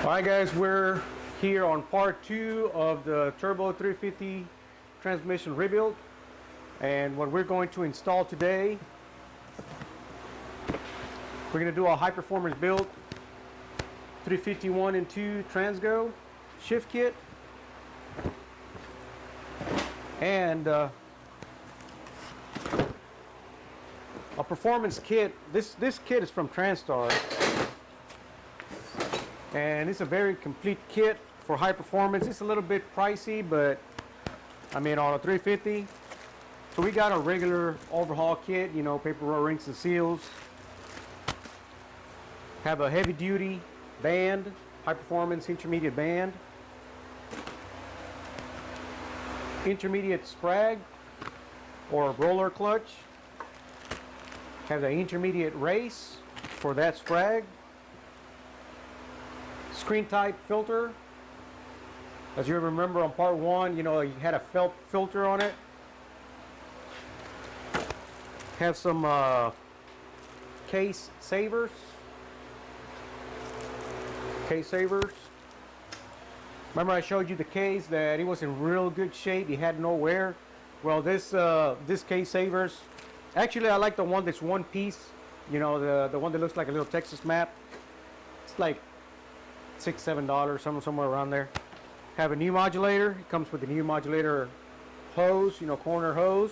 Alright guys, we're here on part 2 of the Turbo 350 transmission rebuild, and what we're going to install today, we're going to do a high performance build 351 and 2 Transgo shift kit, and a performance kit. This kit is from TranStar, and it's a very complete kit for high performance. It's a little bit pricey, but I mean, on a 350. So we got a regular overhaul kit, you know, paper, roll, rings and seals. Have a heavy duty band, high performance intermediate band, intermediate sprag or roller clutch. Have the intermediate race for that sprag. Screen type filter. As you remember on part 1, you know, you had a felt filter on it. Have some case savers. Remember I showed you the case that it was in real good shape, it had no wear. Well, this case savers, actually I like the one that's one piece, you know, the one that looks like a little Texas map. It's like $6-7, somewhere around there. Have a new modulator. It comes with a new modulator hose, you know, corner hose.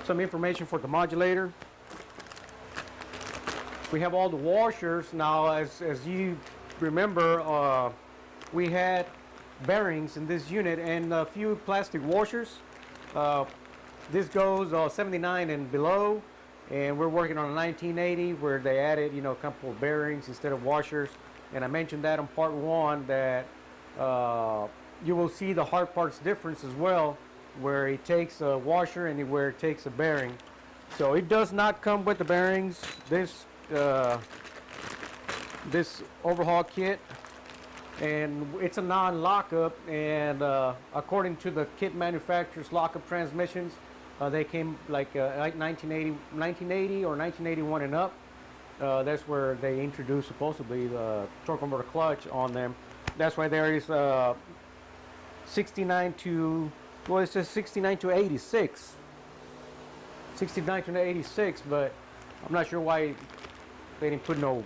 Some information for the modulator. We have all the washers. Now, as you remember, we had bearings in this unit and a few plastic washers. This goes 79 and below, and we're working on a 1980 where they added, you know, a couple of bearings instead of washers. And I mentioned that on part 1 that you will see the hard parts difference as well, where it takes a washer and where it takes a bearing. So it does not come with the bearings, this overhaul kit, and it's a non-lockup, and according to the kit manufacturer's lockup transmissions, they came like 1980 or 1981 and up. That's where they introduced supposedly the torque motor clutch on them. That's why there is 69 to, well, it says 69 to 86. 69 to 86, but I'm not sure why they didn't put no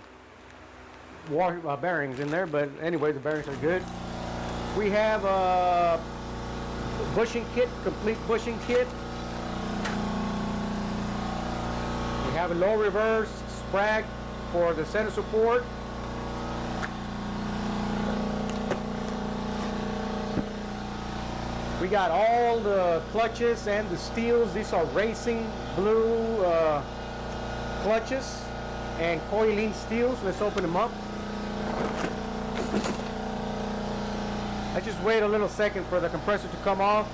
bearings in there. But anyway, the bearings are good. We have a bushing kit, complete bushing kit. We have a low reverse sprag for the center support. We got all the clutches and the steels. These are racing blue clutches and coiling steels. Let's open them up. I just wait a little second for the compressor to come off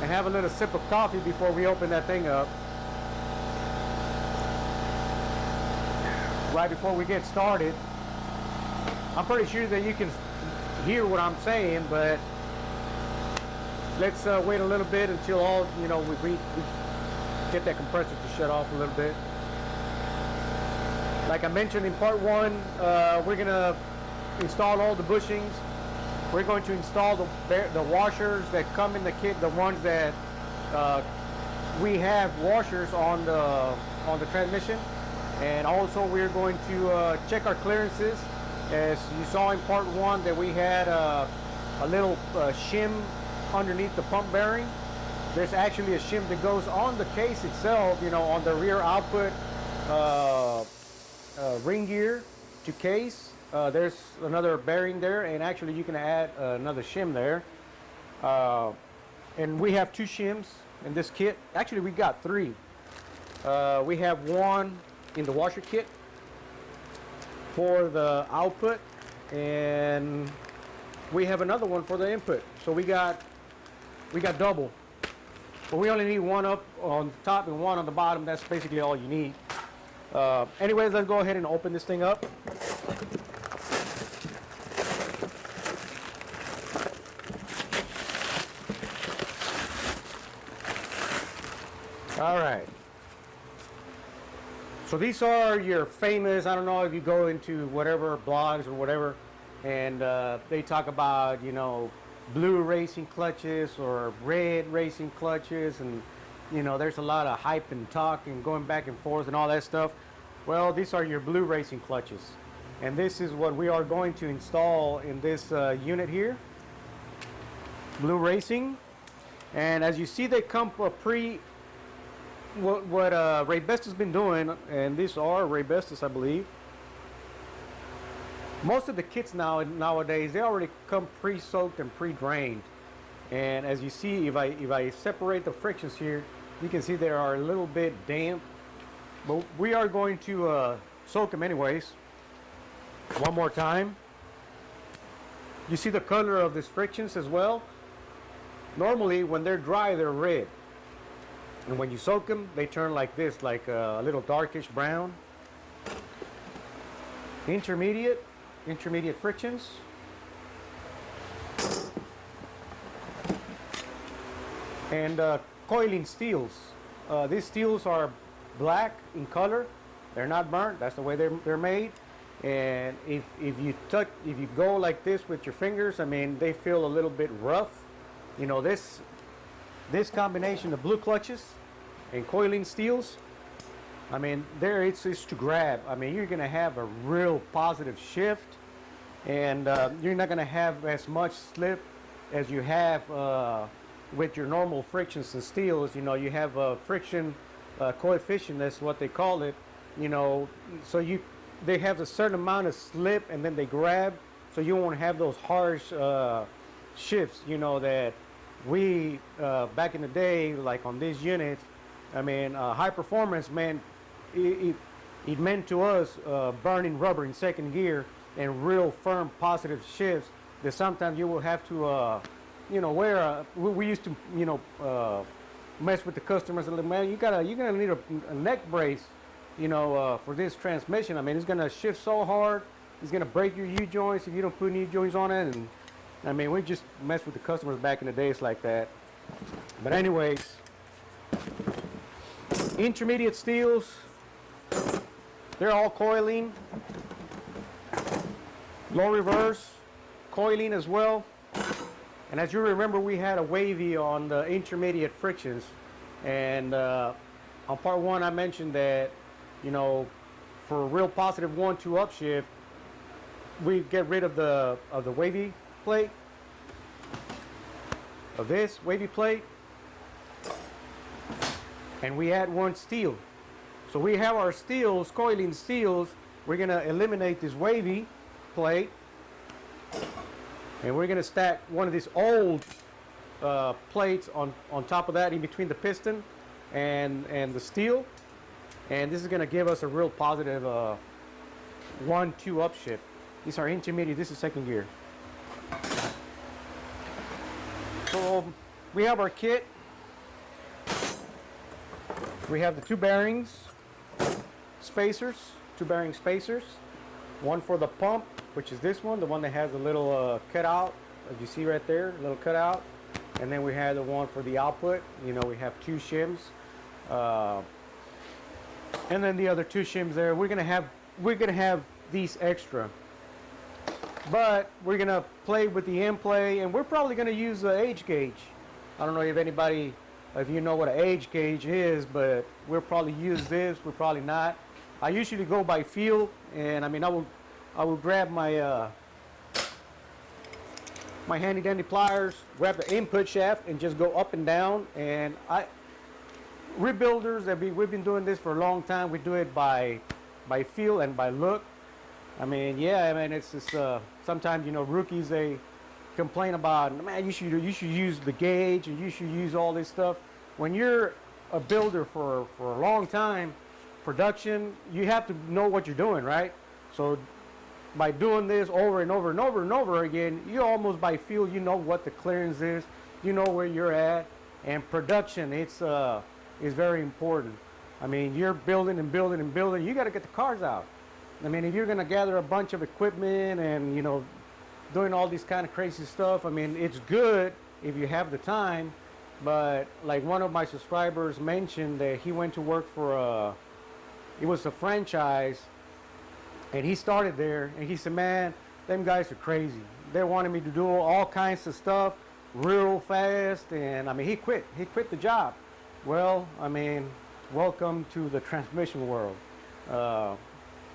and have a little sip of coffee before we open that thing up. Right before we get started. I'm pretty sure that you can hear what I'm saying, but let's wait a little bit until all, you know, we get that compressor to shut off a little bit. Like I mentioned in part 1, we're going to install all the bushings. We're going to install the washers that come in the kit, the ones that we have washers on the transmission. And also we're going to check our clearances. As you saw in part 1 that we had a little shim underneath the pump bearing. There's actually a shim that goes on the case itself, you know, on the rear output ring gear to case. There's another bearing there, and actually you can add another shim there. And we have 2 shims in this kit. Actually, we got 3. We have one in the washer kit for the output, and we have another one for the input. So we got double, but we only need one up on the top and one on the bottom. That's basically all you need. Anyways, let's go ahead and open this thing up. All right. So these are your famous, I don't know if you go into whatever blogs or whatever, and they talk about, you know, blue racing clutches or red racing clutches, and you know, there's a lot of hype and talk and going back and forth and all that stuff. Well, these are your blue racing clutches, and this is what we are going to install in this unit here, blue racing. And as you see, they come pre what Raybestos has been doing, and these are Raybestos, I believe. Most of the kits nowadays, they already come pre-soaked and pre-drained. And as you see, if I separate the frictions here, you can see they are a little bit damp. But we are going to soak them anyways. One more time. You see the color of these frictions as well? Normally, when they're dry, they're red. And when you soak them, they turn like this, like a little darkish brown. Intermediate frictions. And coiling steels. These steels are black in color. They're not burnt. That's the way they're made. And if you go like this with your fingers, I mean, they feel a little bit rough. You know, this combination of blue clutches and coiling steels, I mean, it's to grab. I mean, you're going to have a real positive shift, and you're not going to have as much slip as you have with your normal frictions and steels. You know, you have a friction coefficient, that's what they call it. You know, so they have a certain amount of slip, and then they grab, so you won't have those harsh shifts. You know, that we back in the day, like on these units, I mean, high performance meant it meant to us burning rubber in second gear and real firm positive shifts that sometimes you will have to you know, we used to, you know, mess with the customers and, man, you're gonna need a neck brace, you know, for this transmission. I mean, it's gonna shift so hard, it's gonna break your U-joints if you don't put any U-joints on it. And I mean, we just messed with the customers back in the days like that. But anyways, intermediate steels, they're all coiling, low reverse, coiling as well. And as you remember, we had a wavy on the intermediate frictions, and on part one I mentioned that, you know, for a real positive 1-2 upshift, we get rid of the wavy plate, of this wavy plate, and we add one steel. So we have our steels, coiling steels. We're gonna eliminate this wavy plate, and we're gonna stack one of these old plates on top of that, in between the piston and the steel, and this is gonna give us a real positive 1-2 upshift. These are intermediate. This is second gear. So we have our kit. We have the two bearings spacers, two bearing spacers, one for the pump, which is this one, the one that has a little cutout, as you see right there, a little cutout. And then we have the one for the output. You know, we have two shims, and then the other two shims there. We're gonna have these extra, but we're gonna play with the end play, and we're probably gonna use the age gauge. I don't know if you know what an age gauge is, but we'll probably use this. We're probably not. I usually go by feel, and I mean, I will grab my my handy dandy pliers, grab the input shaft, and just go up and down. And rebuilders, we've been doing this for a long time. We do it by feel and by look. I mean, yeah, I mean, it's just sometimes, you know, rookies, they complain about, man, you should use the gauge, and you should use all this stuff. When you're a builder for a long time, production, you have to know what you're doing, right? So by doing this over and over and over and over again, you almost by feel, you know what the clearance is, you know where you're at. And production, it's is very important. I mean, you're building and building and building, you got to get the cars out. I mean, if you're going to gather a bunch of equipment and, you know, doing all these kind of crazy stuff, I mean, it's good if you have the time. But like one of my subscribers mentioned that he went to work for It was a franchise, and he started there, and he said, man, them guys are crazy. They wanted me to do all kinds of stuff real fast, and I mean, he quit the job. Well, I mean, welcome to the transmission world.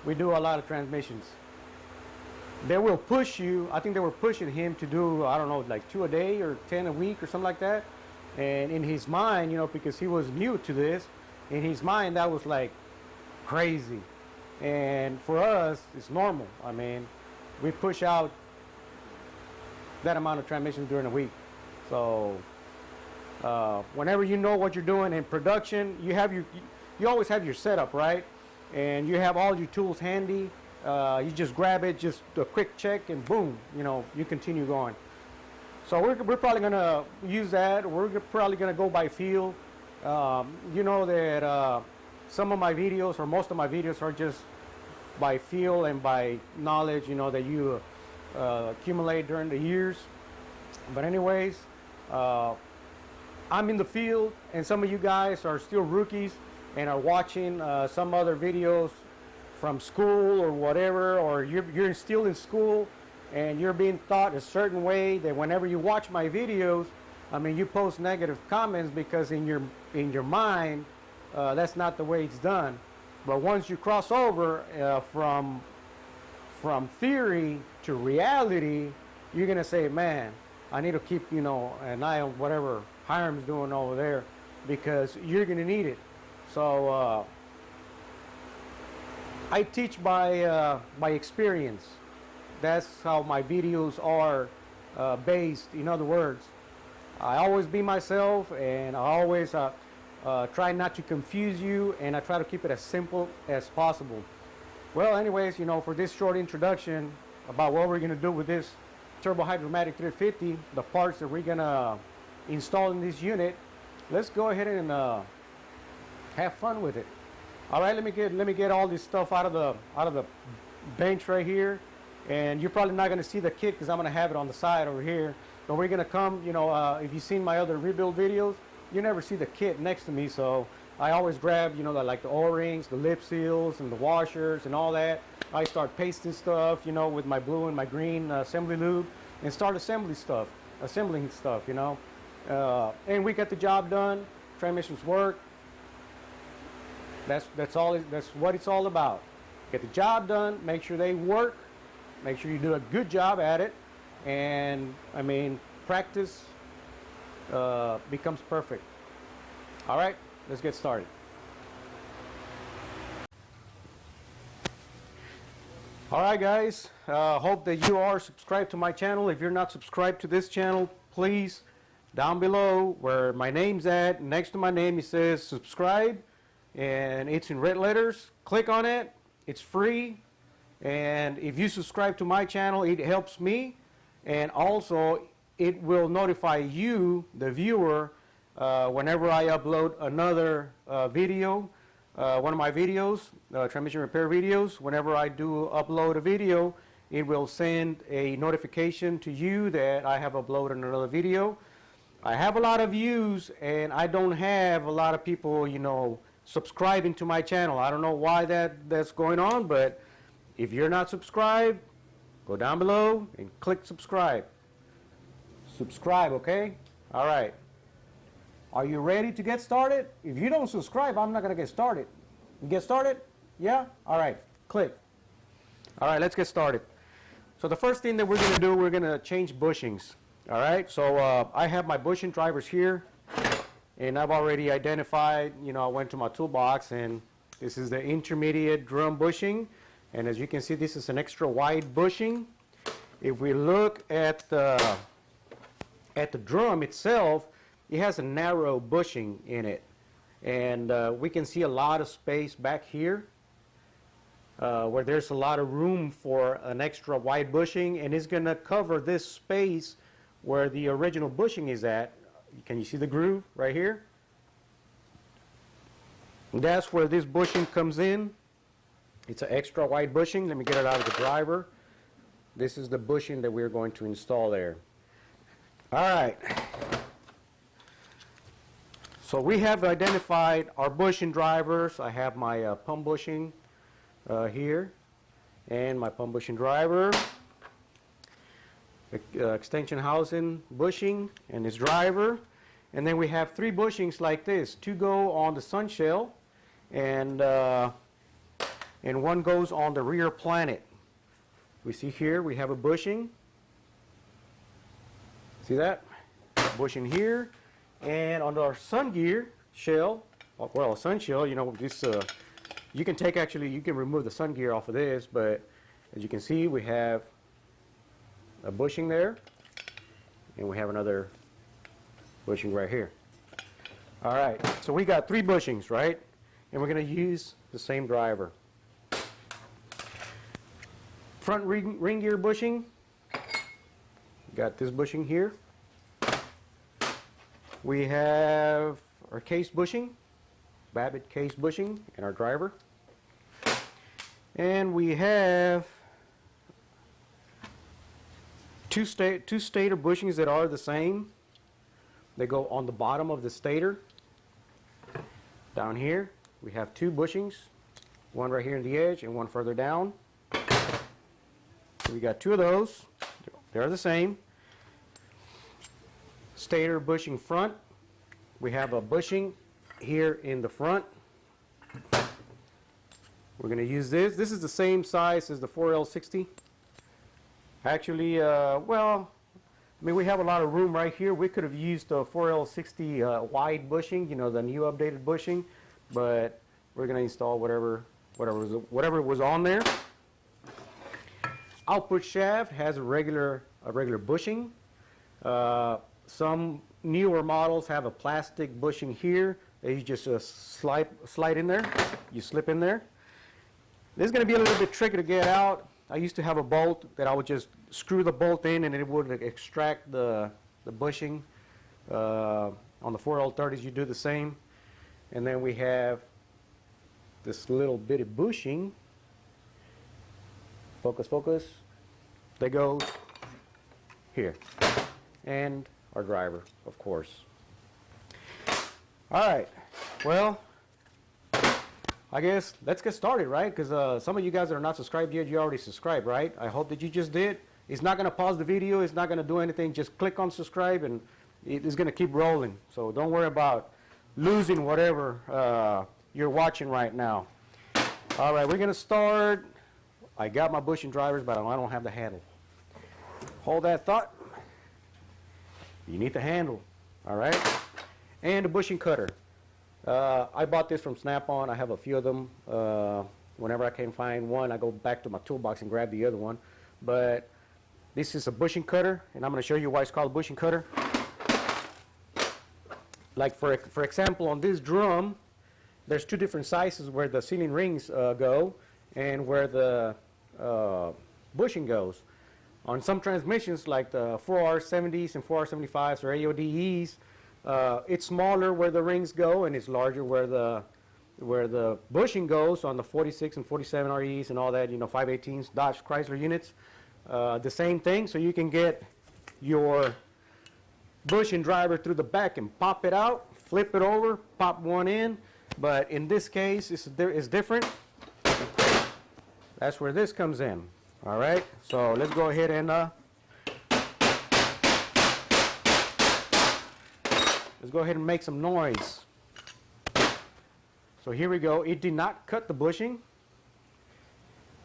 We do a lot of transmissions. They will push you. I think they were pushing him to do, I don't know, like 2 a day or 10 a week or something like that. And in his mind, you know, because he was new to this, in his mind that was like crazy. And for us, it's normal. I mean, we push out that amount of transmissions during a week. So whenever you know what you're doing in production, you always have your setup, right? And you have all your tools handy. You just grab it, just a quick check, and boom, you know, you continue going. So we're probably going to use that. We're probably going to go by feel. You know that some of my videos, or most of my videos, are just by feel and by knowledge, you know, that you accumulate during the years. But anyways, I'm in the field, and some of you guys are still rookies and are watching some other videos from school or whatever, or you're still in school and you're being taught a certain way that whenever you watch my videos, I mean, you post negative comments because in your mind, that's not the way it's done. But once you cross over from theory to reality, you're gonna say, man, I need to keep, you know, an eye on whatever Hiram's doing over there, because you're gonna need it. So I teach by experience. That's how my videos are based. In other words, I always be myself, and I always try not to confuse you, and I try to keep it as simple as possible. Well, anyways, you know, for this short introduction about what we're going to do with this turbo hydromatic 350, the parts that we're going to install in this unit, let's go ahead and have fun with it. All right, let me get all this stuff out of the bench right here, and you're probably not going to see the kit because I'm going to have it on the side over here. But we're going to come, you know, if you've seen my other rebuild videos, you never see the kit next to me, so I always grab, you know, like the O-rings, the lip seals, and the washers, and all that. I start pasting stuff, you know, with my blue and my green assembly lube, and start assembling stuff, you know. And we get the job done. Transmissions work. That's what it's all about. Get the job done. Make sure they work. Make sure you do a good job at it. And I mean, practice becomes perfect. All right, let's get started. All right, guys, hope that you are subscribed to my channel. If you're not subscribed to this channel, please, down below where my name's at, next to my name, it says subscribe, and it's in red letters. Click on it. It's free, and if you subscribe to my channel, it helps me, and also it will notify you, the viewer, whenever I upload another video, one of my videos, transmission repair videos. Whenever I do upload a video, it will send a notification to you that I have uploaded another video. I have a lot of views, and I don't have a lot of people, you know, subscribing to my channel. I don't know why that's going on, but if you're not subscribed, go down below and click subscribe. Subscribe, okay? All right. Are you ready to get started? If you don't subscribe, I'm not going to get started. You get started? Yeah? All right. Click. All right, let's get started. So the first thing that we're going to do, we're going to change bushings. All right? So I have my bushing drivers here, and I've already identified, you know, I went to my toolbox, and this is the intermediate drum bushing. And as you can see, this is an extra wide bushing. If we look at the drum itself, it has a narrow bushing in it, and we can see a lot of space back here where there's a lot of room for an extra wide bushing, and it's going to cover this space where the original bushing is at. Can you see the groove right here? And that's where this bushing comes in. It's an extra wide bushing. Let me get it out of the driver. This is the bushing that we're going to install there. All right. So we have identified our bushing drivers. I have my pump bushing here, and my pump bushing driver, extension housing bushing, and its driver. And then we have 3 bushings like this. 2 go on the sun shell, and 1 goes on the rear planet. We see here we have a bushing. See that? Bushing here. And on our sun gear shell, well, a sun shell, you know, this you can take, actually, you can remove the sun gear off of this, but as you can see, we have a bushing there, and we have another bushing right here. All right, so we got 3 bushings, right? And we're going to use the same driver. Front ring gear bushing, got this bushing here. We have our case bushing, Babbitt case bushing, and our driver. And we have two stator bushings that are the same. They go on the bottom of the stator. Down here, we have 2 bushings, one right here in the edge and one further down. We got 2 of those. They're the same. Stator bushing front. We have a bushing here in the front. We're going to use this. This is the same size as the 4L60. Actually, well, I mean, we have a lot of room right here. We could have used a 4L60 wide bushing, you know, the new updated bushing, but we're going to install whatever was on there. Output shaft has a regular bushing. Some newer models have a plastic bushing here that you just slide in there. You slip in there. This is going to be a little bit tricky to get out. I used to have a bolt that I would just screw the bolt in and it would extract the bushing. On the 4L30s you do the same. And then we have this little bitty bushing. Focus, focus. They go here. And our driver, of course. All right, well, I guess let's get started, right? Because some of you guys that are not subscribed yet, you already subscribed, right? I hope that you just did. It's not going to pause the video. It's not going to do anything. Just click on subscribe and it's going to keep rolling. So don't worry about losing whatever you're watching right now. All right, we're going to start. I got my bushing drivers, but I don't have the handle. Hold that thought. You need the handle, all right? And a bushing cutter. I bought this from Snap-on. I have a few of them. Whenever I can find one, I go back to my toolbox and grab the other one. But this is a bushing cutter, and I'm going to show you why it's called a bushing cutter. Like for example, on this drum, there's 2 different sizes where the sealing rings go and where the bushing goes. On some transmissions, like the 4R70s and 4R75s or AODEs, it's smaller where the rings go, and it's larger where the bushing goes on the 46 and 47 REs and all that, you know, 518s, Dodge Chrysler units. The same thing, so you can get your bushing driver through the back and pop it out, flip it over, pop one in. But in this case, it's different. That's where this comes in. All right, so let's go ahead and make some noise. So here we go. It did not cut the bushing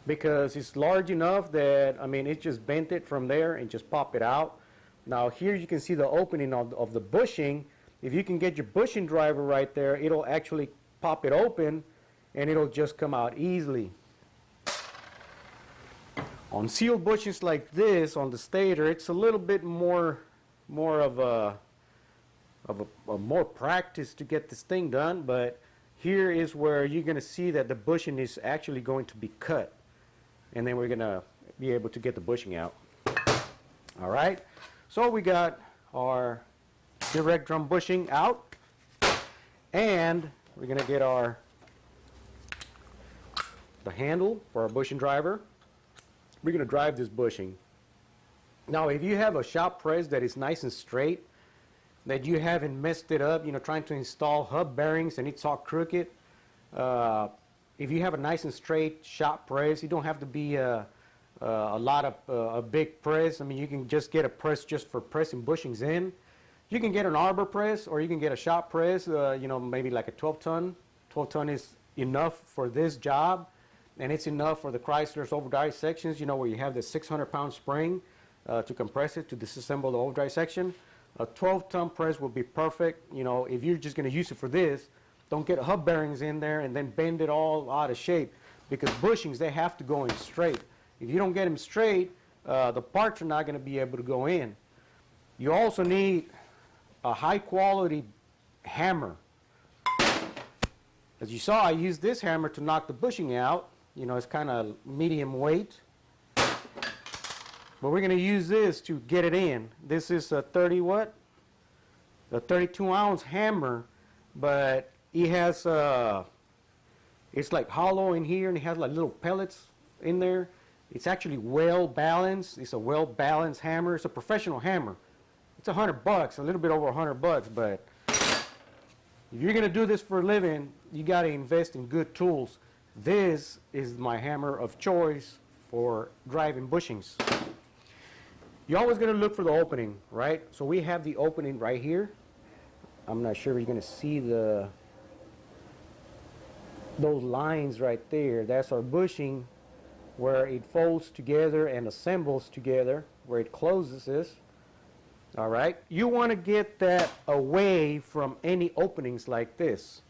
because it's large enough that, I mean, it just bent it from there and just pop it out. Now here you can see the opening of the bushing. If you can get your bushing driver right there, it'll actually pop it open and it'll just come out easily. On sealed bushings like this on the stator, it's a little bit more of more practice to get this thing done, but here is where you're going to see that the bushing is actually going to be cut, and then we're going to be able to get the bushing out. All right, so we got our direct drum bushing out, and we're going to get the handle for our bushing driver. We're going to drive this bushing. Now, if you have a shop press that is nice and straight, that you haven't messed it up, you know, trying to install hub bearings and it's all crooked. If you have a nice and straight shop press, you don't have to be a big press. I mean, you can just get a press just for pressing bushings in. You can get an arbor press or you can get a shop press, you know, maybe like a 12 ton. 12 ton is enough for this job, and it's enough for the Chrysler's overdrive sections, you know, where you have the 600-pound spring to compress it, to disassemble the overdrive section. A 12-ton press will be perfect. You know, if you're just going to use it for this, don't get hub bearings in there and then bend it all out of shape, because bushings, they have to go in straight. If you don't get them straight, the parts are not going to be able to go in. You also need a high-quality hammer. As you saw, I used this hammer to knock the bushing out. You know, it's kind of medium weight. But we're going to use this to get it in. This is a 32-ounce hammer, but it has, it's like hollow in here, and it has like little pellets in there. It's actually well balanced. It's a well balanced hammer. It's a professional hammer. It's $100, a little bit over $100, but if you're going to do this for a living, you got to invest in good tools. This is my hammer of choice for driving bushings. You're always going to look for the opening, right? So we have the opening right here. I'm not sure if you're going to see those lines right there. That's our bushing where it folds together and assembles together, where it closes this. All right? You want to get that away from any openings like this.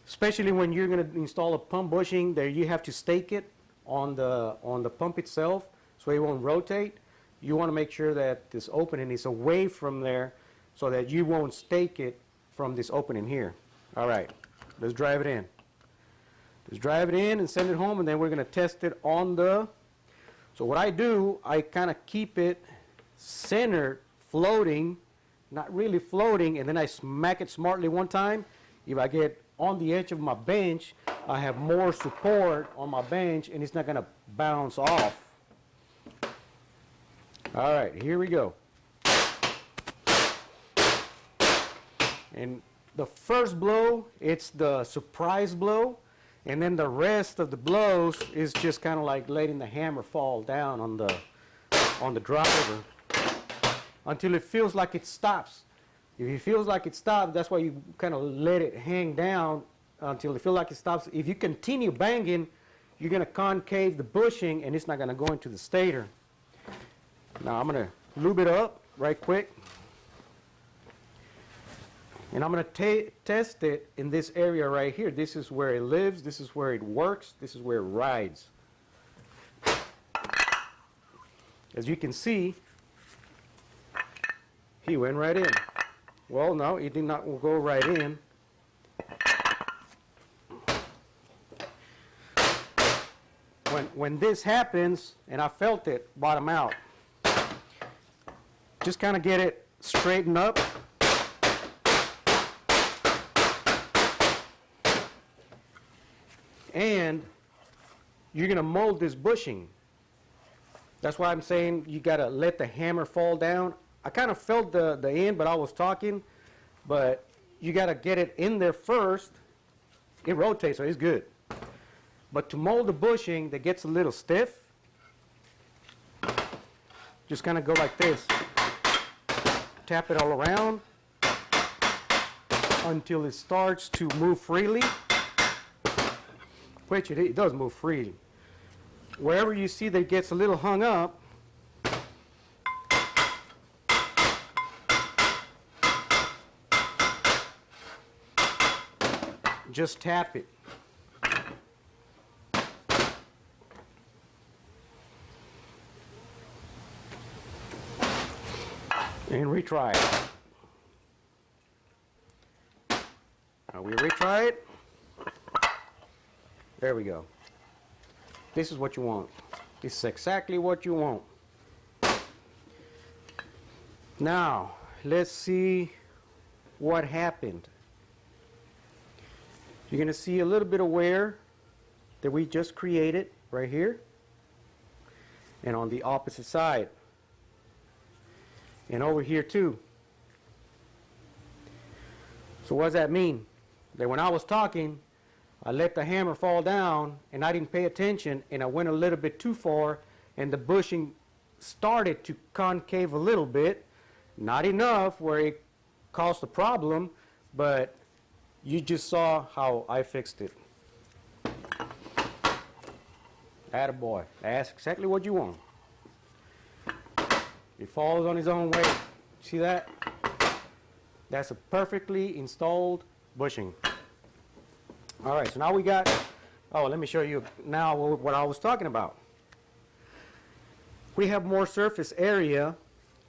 Especially when you're going to install a pump bushing, there you have to stake it on the pump itself so it won't rotate. You want to make sure that this opening is away from there so that you won't stake it from this opening here. All right, let's drive it in. Let's drive it in and send it home, and then we're going to test it on the... So what I do, I kind of keep it centered, floating, not really floating, and then I smack it smartly one time. If I get on the edge of my bench, I have more support on my bench, and it's not going to bounce off. All right, here we go. And the first blow, it's the surprise blow, and then the rest of the blows is just kind of like letting the hammer fall down on the driver until it feels like it stops. If it feels like it stops, that's why you kind of let it hang down until it feels like it stops. If you continue banging, you're going to concave the bushing, and it's not going to go into the stator. Now I'm going to lube it up right quick. And I'm going to test it in this area right here. This is where it lives. This is where it works. This is where it rides. As you can see, he went right in. Well, no, it did not go right in. When this happens, and I felt it bottom out, just kind of get it straightened up. And you're going to mold this bushing. That's why I'm saying you got to let the hammer fall down. I kind of felt the end, but I was talking. But you got to get it in there first. It rotates, so it's good. But to mold the bushing that gets a little stiff, just kind of go like this. Tap it all around until it starts to move freely. Which it does move freely. Wherever you see that it gets a little hung up, just tap it. And retry it. Now we retry it. There we go. This is what you want. This is exactly what you want. Now, let's see what happened. You're going to see a little bit of wear that we just created right here and on the opposite side. and over here too. So what does that mean? That when I was talking, I let the hammer fall down and I didn't pay attention, and I went a little bit too far, and the bushing started to concave a little bit, not enough where it caused a problem, but you just saw how I fixed it. Attaboy. That's exactly what you want. It falls on its own weight. See that? That's a perfectly installed bushing. All right, so now we got, oh, let me show you now what I was talking about. We have more surface area.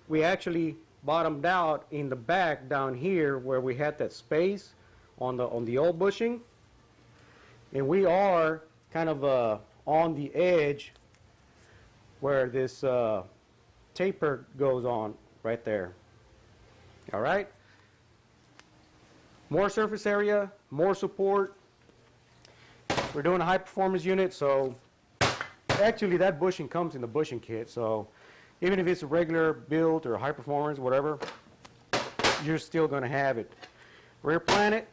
We actually bottomed out in the back down here where we had that space on the old bushing. And we are kind of on the edge where this taper goes on right there. All right? More surface area, more support. We're doing a high performance unit, so actually that bushing comes in the bushing kit, so even if it's a regular build or high performance, whatever, you're still going to have it. Rear planet.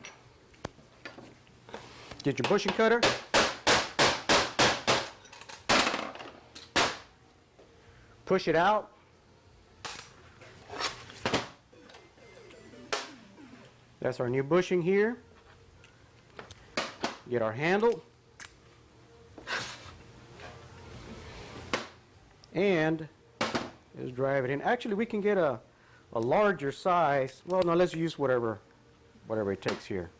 Get your bushing cutter. Push it out. That's our new bushing here. Get our handle. And just drive it in. Actually, we can get a larger size. Well, no, let's use whatever it takes here.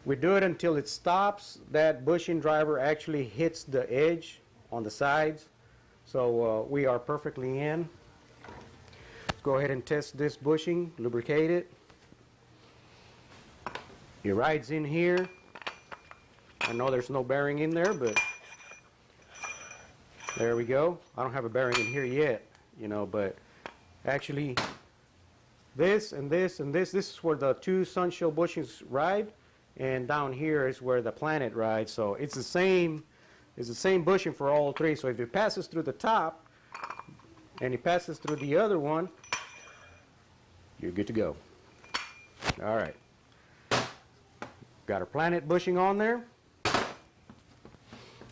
We do it until it stops. That bushing driver actually hits the edge on the sides. So we are perfectly in. Let's go ahead and test this bushing, lubricate it. It rides in here. I know there's no bearing in there, but there we go. I don't have a bearing in here yet, you know, but actually this and this and this is where the two Sunshell bushings ride, and down here is where the Planet rides. So it's the same bushing for all three. So if it passes through the top and it passes through the other one, you're good to go. All right. Got our Planet bushing on there.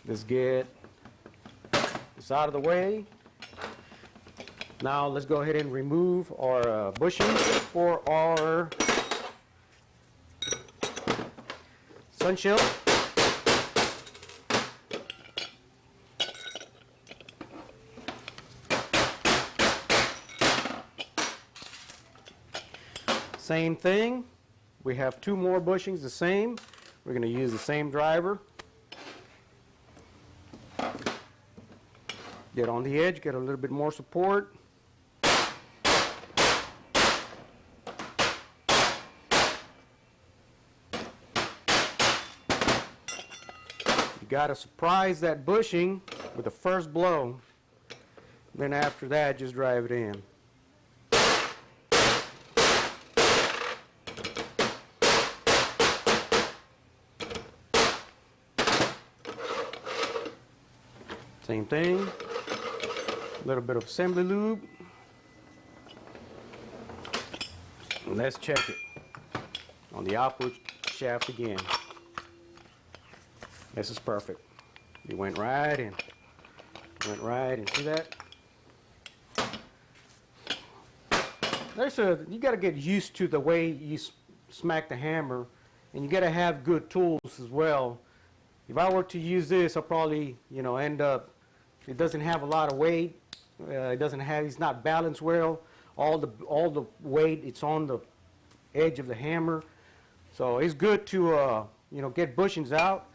Let's get this out of the way. Now let's go ahead and remove our bushings for our Sunshell. Same thing. We have two more bushings the same. We're going to use the same driver. Get on the edge, get a little bit more support. You got to surprise that bushing with the first blow. Then after that, just drive it in. Same thing, a little bit of assembly lube. And let's check it on the output shaft again. This is perfect. It went right in. Went right in. See that? You got to get used to the way you smack the hammer, and you got to have good tools as well. If I were to use this, I'll probably, end up. It doesn't have a lot of weight. It's not balanced well. All the weight, it's on the edge of the hammer. So it's good to get bushings out,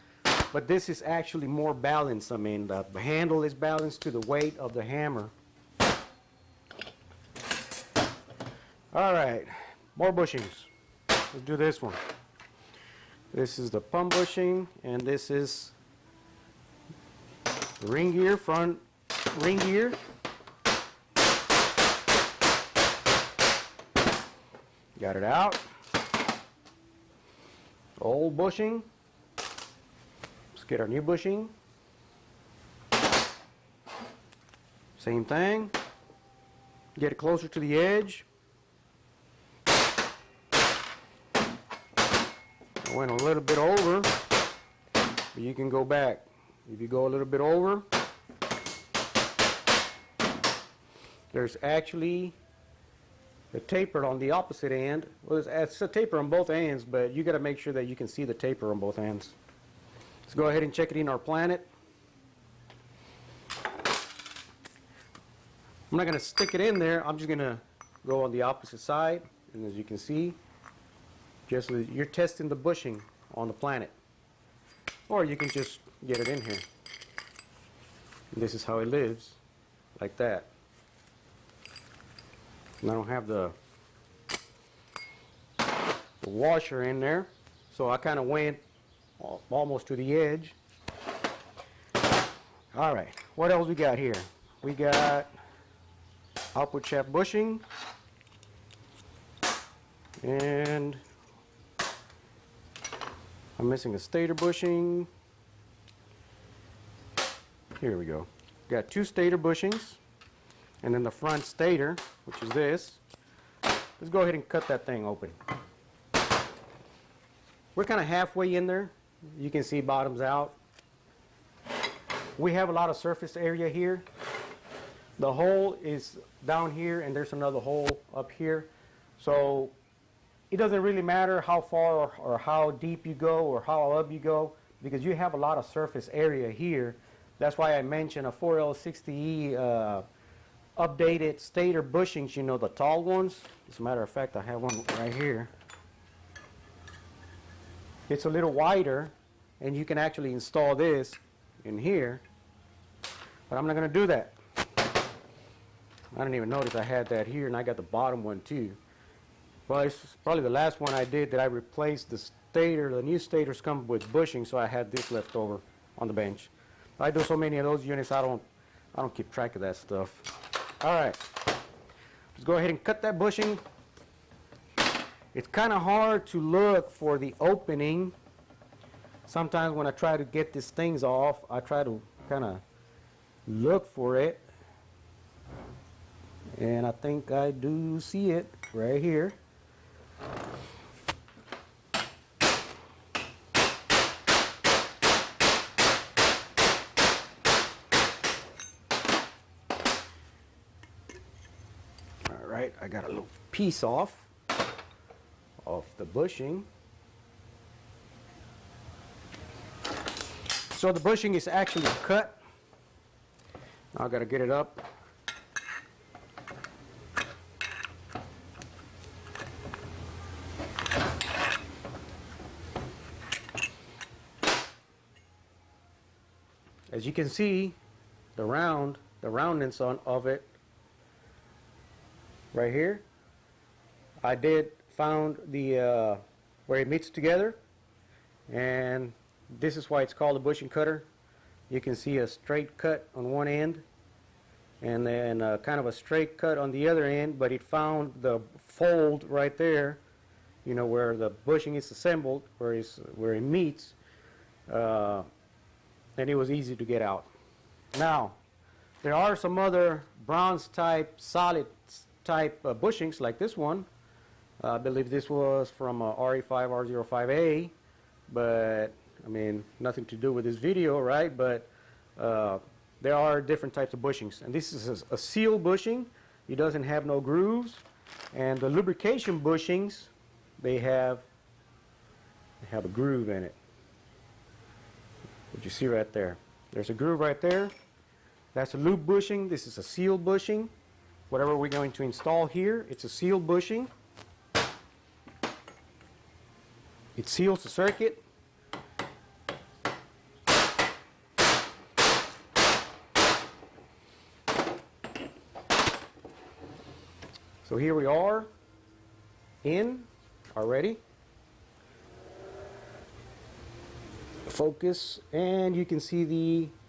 but this is actually more balanced. I mean, the handle is balanced to the weight of the hammer. All right, more bushings. Let's do this one. This is the pump bushing, and this is the ring gear, front ring gear. Got it out. Old bushing. get our new bushing. Same thing. Get it closer to the edge. I went a little bit over, but you can go back. If you go a little bit over, there's actually a taper on the opposite end. Well, it's a taper on both ends, but you got to make sure that you can see the taper on both ends. Let's go ahead and check it in our planet. I'm not going to stick it in there. I'm just going to go on the opposite side. And as you can see, just you're testing the bushing on the planet. Or you can just get it in here. And this is how it lives, like that. And I don't have the washer in there, so I kind of went almost to the edge. All right, what else we got here? We got output shaft bushing, and I'm missing a stator bushing. Here we go. Got two stator bushings, and then the front stator, which is this. Let's go ahead and cut that thing open. We're kind of halfway in there. You can see bottoms out. We have a lot of surface area here. The hole is down here, and there's another hole up here. So it doesn't really matter how far or how deep you go or how up you go, because you have a lot of surface area here. That's why I mentioned a 4L60E updated stator bushings, you know, the tall ones. As a matter of fact, I have one right here. It's a little wider, and you can actually install this in here, but I'm not going to do that. I didn't even notice I had that here, and I got the bottom one too. Well, it's probably the last one I did that I replaced the stator. The new stators come with bushing, so I had this left over on the bench. I do so many of those units, I don't keep track of that stuff. All right, let's go ahead and cut that bushing. It's kind of hard to look for the opening. Sometimes when I try to get these things off, I try to kind of look for it. And I think I do see it right here. All right, I got a little piece off of the bushing. So the bushing is actually cut. Now I got to get it up. As you can see, the roundness of it right here. I found the where it meets together, and this is why it's called a bushing cutter. You can see a straight cut on one end, and then kind of a straight cut on the other end. But it found the fold right there, you know, where the bushing is assembled, where it meets. And it was easy to get out. Now, there are some other bronze type, solid type bushings like this one. I believe this was from RE5 R05A, but I mean, nothing to do with this video, right? But there are different types of bushings, and this is a seal bushing. It doesn't have no grooves, and the lubrication bushings, they have a groove in it. What you see right there. There's a groove right there. That's a lube bushing. This is a seal bushing. Whatever we're going to install here, it's a seal bushing. It seals the circuit. So here we are in already. Focus, and you can see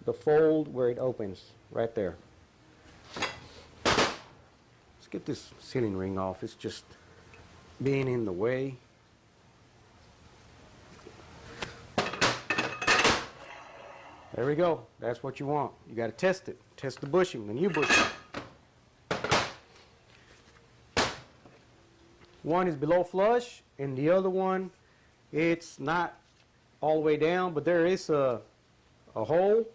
the fold where it opens right there. Let's get this sealing ring off. It's just being in the way. There we go. That's what you want. You got to test it. Test the bushing, the new bushing. One is below flush, and the other one, it's not all the way down, but there is a hole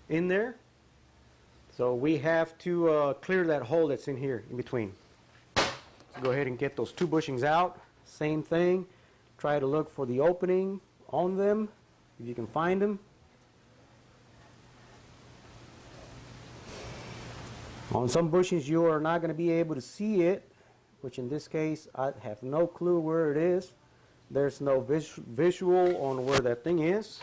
in there. So we have to clear that hole that's in here, in between. So go ahead and get those two bushings out. Same thing. Try to look for the opening on them, if you can find them. On some bushings you are not going to be able to see it, which in this case I have no clue where it is. There's no visual on where that thing is.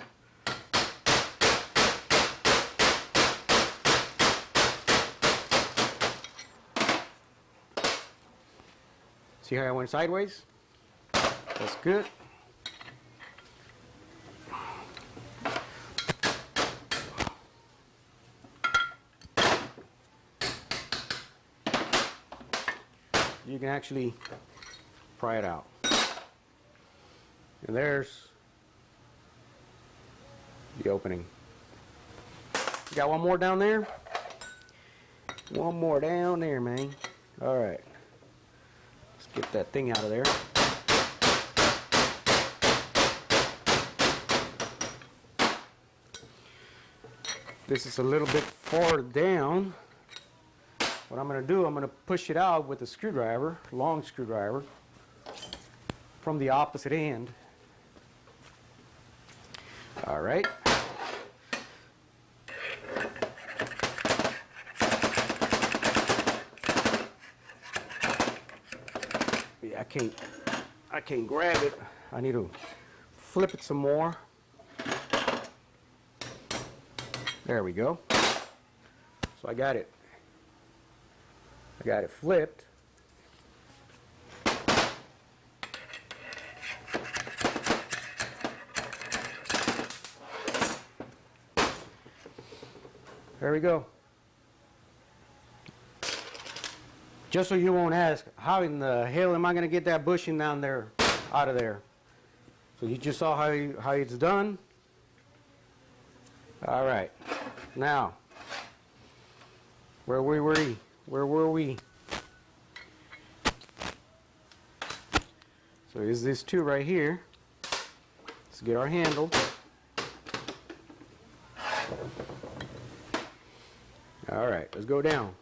See how I went sideways? That's good. You can actually pry it out. And there's the opening. You got one more down there? One more down there, man. All right. Let's get that thing out of there. This is a little bit far down. What I'm going to do, I'm going to push it out with a screwdriver, long screwdriver, from the opposite end. All right. Yeah, I can't grab it. I need to flip it some more. There we go. So I got it flipped. There we go. Just so you won't ask, how in the hell am I going to get that bushing down there, out of there? So you just saw how it's done. All right. Now, where were we? Where were we? So is this two right here. Let's get our handle. All right, let's go down.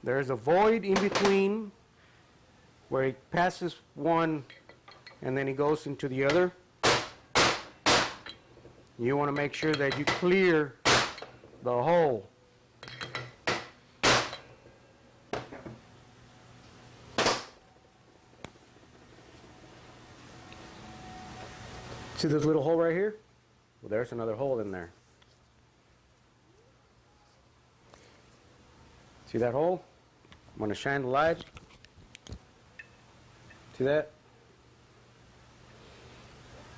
There's a void in between where it passes one and then it goes into the other. You want to make sure that you clear the hole. See this little hole right here? Well, there's another hole in there. See that hole? I'm going to shine the light. See that?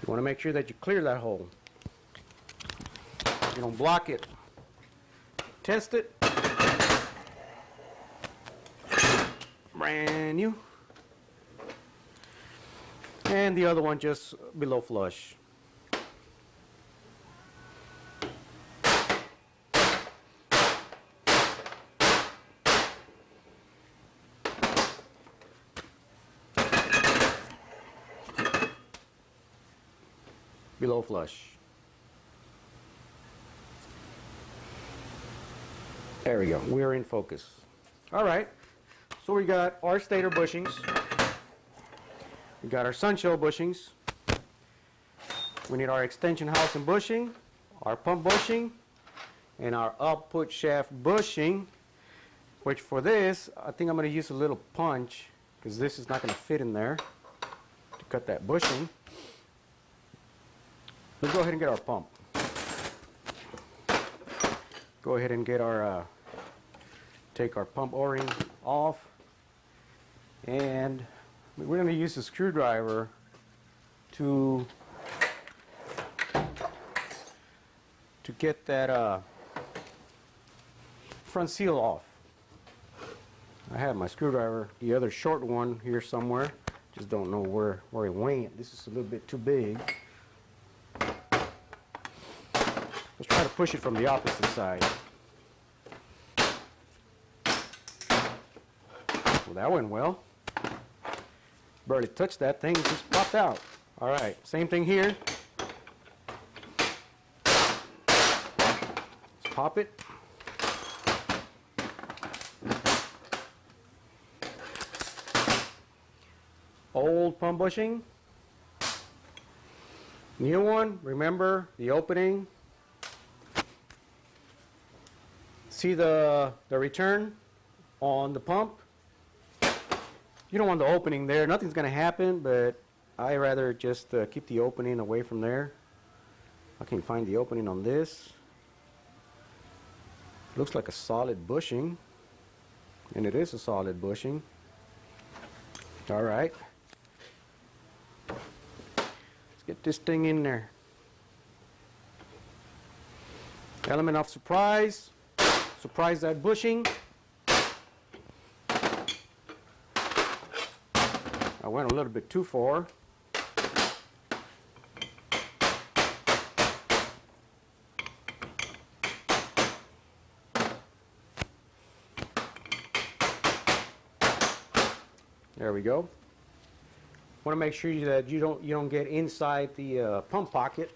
You want to make sure that you clear that hole. You don't block it. Test it. Brand new. And the other one just below flush. Below flush. There we go. We're in focus. All right. So we got our stator bushings. We got our sunshell bushings. We need our extension housing bushing, our pump bushing, and our output shaft bushing, which for this, I think I'm going to use a little punch because this is not going to fit in there to cut that bushing. Let's go ahead and get our pump. Go ahead and get our, take our pump O-ring off, and we're going to use a screwdriver to get that front seal off. I have my screwdriver, the other short one here somewhere. Just don't know where it went. This is a little bit too big. Let's try to push it from the opposite side. Well, that went well. Barely touched that thing, it just popped out. All right, same thing here. Let's pop it. Old pump bushing. New one, remember the opening. See the return on the pump? You don't want the opening there. Nothing's going to happen, but I rather just keep the opening away from there. I can find the opening on this. Looks like a solid bushing, and it is a solid bushing. All right. Let's get this thing in there. Element of surprise. Surprise that bushing. I went a little bit too far. There we go. Want to make sure that you don't get inside the pump pocket.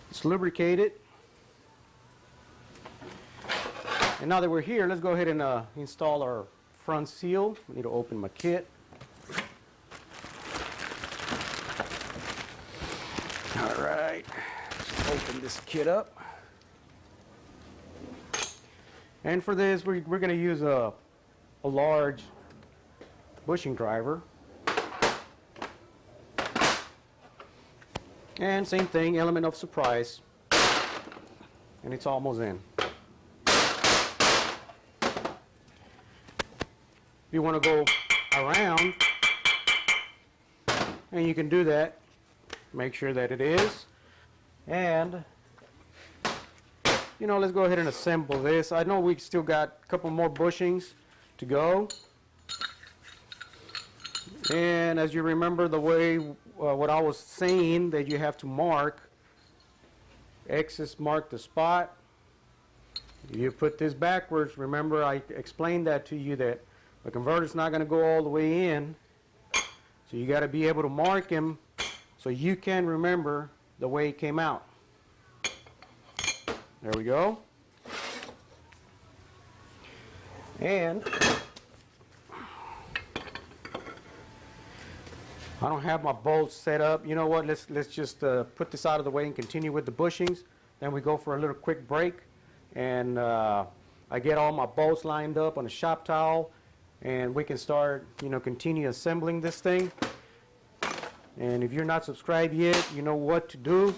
It's lubricated. And now that we're here, let's go ahead and install our front seal. I need to open my kit. All right, let's open this kit up. And for this, we're going to use a large bushing driver. And same thing, element of surprise. And it's almost in. You want to go around, and you can do that. Make sure that it is. And let's go ahead and assemble this. I know we still got a couple more bushings to go. And as you remember the way what I was saying, that you have to mark, X's mark the spot. You put this backwards. Remember I explained that to you, that the converter's not going to go all the way in, so you got to be able to mark him so you can remember the way it came out. There we go. And I don't have my bolts set up. You know what? Let's just put this out of the way and continue with the bushings. Then we go for a little quick break, and I get all my bolts lined up on a shop towel. And we can start, continue assembling this thing. And if you're not subscribed yet, you know what to do.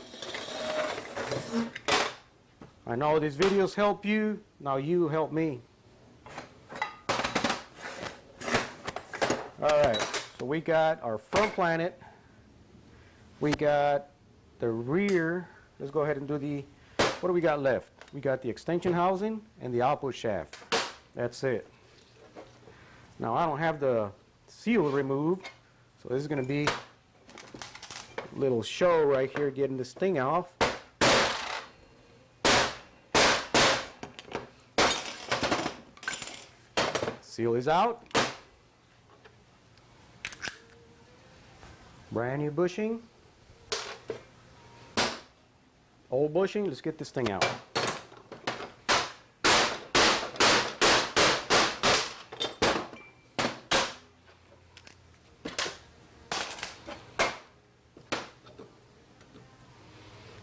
I know these videos help you. Now you help me. All right, so we got our front planet. We got the rear. Let's go ahead and do the, what do we got left? We got the extension housing and the output shaft. That's it. Now I don't have the seal removed, so this is going to be a little show right here getting this thing off. Seal is out. Brand new bushing. Old bushing. Let's get this thing out.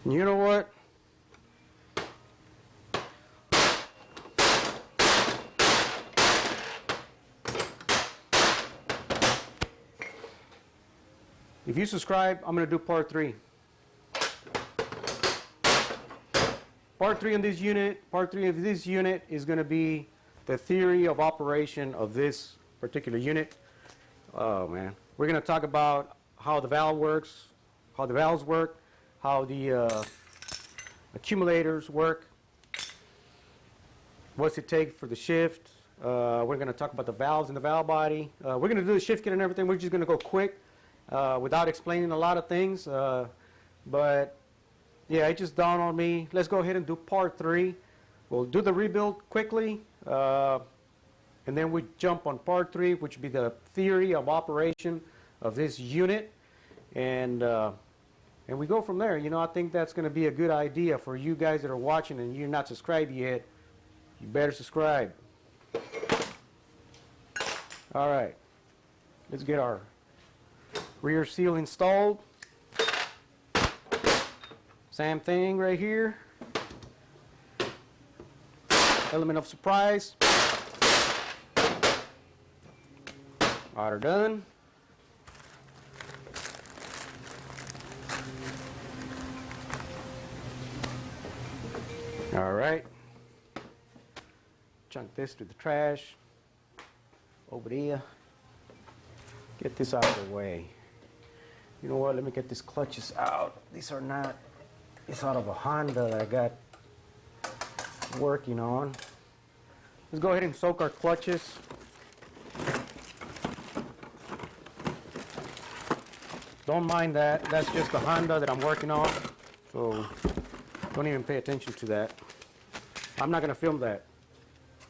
You know what? If you subscribe, I'm going to do part 3. Part 3 of this unit is going to be the theory of operation of this particular unit. Oh man, we're going to talk about how the valve works, how the valves work, how the accumulators work, what's it take for the shift. We're going to talk about the valves and the valve body. We're going to do the shift kit and everything. We're just going to go quick without explaining a lot of things. But yeah, it just dawned on me. Let's go ahead and do part 3. We'll do the rebuild quickly, and then we jump on part 3, which would be the theory of operation of this unit, and we go from there. You know, I think that's going to be a good idea for you guys that are watching and you're not subscribed yet. You better subscribe. All right, let's get our rear seal installed. Same thing right here. Element of surprise. Oughter done. All right. Chunk this to the trash. Over there. Get this out of the way. You know what? Let me get these clutches out. These are not. It's out of a Honda that I got working on. Let's go ahead and soak our clutches. Don't mind that. That's just the Honda that I'm working on. So don't even pay attention to that. I'm not going to film that.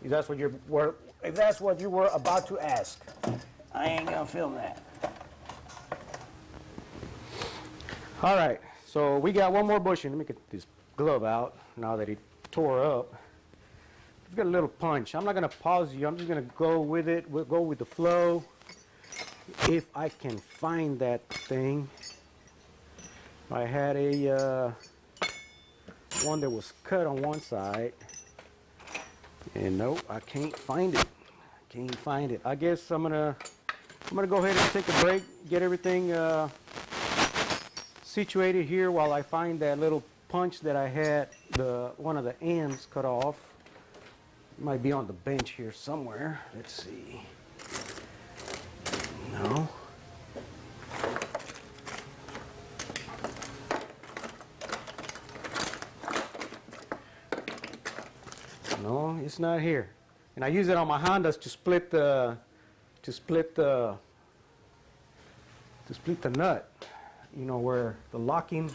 If that's what you were about to ask, I ain't going to film that. All right. So we got one more bushing. Let me get this glove out now that it tore up. It's got a little punch. I'm not going to pause you. I'm just going to go with it. We'll go with the flow. If I can find that thing. I had a one that was cut on one side. And nope, I can't find it. Can't find it. I guess I'm gonna go ahead and take a break, get everything situated here while I find that little punch that I had one of the ends cut off. It might be on the bench here somewhere. Let's see. No. No, it's not here. And I use it on my Hondas to split the nut. You know, where the locking,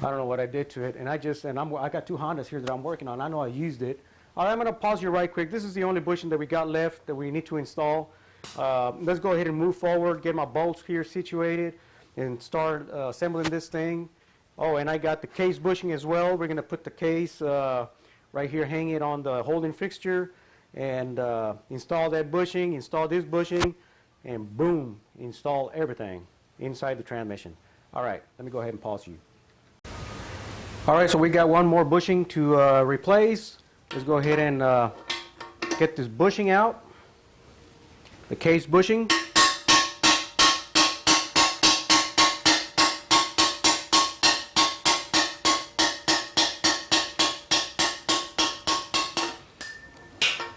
I don't know what I did to it, and I got 2 Hondas here that I'm working on. I know I used it. All right, I'm going to pause you right quick. This is the only bushing that we got left that we need to install. Let's go ahead and move forward, get my bolts here situated, and start assembling this thing. Oh, and I got the case bushing as well. We're going to put the case right here, hang it on the holding fixture, and install that bushing, install this bushing, and boom, install everything inside the transmission. All right, let me go ahead and pause you. All right, so we got one more bushing to replace. Let's go ahead and get this bushing out, the case bushing.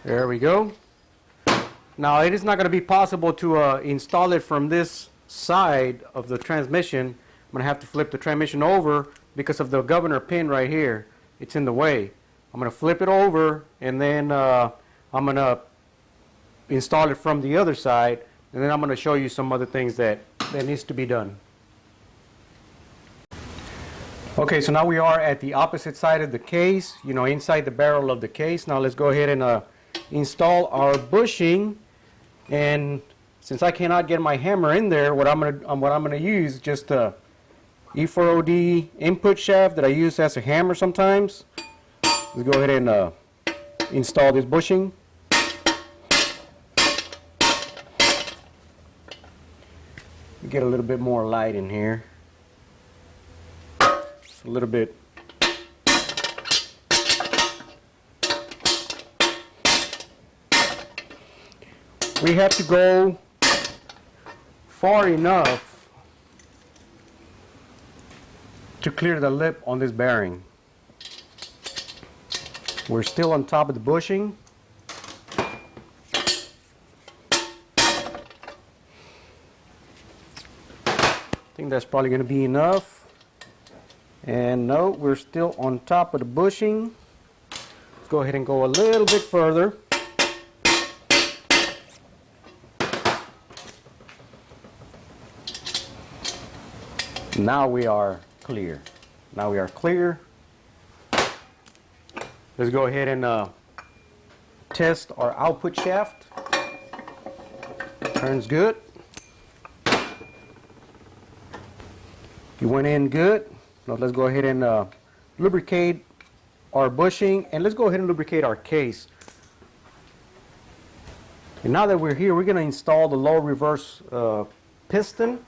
There we go. Now it is not going to be possible to install it from this side of the transmission. I'm going to have to flip the transmission over because of the governor pin right here. It's in the way. I'm going to flip it over, and then I'm going to install it from the other side, and then I'm going to show you some other things that needs to be done. Okay, so now we are at the opposite side of the case, you know, inside the barrel of the case. Now let's go ahead and install our bushing. And since I cannot get my hammer in there, what I'm gonna use is just a E4OD input shaft that I use as a hammer sometimes. Let's go ahead and install this bushing. Get a little bit more light in here. Just a little bit. We have to go far enough to clear the lip on this bearing. We're still on top of the bushing. I think that's probably going to be enough. And no, we're still on top of the bushing. Let's go ahead and go a little bit further. Now we are clear. Now we are clear. Let's go ahead and test our output shaft. Turns good. You went in good. Now let's go ahead and lubricate our bushing, and let's go ahead and lubricate our case. And now that we're here, we're going to install the low reverse piston,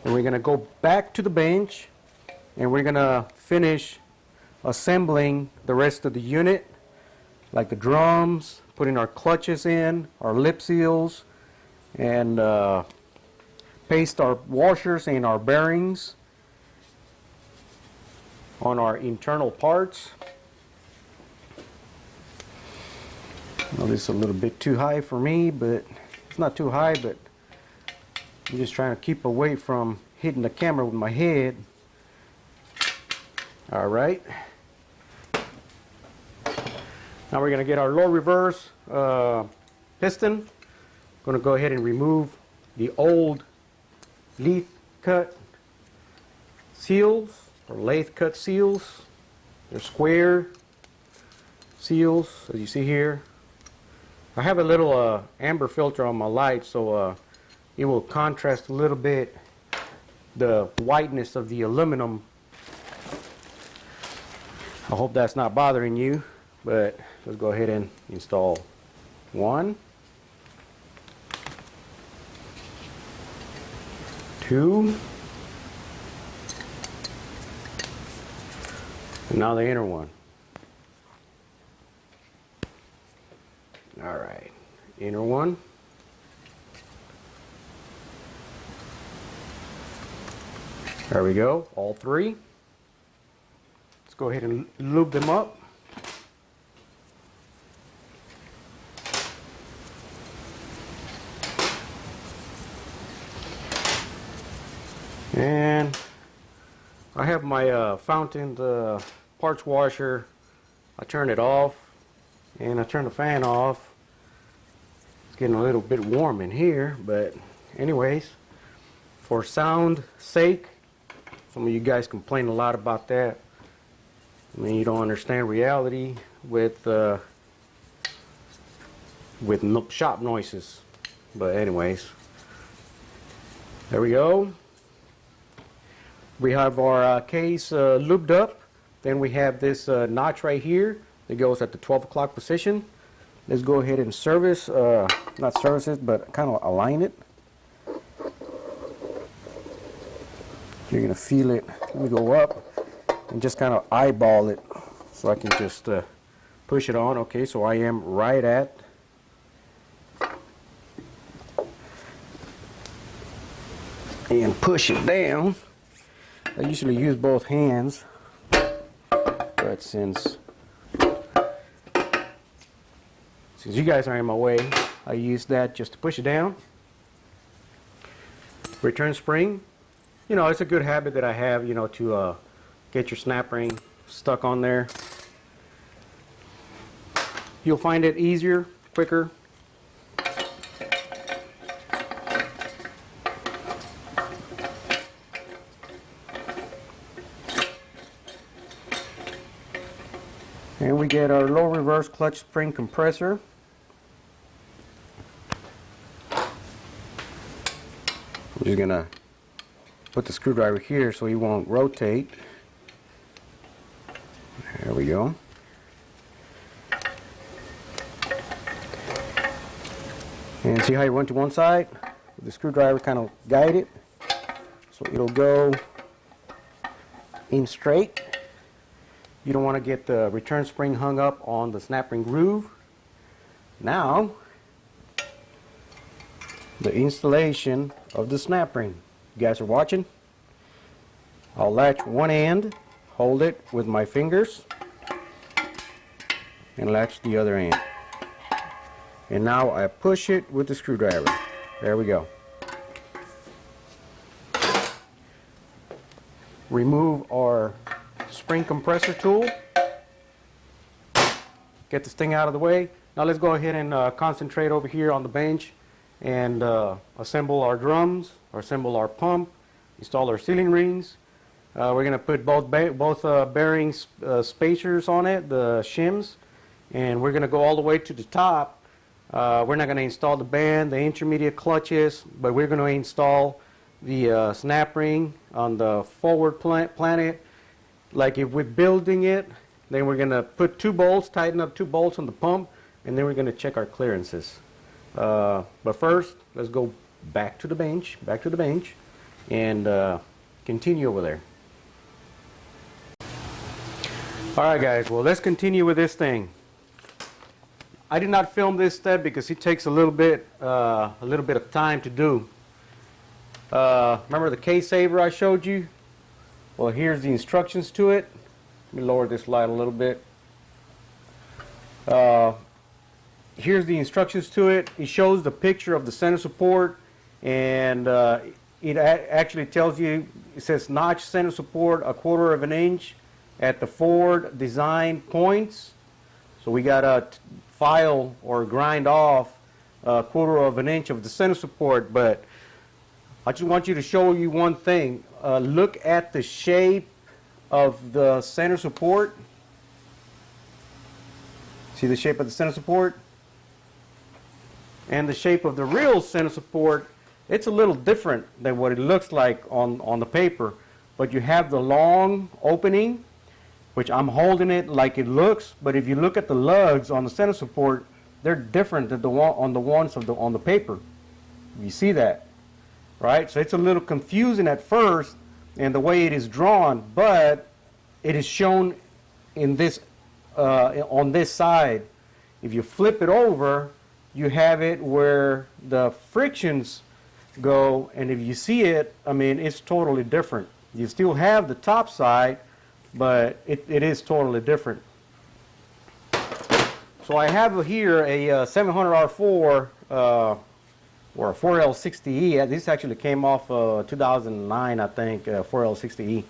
and we're going to go back to the bench, and we're going to finish assembling the rest of the unit, like the drums, putting our clutches in, our lip seals, and paste our washers and our bearings on our internal parts. Well, this is a little bit too high for me, but it's not too high, but I'm just trying to keep away from hitting the camera with my head. All right. Now we're going to get our low reverse piston. Going to go ahead and remove the old lathe cut seals, or lathe cut seals. They're square seals, as you see here. I have a little amber filter on my light, so it will contrast a little bit the whiteness of the aluminum. I hope that's not bothering you, but let's go ahead and install one, two, and now the inner one. All right, inner one. There we go, all three. Let's go ahead and lube them up. And I have my fountain parts washer. I turn it off, and I turn the fan off. It's getting a little bit warm in here, but anyways, for sound sake, some of you guys complain a lot about that. I mean, you don't understand reality with shop noises. But anyways, there we go. We have our case lubed up. Then we have this notch right here that goes at the 12 o'clock position. Let's go ahead and service, not service it, but kind of align it. You're going to feel it. Let me go up and just kind of eyeball it so I can just push it on. Okay, so I am right at and push it down. I usually use both hands, but since you guys are in my way, I use that just to push it down. Return spring. You know, it's a good habit that I have, you know, to get your snap ring stuck on there. You'll find it easier, quicker. And we get our low reverse clutch spring compressor. I'm just gonna put the screwdriver here so he won't rotate. There we go. And see how you went to one side? The screwdriver kind of guide it so it'll go in straight. You don't want to get the return spring hung up on the snap ring groove. Now, the installation of the snap ring. You guys are watching? I'll latch one end, hold it with my fingers, and latch the other end. And now I push it with the screwdriver. There we go. remove our spring compressor tool. Get this thing out of the way. Now let's go ahead and concentrate over here on the bench and assemble our drums, or assemble our pump, install our sealing rings. We're going to put both bearings spacers on it, the shims, and we're going to go all the way to the top. We're not going to install the band, the intermediate clutches, but we're going to install the snap ring on the forward planet. Like if we're building it, then we're going to put 2 bolts, tighten up 2 bolts on the pump, and then we're going to check our clearances. But first, let's go back to the bench, and continue over there. Alright guys, well let's continue with this thing. I did not film this step because it takes a little bit of time to do. Remember the case saver I showed you? Well, here's the instructions to it. Let me lower this light a little bit. Here's the instructions to it. It shows the picture of the center support, and it actually tells you, it says notch center support 1/4 inch at the forward design points. So we got to file or grind off 1/4 inch of the center support. But I just want you to show you one thing. Look at the shape of the center support. See the shape of the center support? And the shape of the real center support, it's a little different than what it looks like on the paper. But you have the long opening, which I'm holding it like it looks, but if you look at the lugs on the center support, they're different than the ones on the paper. You see that, right? So it's a little confusing at first in the way it is drawn, but it is shown in this on this side. If you flip it over, you have it where the frictions go, and if you see it, I mean, it's totally different. You still have the top side, but it is totally different. So I have here a 700R4 or a 4L60E. This actually came off 2009, I think, 4L60E.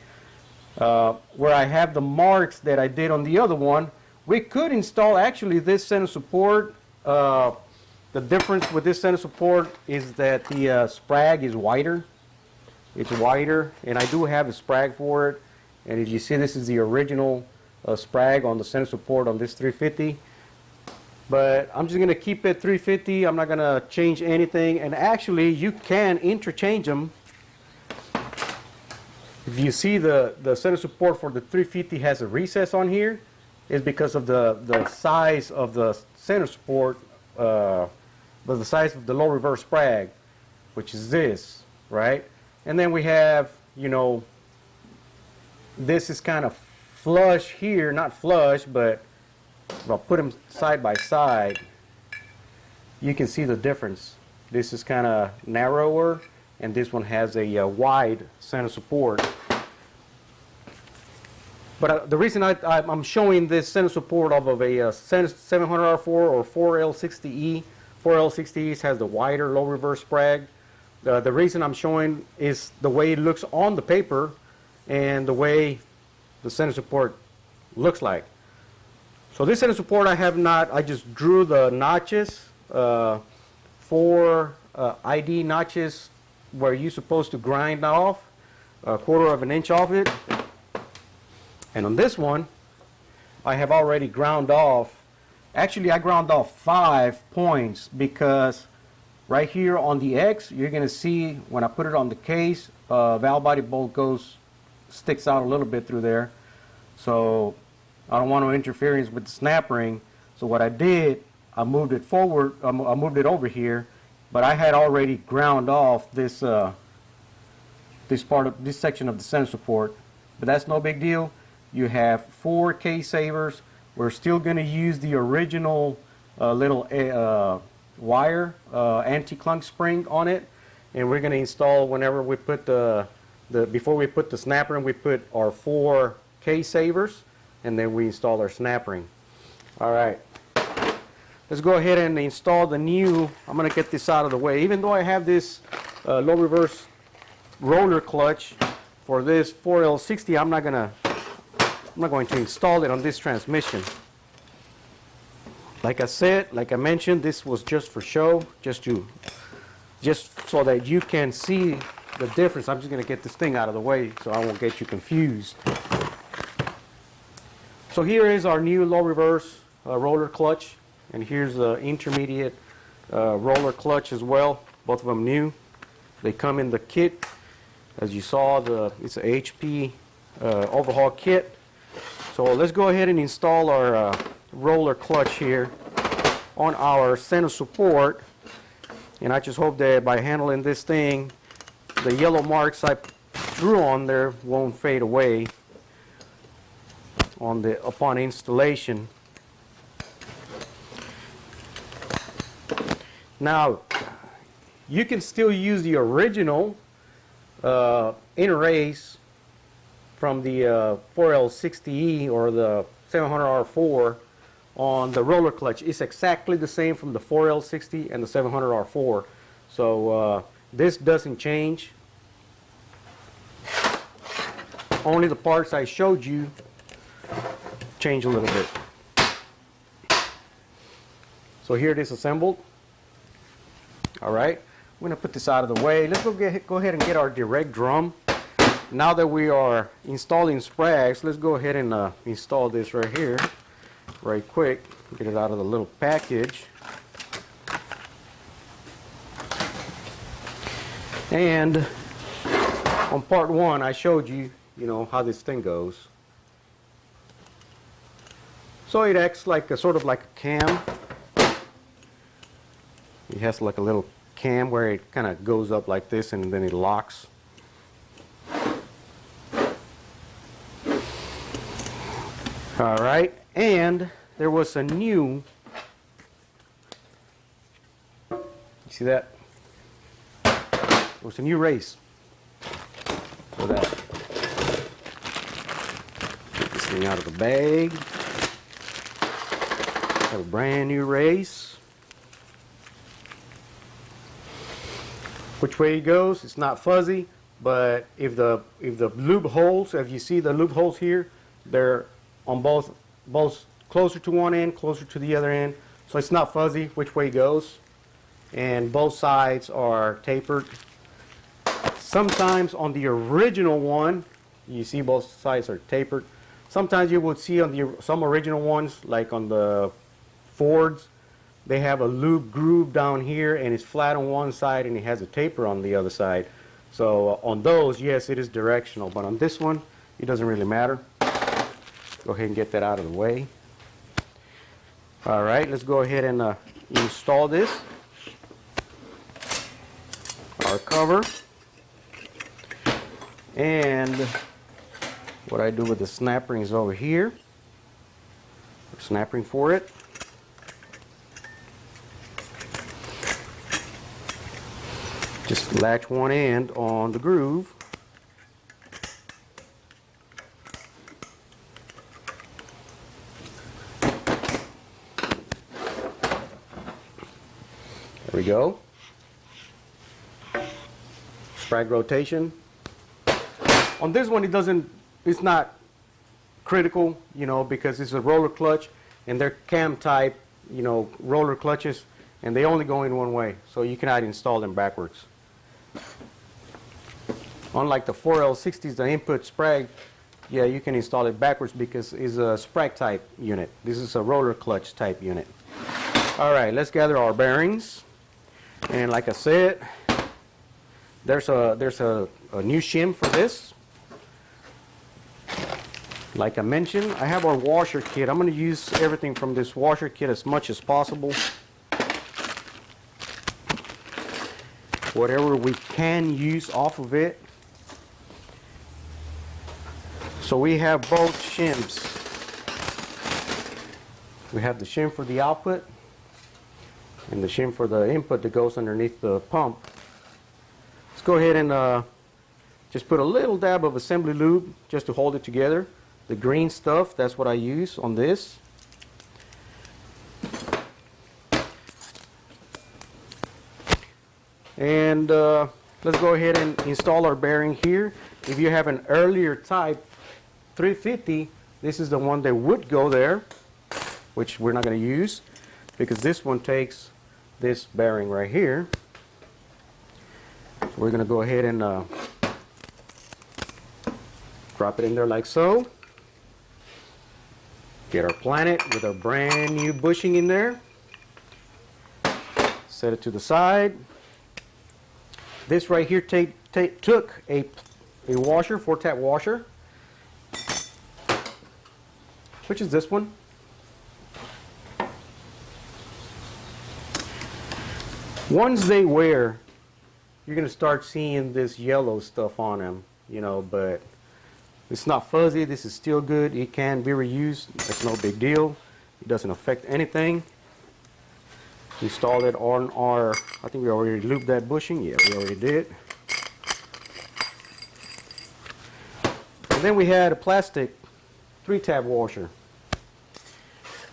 Where I have the marks that I did on the other one. We could install actually this center support. The difference with this center support is that the sprag is wider. It's wider, and I do have a sprag for it. And as you see, this is the original sprag on the center support on this 350. But I'm just going to keep it 350. I'm not going to change anything. And actually, you can interchange them. If you see the center support for the 350 has a recess on here, it's because of the size of the center support, but the size of the low reverse sprag, which is this, right? And then we have, you know, this is kind of flush here, not flush, but if I put them side by side, you can see the difference. This is kind of narrower, and this one has a wide center support. But the reason I'm showing this center support of a 700R4 or 4L60E, 4L60Es has the wider low reverse sprag. The reason I'm showing is the way it looks on the paper and the way the center support looks like. So this center support I just drew the notches, 4 ID notches where you're supposed to grind off 1/4 inch off it. And on this one, I have already ground off. Actually, I ground off 5 points because right here on the X, you're going to see when I put it on the case, valve body bolt sticks out a little bit through there. So I don't want no interference with the snap ring. So what I did, I moved it forward. I moved it over here, but I had already ground off this this section of the center support. But that's no big deal. You have 4 case savers. We're still going to use the original little wire anti-clunk spring on it, and we're going to install whenever we put before we put the snap ring, we put our 4 case savers, and then we install our snap ring. All right, let's go ahead and install the new. I'm going to get this out of the way. Even though I have this low reverse roller clutch, for this 4L60, I'm not going to install it on this transmission. Like I said, like I mentioned, this was just for show, just so that you can see the difference. I'm just going to get this thing out of the way so I won't get you confused. So here is our new low reverse roller clutch, and here's the intermediate roller clutch as well, both of them new. They come in the kit. As you saw, it's a HP overhaul kit. So let's go ahead and install our roller clutch here on our center support. And I just hope that by handling this thing, the yellow marks I drew on there won't fade away upon installation. Now, you can still use the original inner race from the 4L60E or the 700R4 on the roller clutch. It's exactly the same from the 4L60 and the 700R4. So this doesn't change. Only the parts I showed you change a little bit. So here it is assembled. All right, I'm going to put this out of the way. Let's go ahead and get our direct drum. Now that we are installing sprags, let's go ahead and install this right here, right quick. Get it out of the little package. And on part one, I showed you, how this thing goes. So it acts like sort of like a cam. It has like a little cam where it kind of goes up like this and then it locks. All right, and there was a new, you see that? There was a new race for that. Get this thing out of the bag. Got a brand new race. Which way it goes, it's not fuzzy, but if the lube holes, if you see the lube holes here, they're on both closer to one end, closer to the other end, so it's not fuzzy which way it goes, and both sides are tapered. Sometimes on the original one, you see both sides are tapered. Sometimes you would see on some original ones, like on the Fords, they have a lube groove down here and it's flat on one side and it has a taper on the other side. So on those, yes, it is directional, but on this one, it doesn't really matter. Go ahead and get that out of the way. All right, let's go ahead and install this. Our cover. And what I do with the snap ring is over here. Snap ring for it. Just latch one end on the groove. There we go. Sprag rotation. On this one, it's not critical, because it's a roller clutch and they're cam type, roller clutches, and they only go in one way, so you cannot install them backwards. Unlike the 4L60s, the input sprag, yeah, you can install it backwards because it's a sprag type unit. This is a roller clutch type unit. All right, let's gather our bearings. And like I said, there's a new shim for this. Like I mentioned, I have our washer kit. I'm going to use everything from this washer kit as much as possible. Whatever we can use off of it. So we have both shims. We have the shim for the output and the shim for the input that goes underneath the pump. Let's go ahead and just put a little dab of assembly lube just to hold it together. The green stuff, that's what I use on this. And let's go ahead and install our bearing here. If you have an earlier type 350, this is the one that would go there, which we're not going to use because this one takes this bearing right here. So we're going to go ahead and drop it in there like so. Get our planet with our brand new bushing in there. Set it to the side. This right here took a washer, 4-tap washer, which is this one. Once they wear, you're going to start seeing this yellow stuff on them, you know, but it's not fuzzy. This is still good. It can be reused. It's no big deal. It doesn't affect anything. Install it on our, I think we already lubed that bushing. Yeah, we already did. And then we had a plastic 3-tap washer.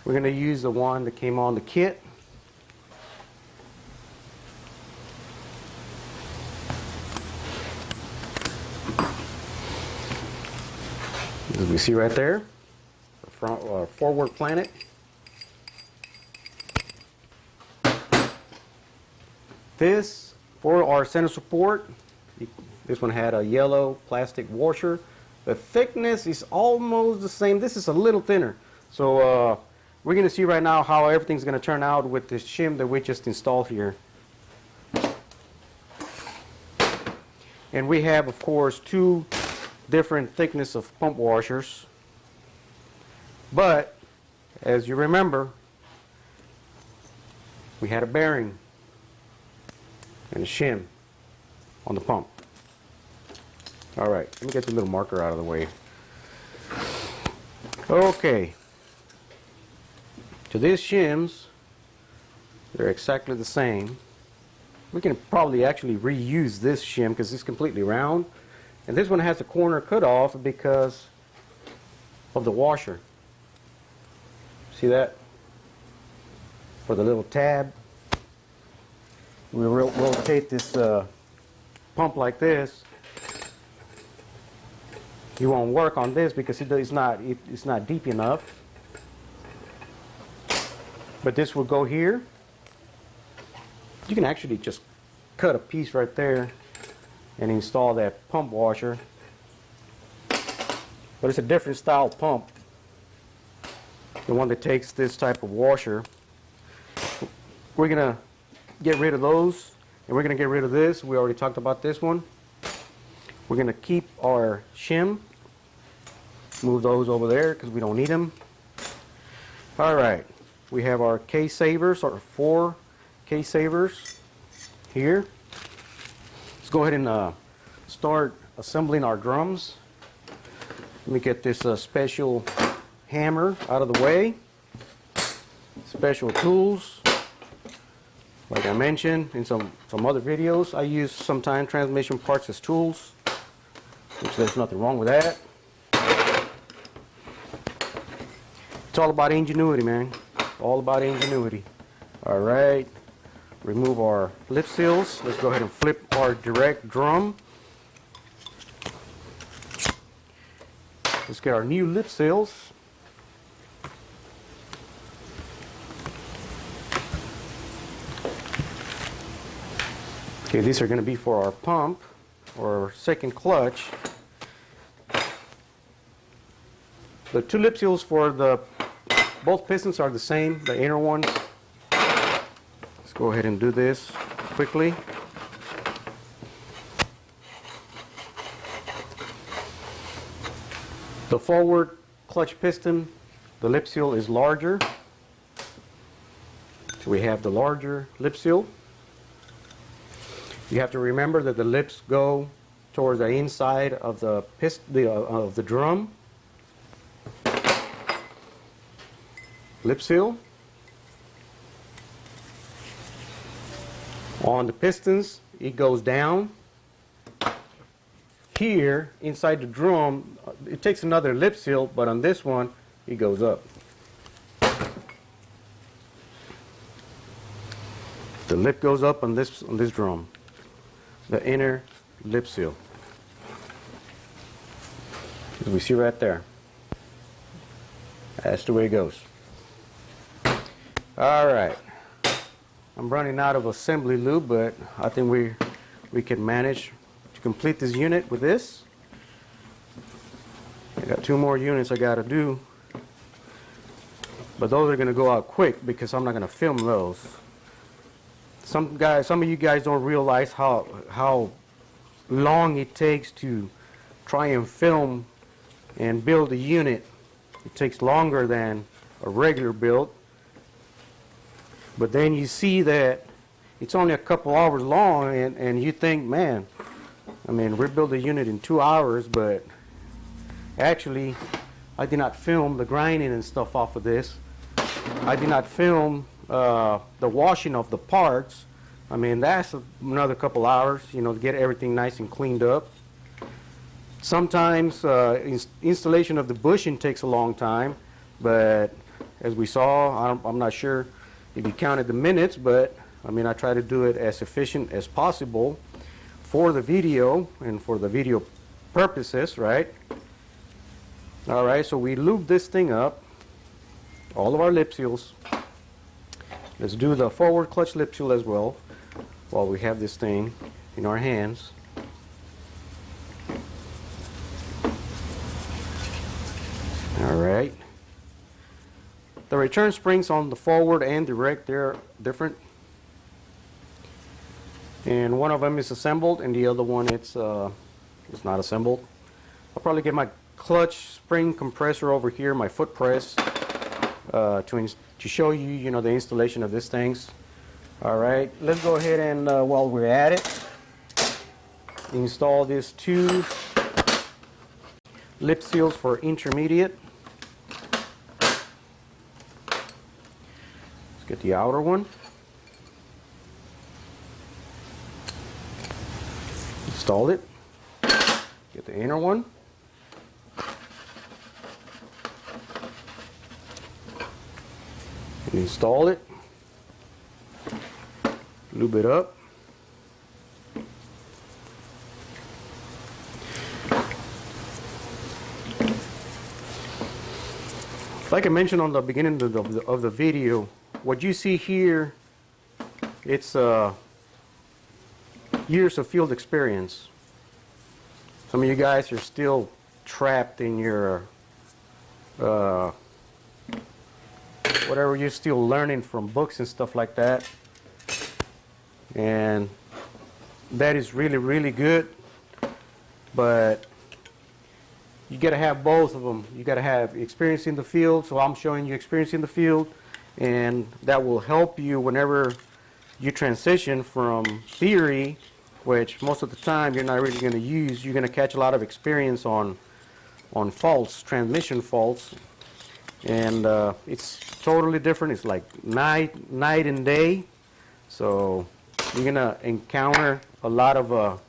We're going to use the one that came on the kit. As we see right there, the front forward planet. This for our center support. This one had a yellow plastic washer. The thickness is almost the same. This is a little thinner. So we're going to see right now how everything's going to turn out with this shim that we just installed here. And we have, of course, two different thickness of pump washers. But as you remember, we had a bearing and a shim on the pump. All right, let me get the little marker out of the way. Okay, so these shims, they're exactly the same. We can probably actually reuse this shim because it's completely round. And this one has a corner cut off because of the washer. See that? For the little tab. We rotate this pump like this. You won't work on this because it's not deep enough. But this will go here. You can actually just cut a piece right there and install that pump washer. But it's a different style pump. The one that takes this type of washer. We're gonna get rid of those, and we're gonna get rid of this. We already talked about this one. We're gonna keep our shim. Move those over there because we don't need them. All right, we have our case savers, or 4 case savers here. Let's go ahead and start assembling our drums. Let me get this special hammer out of the way. Special tools. Like I mentioned in some other videos, I use sometimes transmission parts as tools, which there's nothing wrong with that. It's all about ingenuity, man. All about ingenuity. All right. Remove our lip seals. Let's go ahead and flip our direct drum. Let's get our new lip seals. Okay, these are going to be for our pump or second clutch. The 2 lip seals for both pistons are the same, the inner ones. Let's go ahead and do this quickly. The forward clutch piston, the lip seal is larger. So we have the larger lip seal. You have to remember that the lips go towards the inside of the piston of the drum. Lip seal. On the pistons, it goes down. Here, inside the drum, it takes another lip seal, but on this one, it goes up. The lip goes up on this drum. the inner lip seal. As we see right there. That's the way it goes. Alright. I'm running out of assembly lube, but I think we can manage to complete this unit with this. I got 2 more units I gotta do. But those are gonna go out quick because I'm not gonna film those. Some of you guys don't realize how long it takes to try and film and build a unit. It takes longer than a regular build. But then you see that it's only a couple hours long, and you think, man, I mean, we built a unit in 2 hours, but actually I did not film the grinding and stuff off of this. I did not film the washing of the parts. I mean, that's another couple hours, you know, to get everything nice and cleaned up. Sometimes installation of the bushing takes a long time, but as we saw, I'm not sure if you counted the minutes, but I mean, I try to do it as efficient as possible for the video and for the video purposes, right? All right, so we lube this thing up, all of our lip seals. Let's do the forward clutch lip seal as well while we have this thing in our hands. All right. The return springs on the forward and direct, they're different. And one of them is assembled and the other one it's not assembled. I'll probably get my clutch spring compressor over here, my foot press, to show you, you know, the installation of these things. All right, let's go ahead and while we're at it, install these 2 lip seals for intermediate. Let's get the outer one. Install it. Get the inner one. And install it. Lube it up. Like I mentioned on the beginning of the video, what you see here, it's years of field experience. Some of you guys are still trapped in your whatever you're still learning from books and stuff like that, and that is really, really good, but you got to have both of them. You got to have experience in the field, so I'm showing you experience in the field, and that will help you whenever you transition from theory, which most of the time you're not really going to use. You're going to catch a lot of experience on faults, transmission faults, and it's totally different. It's like night and day, so you're going to encounter a lot of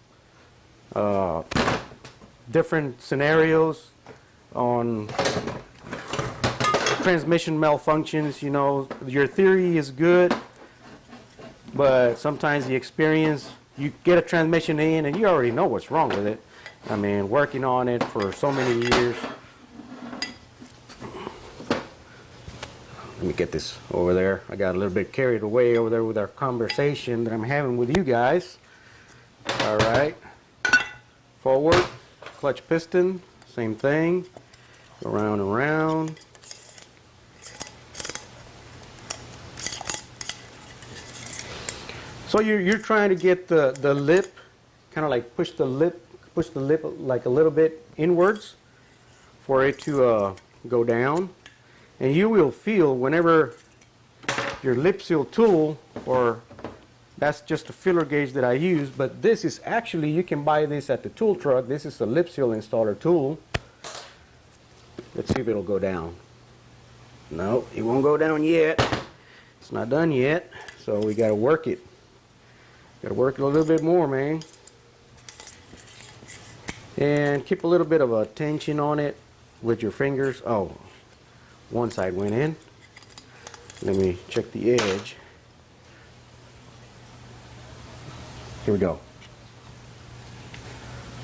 different scenarios on transmission malfunctions. You know, your theory is good, but sometimes the experience, you get a transmission in and you already know what's wrong with it. I mean, working on it for so many years. Let me get this over there. I got a little bit carried away over there with our conversation that I'm having with you guys. All right. Forward, clutch piston, same thing. Go round and round. So you're trying to get the lip, kind of like push the lip like a little bit inwards for it to go down. And you will feel whenever your lip seal tool, or that's just a filler gauge that I use, but this is actually, you can buy this at the tool truck. This is a lip seal installer tool. Let's see if it'll go down. No, it won't go down yet. It's not done yet, so we got to work it. Got to work it a little bit more, man. And keep a little bit of a tension on it with your fingers. Oh, one side went in. Let me check the edge. Here we go.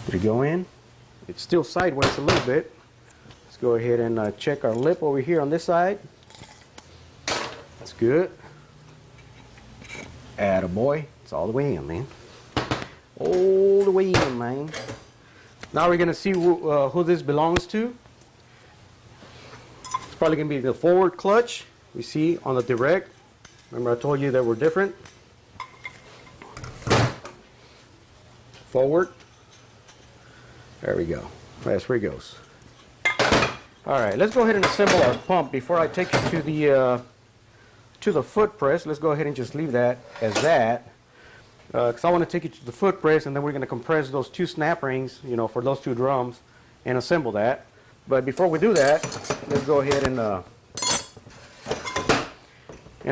Did it go in? It's still sideways a little bit. Let's go ahead and check our lip over here on this side. That's good. Attaboy. It's all the way in, man. All the way in, man. Now we're going to see who this belongs to. It's probably going to be the forward clutch. We see on the direct. Remember I told you that we're different. Forward. There we go. That's where it goes. Alright, let's go ahead and assemble our pump. Before I take you to the foot press, let's go ahead and just leave that as that. Because I want to take you to the foot press, and then we're going to compress those two snap rings, you know, for those two drums, and assemble that. But before we do that, let's go ahead and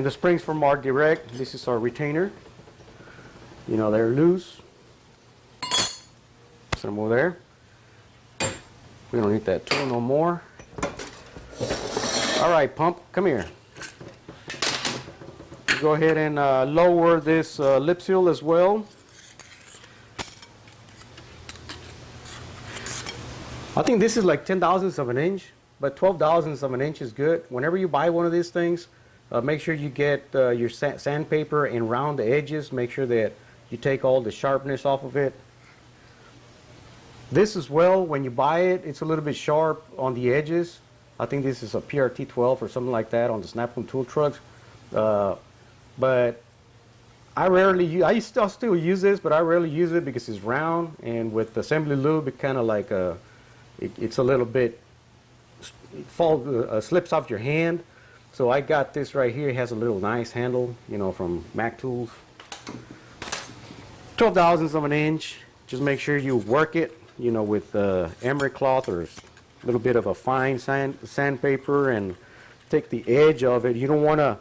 the springs from our direct. This is our retainer. You know, they're loose. Set them over there. We don't need that tool no more. All right, pump, come here. Go ahead and lower this lip seal as well. I think this is like 10,000ths of an inch, but 12,000ths of an inch is good. Whenever you buy one of these things, make sure you get your sandpaper and round the edges. Make sure that you take all the sharpness off of it. This as well, when you buy it, it's a little bit sharp on the edges. I think this is a PRT 12 or something like that on the Snap-on tool trucks. But I rarely use, I still use this, but I rarely use it because it's round, and with assembly lube, it kind of like it's a little bit, slips off your hand. So I got this right here. It has a little nice handle, you know, from Mac Tools. 12,000ths of an inch. Just make sure you work it, you know, with emery cloth or a little bit of a fine sandpaper, and take the edge of it. You don't want to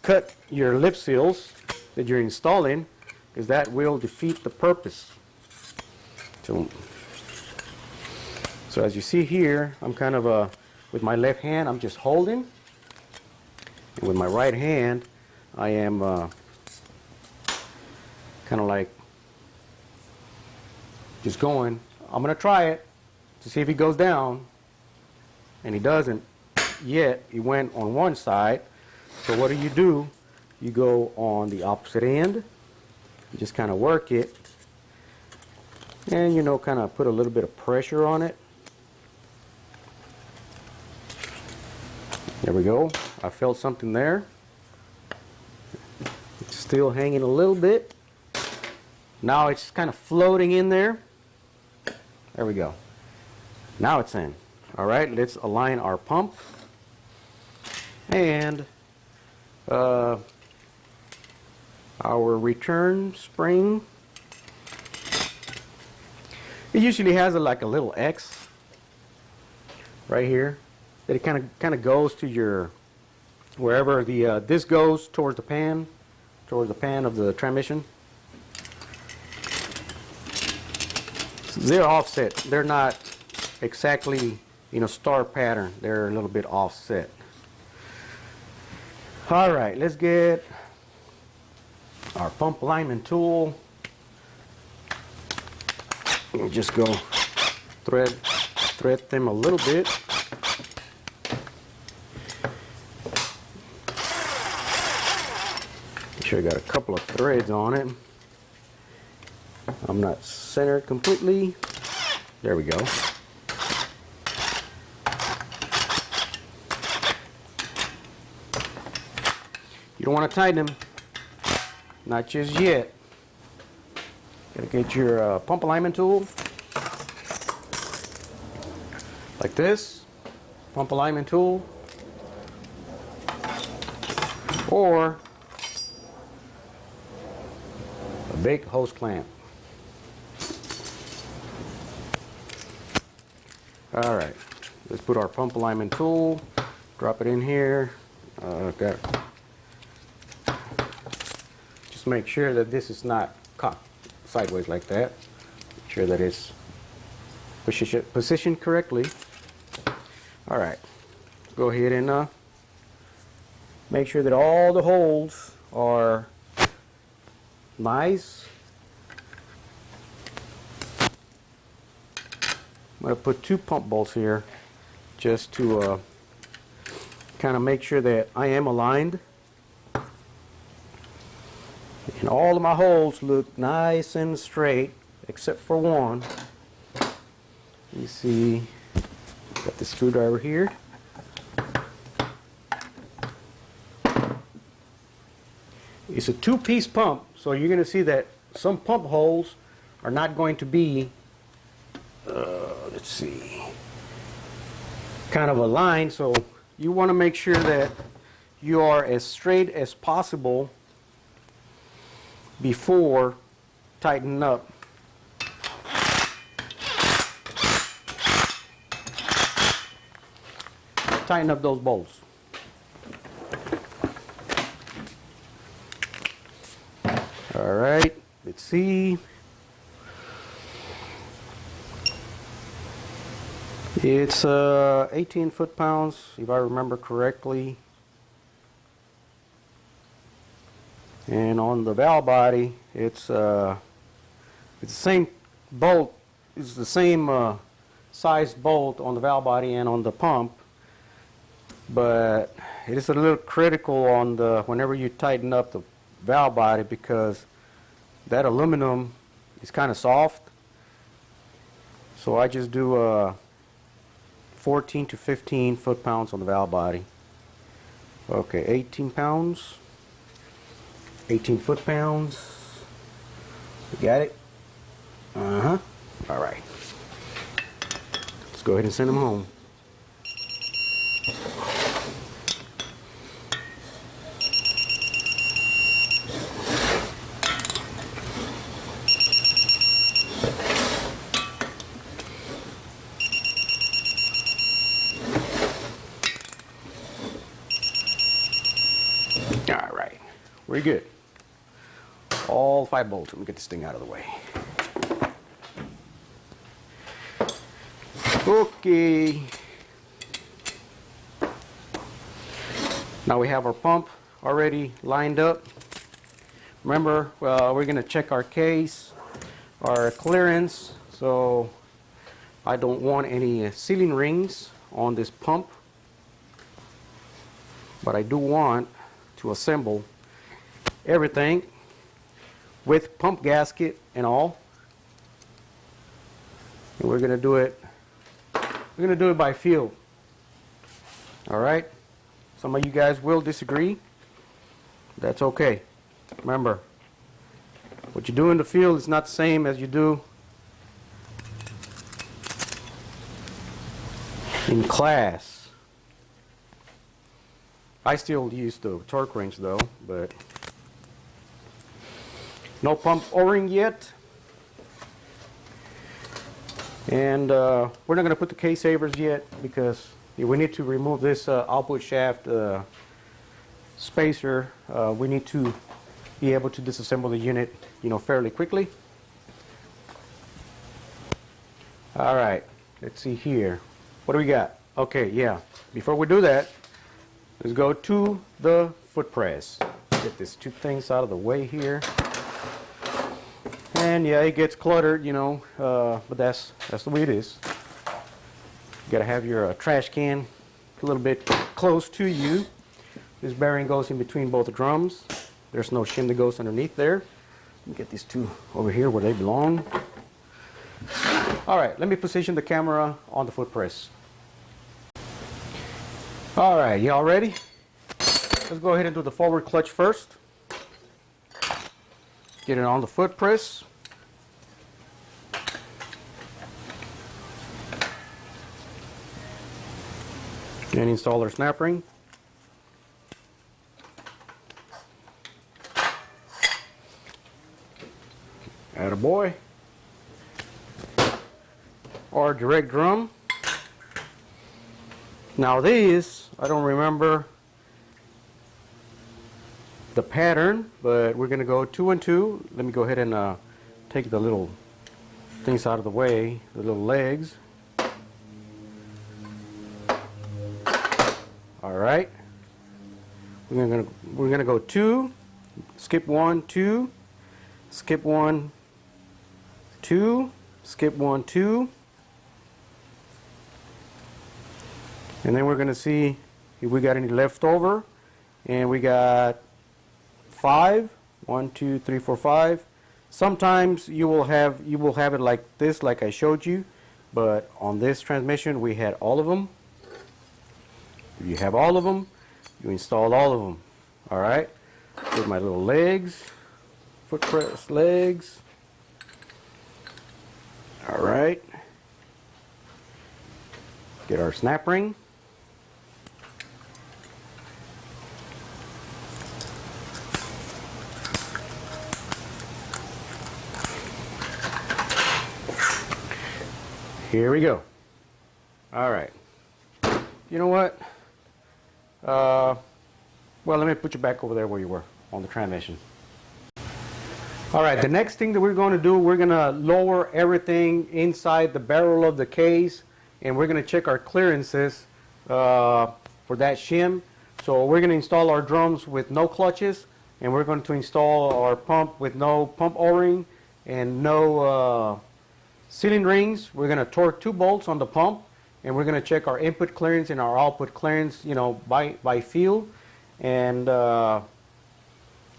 cut your lip seals that you're installing, because that will defeat the purpose. So as you see here, I'm kind of with my left hand, I'm just holding, and with my right hand, I am kind of like just going. I'm going to try it to see if he goes down, and he doesn't yet. He went on one side. So what do? You go on the opposite end. You just kind of work it, and, you know, kind of put a little bit of pressure on it. There we go. I felt something there. It's still hanging a little bit. Now it's kind of floating in there. There we go. Now it's in. All right, let's align our pump. And our return spring. It usually has like a little X right here that it kind of goes to your, wherever the this goes towards the pan of the transmission. They're offset. They're not exactly, you know, star pattern. They're a little bit offset. All right, let's get our pump alignment tool. We'll just go thread them a little bit. Make sure I got a couple of threads on it. I'm not centered completely. There we go. You don't want to tighten them, not just yet. Gotta get your pump alignment tool, like this, pump alignment tool, or a big hose clamp. All right, let's put our pump alignment tool, drop it in here. Just make sure that this is not cocked sideways like that. Make sure that it's positioned correctly. All right, go ahead and make sure that all the holes are nice I'm going to put 2 pump bolts here just to kind of make sure that I am aligned. And all of my holes look nice and straight except for one. You see, got the screwdriver here. It's a 2-piece pump, so you're going to see that some pump holes are not going to be, let's see, kind of aligned. So you want to make sure that you are as straight as possible before tightening up. Tighten up those bolts. All right, let's see. It's 18 foot-pounds, if I remember correctly. And on the valve body, it's the same bolt. It's the same size bolt on the valve body and on the pump, but it is a little critical on the whenever you tighten up the valve body, because that aluminum is kind of soft. So I just do 14 to 15 foot-pounds on the valve body. Okay, 18 pounds. 18 foot-pounds. You got it? Uh-huh. All right. Let's go ahead and send them home. All right. We're good. All 5 bolts. Let me get this thing out of the way. Okay. Now we have our pump already lined up. Remember, we're going to check our case, our clearance. So I don't want any sealing rings on this pump, but I do want to assemble everything with pump gasket and all. And we're going to do it by feel. All right? Some of you guys will disagree. That's okay. Remember, what you do in the field is not the same as you do in class. I still use the torque wrench though, but no pump O-ring yet. And we're not going to put the K-savers yet because we need to remove this output shaft spacer. We need to be able to disassemble the unit, fairly quickly. All right, let's see here. What do we got? Okay, yeah. Before we do that, let's go to the foot press. Get these 2 things out of the way here. And yeah, it gets cluttered, but that's the way it is. You gotta have your trash can a little bit close to you. This bearing goes in between both the drums. There's no shim that goes underneath there. Let me get these 2 over here where they belong. All right, let me position the camera on the foot press. All right, y'all ready? Let's go ahead and do the forward clutch first. Get it on the foot press. And install our snap ring. Attaboy. Our direct drum. Now these, I don't remember the pattern, but we're going to go 2 and 2. Let me go ahead and take the little things out of the way, the little legs. All right. We're gonna go 2, skip 1, 2, skip 1, 2, skip 1, 2, And then we're going to see if we got any left over. And we got 5. 1, 2, 3, 4, 5. Sometimes you will have it like this, like I showed you. But on this transmission, we had all of them. If you have all of them, you install all of them. All right. With my little legs, foot press legs. All right. Get our snap ring. Here we go. All right. You know what? Well, let me put you back over there where you were on the transmission. All right, the next thing that we're going to do, we're going to lower everything inside the barrel of the case, and we're going to check our clearances for that shim. So we're going to install our drums with no clutches, and we're going to install our pump with no pump O-ring and no sealing rings. We're going to torque 2 bolts on the pump, and we're going to check our input clearance and our output clearance, you know, by feel. And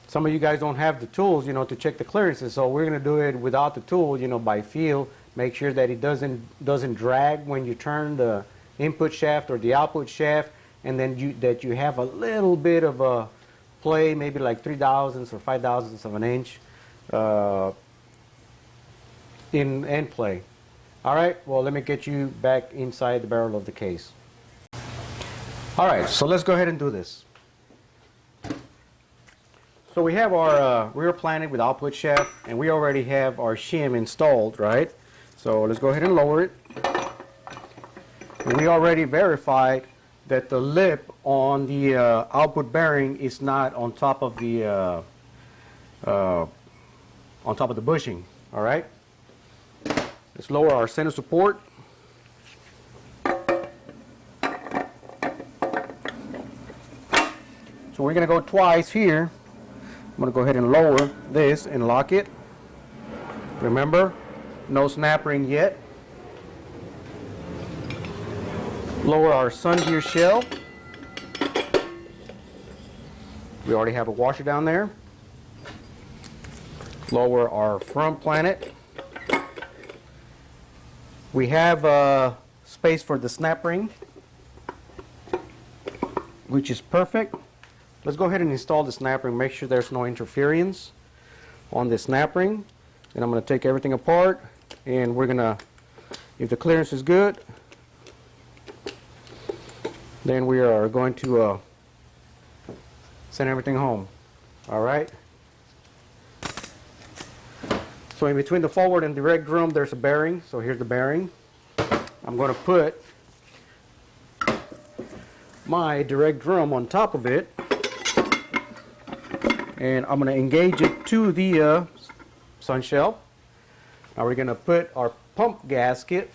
some of you guys don't have the tools, you know, to check the clearances, so we're going to do it without the tool, you know, by feel. Make sure that it doesn't drag when you turn the input shaft or the output shaft, and then you have a little bit of a play, maybe like 3/1000ths or 5/1000ths of an inch in end play. All right, well, let me get you back inside the barrel of the case. All right, so let's go ahead and do this. So we have our rear planet with output shaft, and we already have our shim installed, right? So let's go ahead and lower it. And we already verified that the lip on the output bearing is not on top of the bushing. All right. Let's lower our center support. So we're going to go twice here. I'm going to go ahead and lower this and lock it. Remember, no snap ring yet. Lower our sun gear shell. We already have a washer down there. Lower our front planet. We have space for the snap ring, which is perfect. Let's go ahead and install the snap ring. Make sure there's no interference on the snap ring. And I'm going to take everything apart, and we're going to, if the clearance is good, then we are going to send everything home. All right. So in between the forward and direct drum, there's a bearing. So here's the bearing. I'm going to put my direct drum on top of it, and I'm going to engage it to the sun shell. Now we're going to put our pump gasket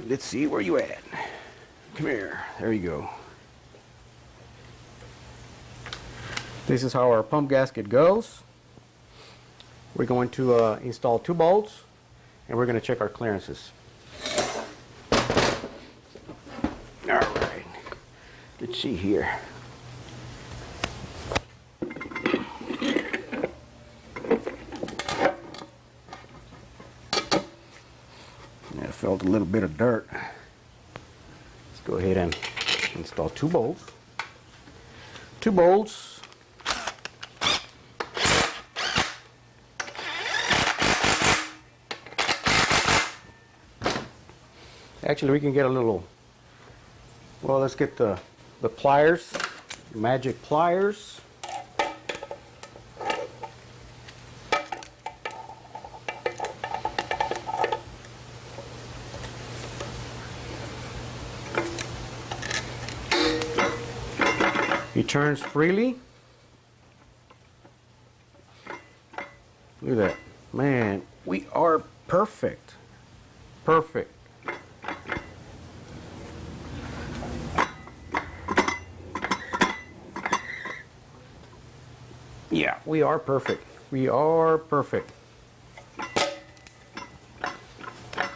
let's see where you at. Come here. There you go. This is how our pump gasket goes. We're going to install 2 bolts, and we're going to check our clearances. All right. Let's see here. I felt a little bit of dirt. Let's go ahead and install 2 bolts. 2 bolts. Actually, we can get a little, well, let's get the pliers, magic pliers. He turns freely. Look at that. Man, we are perfect. Perfect. Yeah, we are perfect. We are perfect.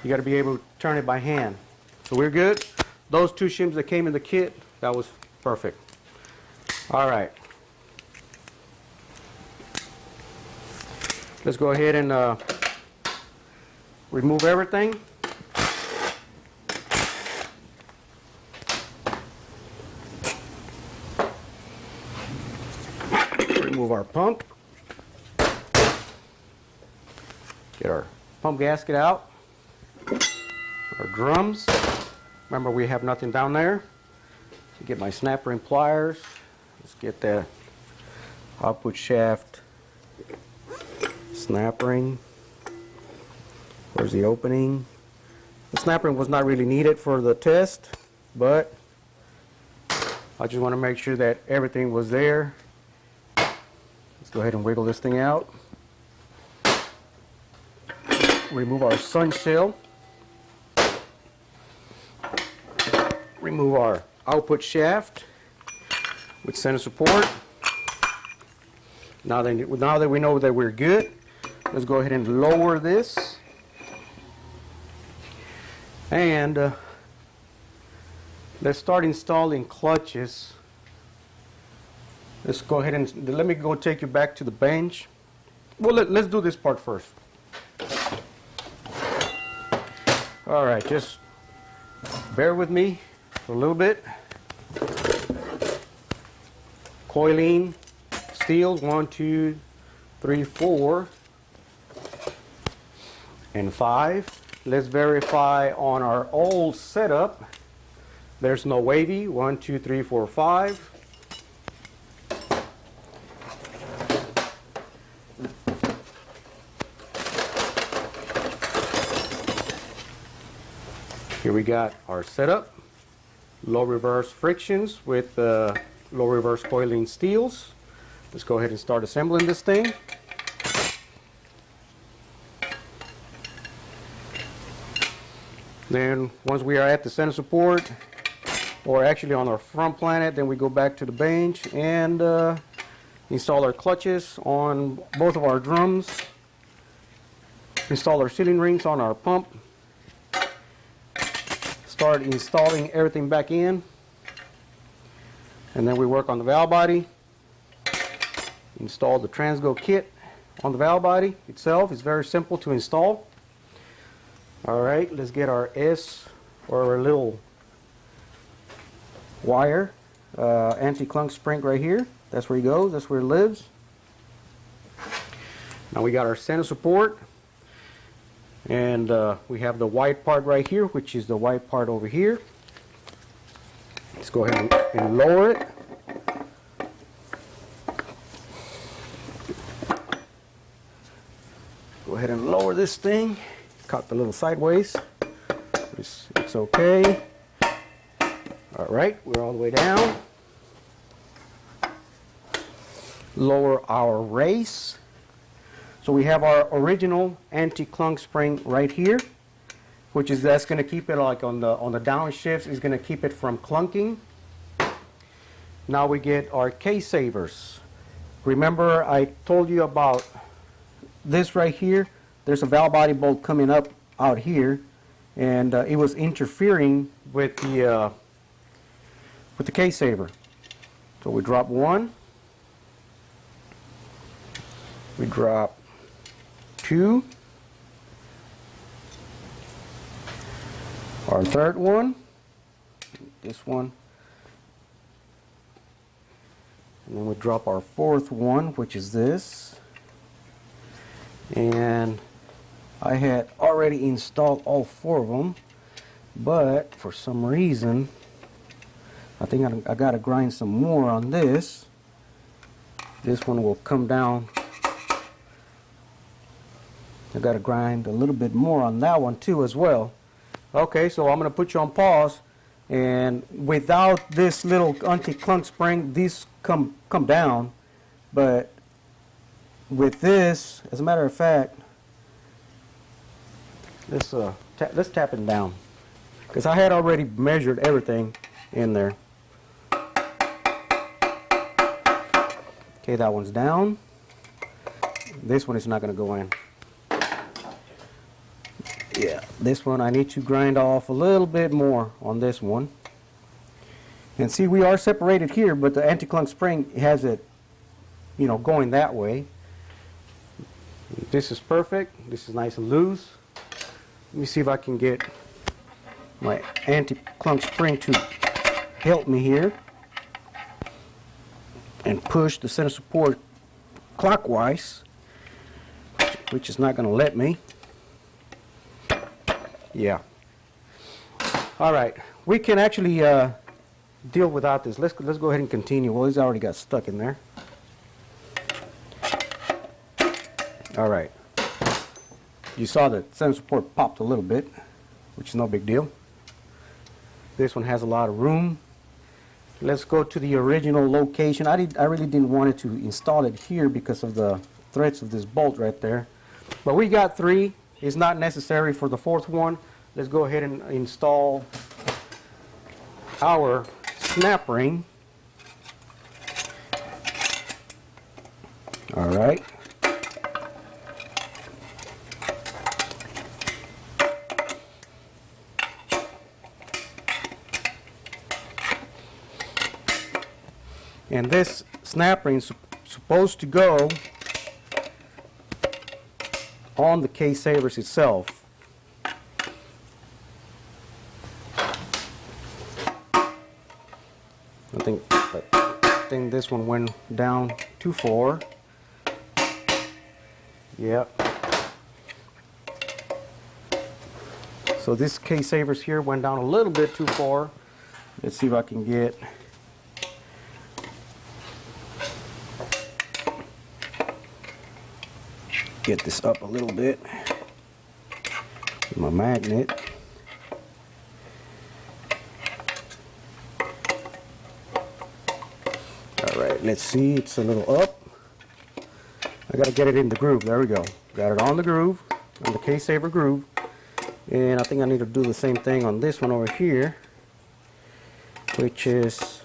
You got to be able to turn it by hand. So we're good. Those two shims that came in the kit, that was perfect. All right. Let's go ahead and remove everything. Remove our pump. Get our pump gasket out. Our drums. Remember, we have nothing down there. So get my snap ring pliers. Let's get that output shaft snap ring. Where's the opening? The snap ring was not really needed for the test, but I just want to make sure that everything was there. Let's go ahead and wiggle this thing out. Remove our sun shell. Remove our output shaft with center support. Now that we know that we're good, let's go ahead and lower this. And let's start installing clutches. Let's go ahead and let me go take you back to the bench. Well, let's do this part first. All right, just bear with me for a little bit. Coiling steels, 1, 2, 3, 4, and 5. Let's verify on our old setup. There's no wavy. 1, 2, 3, 4, 5. Here we got our setup. Low reverse frictions with low reverse coiling steels. Let's go ahead and start assembling this thing. Then once we are at the center support, or actually on our front planet, then we go back to the bench and install our clutches on both of our drums. Install our sealing rings on our pump. Start installing everything back in. And then we work on the valve body. Install the Transgo kit on the valve body itself. It's very simple to install. All right, let's get our S, or our little wire, anti-clunk spring right here. That's where he goes, that's where it lives. Now we got our center support, and we have the white part right here, which is the white part over here. Let's go ahead and lower it. Go ahead and lower this thing. Cocked a little sideways. It's okay. All right, we're all the way down. Lower our race. So we have our original anti-clunk spring right here, which is that's going to keep it like on the downshifts. Is going to keep it from clunking. Now we get our case savers. Remember I told you about this right here. There's a valve body bolt coming up out here, and it was interfering with the case saver. So we drop one, we drop two, our third one, this one, and then we drop our fourth one, which is this. And I had already installed all four of them, but for some reason I think I got to grind some more on this. This one will come down. I got to grind a little bit more on that one too as well. Okay, so I'm going to put you on pause, and without this little anti-clunk spring, these come down, but with this, as a matter of fact, let's tap it down, because I had already measured everything in there. Okay, that one's down. This one is not going to go in. Yeah, This one I need to grind off a little bit more on this one. And see, we are separated here, but the anti-clunk spring has it, you know, going that way. This is perfect. This is nice and loose. Let me see if I can get my anti-clunk spring to help me here and push the center support clockwise, which is not going to let me. Yeah. All right. We can actually deal without this. Let's go ahead and continue. Well, he's already got stuck in there. All right. You saw the center support popped a little bit, which is no big deal. This one has a lot of room. Let's go to the original location. I really didn't want it to install it here because of the threads of this bolt right there. But we got 3. It's not necessary for the 4th one. Let's go ahead and install our snap ring. All right. And this snap ring is supposed to go on the case savers itself. I think this one went down too far. Yep. So this case savers here went down a little bit too far. Let's see if I can get this up a little bit with my magnet. All right, let's see, it's a little up. I gotta get it in the groove. There we go. Got it on the groove, on the case saver groove. And I think I need to do the same thing on this one over here, which is,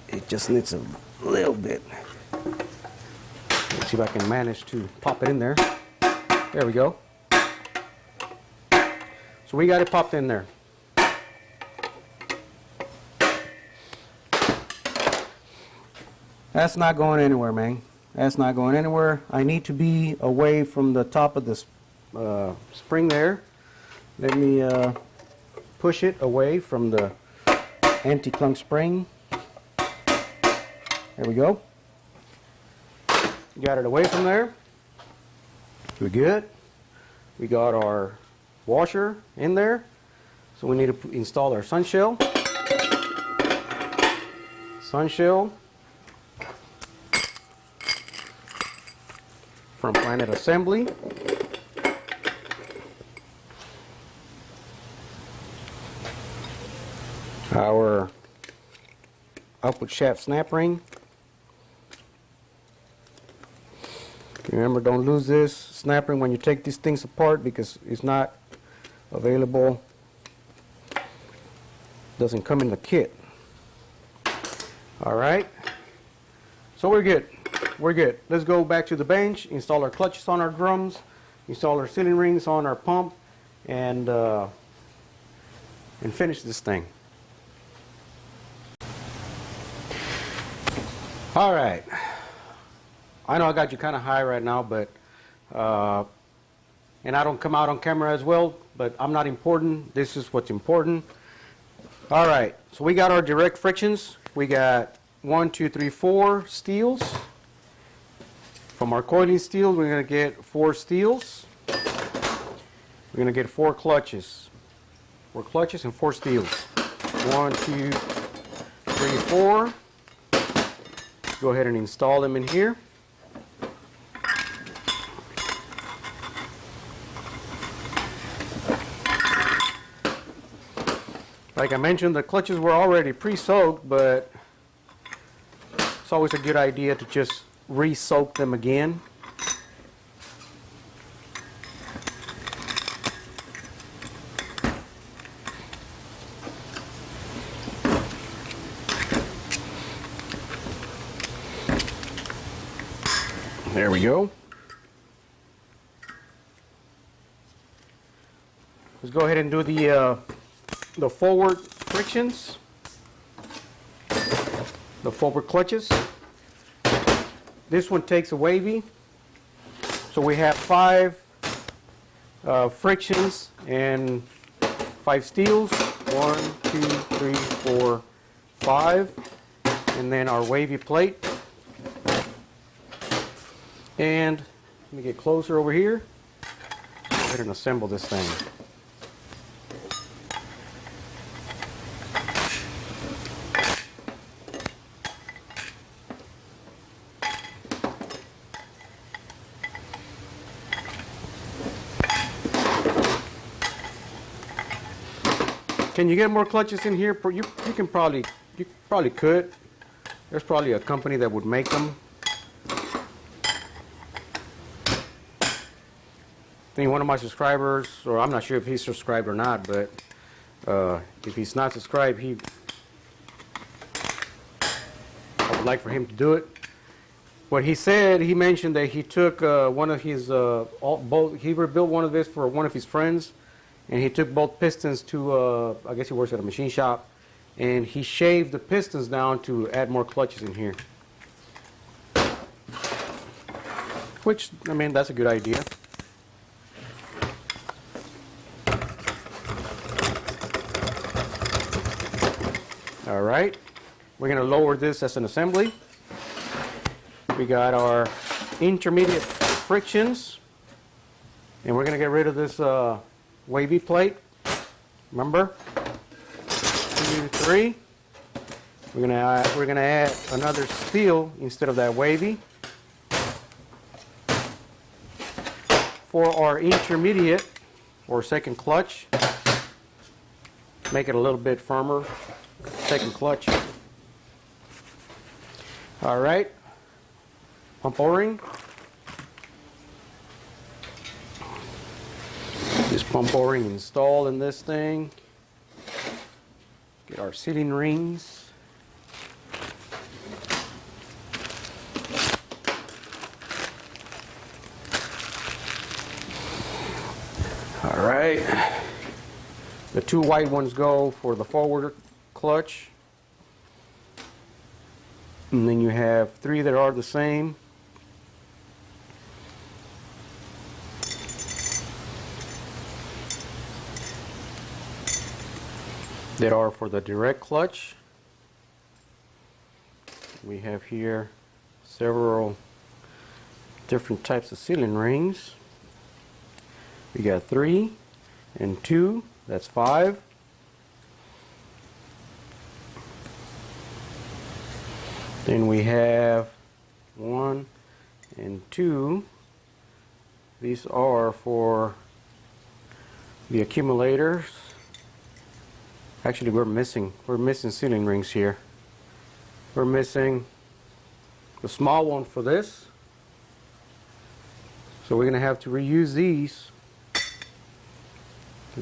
it just needs a little bit. Let's see if I can manage to pop it in there. There we go. So we got it popped in there. That's not going anywhere, man. That's not going anywhere. I need to be away from the top of this spring there. Let me push it away from the anti-clunk spring. There we go. Got it away from there. We're good. We got our washer in there. So we need to install our sun shell. Sun shell from Planet Assembly. Our output shaft snap ring. Remember, don't lose this snap ring when you take these things apart because it's not available. Doesn't come in the kit. All right. So we're good. We're good. Let's go back to the bench, install our clutches on our drums, install our sealing rings on our pump, and finish this thing. All right. I know I got you kind of high right now, but and I don't come out on camera as well, but I'm not important. This is what's important. All right. So we got our direct frictions. We got 1, 2, 3, 4 steels. From our coiling steel, we're going to get 4 steels. We're going to get 4 clutches. 4 clutches and 4 steels. 1, 2, 3, 4. Go ahead and install them in here. Like I mentioned, the clutches were already pre-soaked, but it's always a good idea to just re-soak them again. There we go. let's go ahead and do the forward frictions, the forward clutches. This one takes a wavy. So we have 5 frictions and 5 steels. 1, 2, 3, 4, 5. And then our wavy plate. And let me get closer over here. Go ahead and assemble this thing. Can you get more clutches in here? You probably could. There's probably a company that would make them. I think one of my subscribers, or I'm not sure if he's subscribed or not, but if he's not subscribed, I would like for him to do it. What he said, he mentioned that he took one of his he rebuilt one of this for one of his friends, and he took both pistons to I guess he works at a machine shop, and he shaved the pistons down to add more clutches in here. Which, I mean, that's a good idea. All right, we're going to lower this as an assembly. We got our intermediate frictions, and we're going to get rid of this wavy plate. Remember, 2, 3. We're going to add another steel instead of that wavy. For our intermediate or second clutch, make it a little bit firmer. Second clutch. All right, pump O-ring. This pump O-ring installed in this thing. Get our sealing rings. All right, the 2 white ones go for the forward clutch, and then you have 3 that are the same. That are for the direct clutch. We have here several different types of sealing rings. We got 3 and 2, that's 5. Then we have 1 and 2. These are for the accumulators. Actually, we're missing sealing rings here. We're missing the small one for this. So we're going to have to reuse these.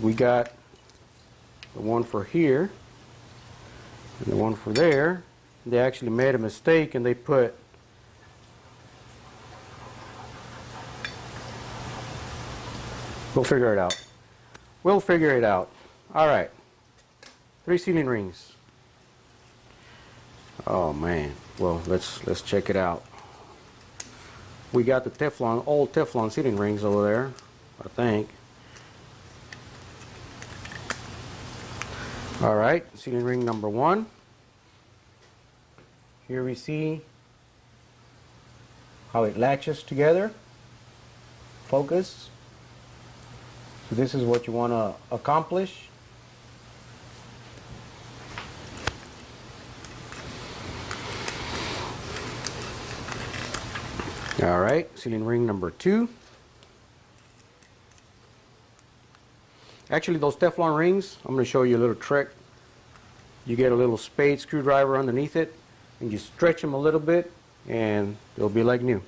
We got the one for here and the one for there. They actually made a mistake and they put we'll figure it out. We'll figure it out. All right. 3 sealing rings. Oh man. Well, let's check it out. We got the old Teflon sealing rings over there, I think. All right, sealing ring number 1. Here we see how it latches together. Focus. So this is what you want to accomplish. All right, sealing ring number 2. Actually, those Teflon rings, I'm going to show you a little trick. You get a little spade screwdriver underneath it, and you stretch them a little bit, and they'll be like new.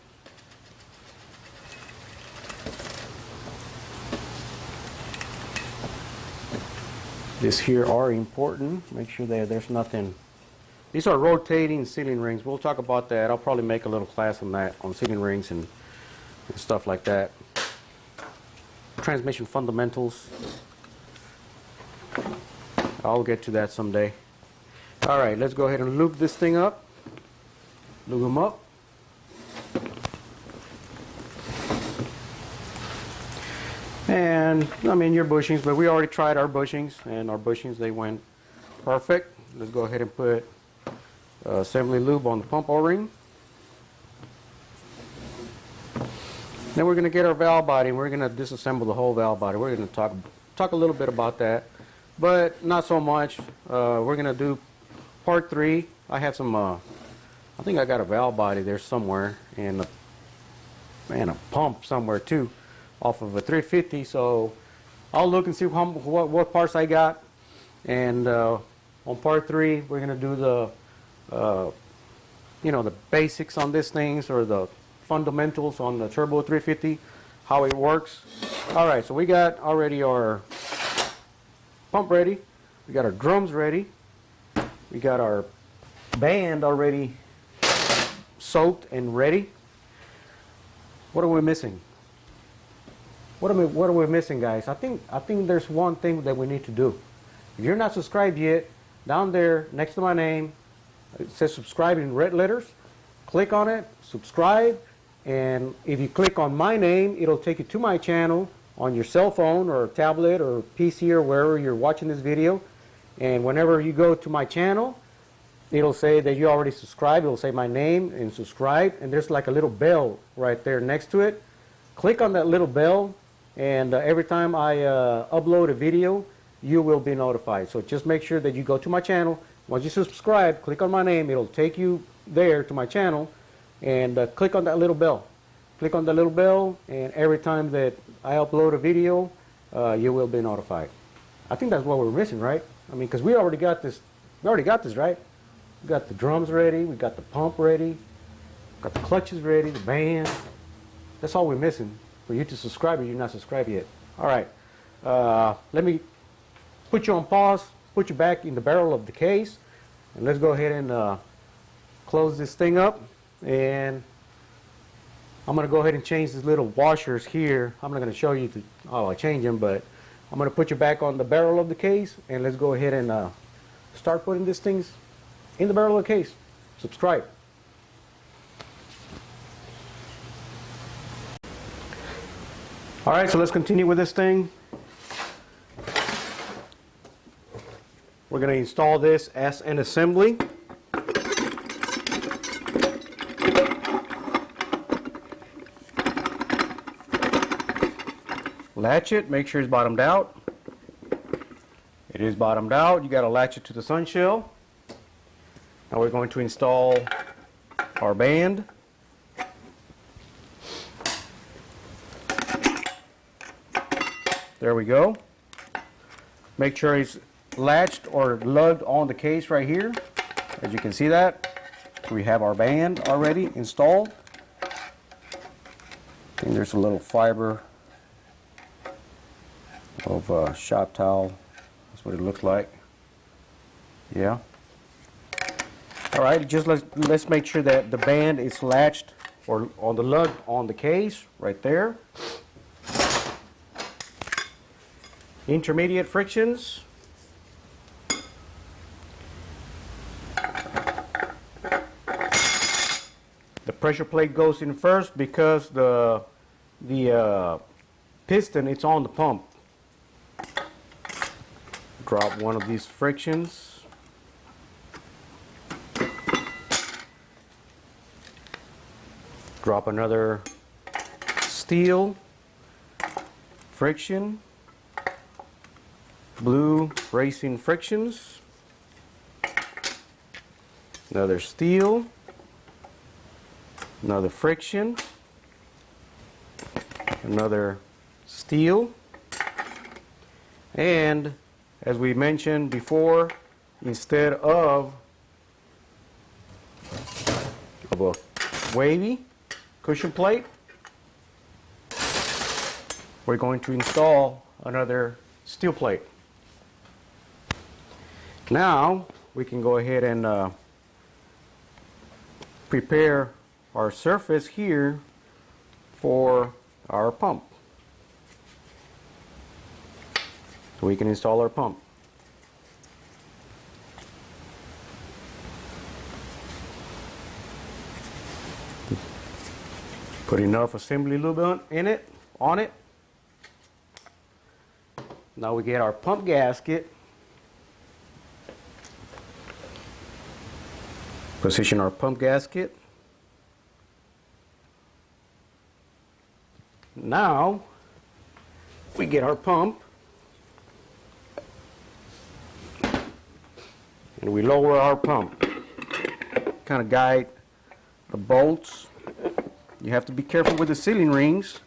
This here are important. Make sure that there's nothing. These are rotating sealing rings. We'll talk about that. I'll probably make a little class on that, on sealing rings and stuff like that. Transmission fundamentals. I'll get to that someday. All right, let's go ahead and lube this thing up. Lube them up. And I mean your bushings, but we already tried our bushings, and our bushings, they went perfect. Let's go ahead and put assembly lube on the pump O-ring. Then we're going to get our valve body, and we're going to disassemble the whole valve body. We're going to talk a little bit about that, but not so much. We're going to do part 3. I have some, I think I got a valve body there somewhere, and a pump somewhere too, off of a 350. So I'll look and see what parts I got, and on part 3 we're going to do the you know, the basics on these things, or the fundamentals on the Turbo 350, how it works. All right, so we got already our pump ready, we got our drums ready, we got our band already soaked and ready. What are we missing? What are we missing, guys? I think there's one thing that we need to do. If you're not subscribed yet, down there next to my name, it says subscribe in red letters. Click on it, subscribe, and if you click on my name, it'll take you to my channel on your cell phone or tablet or PC or wherever you're watching this video. And whenever you go to my channel, it'll say that you already subscribed. It'll say my name and subscribe, and there's like a little bell right there next to it. Click on that little bell, and every time I upload a video, you will be notified. So just make sure that you go to my channel. Once you subscribe, click on my name. It'll take you there to my channel, and click on that little bell. Click on the little bell, and every time that I upload a video, you will be notified. I think that's what we're missing, right? I mean, because we already got this. We already got this, right? We got the drums ready. We got the pump ready. Got the clutches ready. The band. That's all we're missing for you to subscribe if you're not subscribed yet. All right. Let me put you on pause. Put you back in the barrel of the case, and let's go ahead and close this thing up. And I'm going to go ahead and change these little washers here. I'm not going to show you how I change them, but I'm going to put you back on the barrel of the case, and let's go ahead and start putting these things in the barrel of the case. Subscribe. All right, so let's continue with this thing. We're going to install this as an assembly. Latch it, make sure it's bottomed out. It is bottomed out. You got to latch it to the sun shell. Now we're going to install our band. There we go. Make sure it's latched or lugged on the case right here. As you can see that, we have our band already installed. And there's a little fiber of shop towel. That's what it looks like. Yeah. All right, just let's make sure that the band is latched or on the lug on the case right there. Intermediate frictions. The pressure plate goes in first because the piston, it's on the pump. Drop one of these frictions. Drop another steel friction. Blue racing frictions. Another steel. Another friction. Another steel. And as we mentioned before, instead of a wavy cushion plate, we're going to install another steel plate. Now we can go ahead and prepare our surface here for our pump. So we can install our pump. Put enough assembly lubricant in it, on it. Now we get our pump gasket. Position our pump gasket. Now we get our pump and we lower our pump. Kind of guide the bolts. You have to be careful with the sealing rings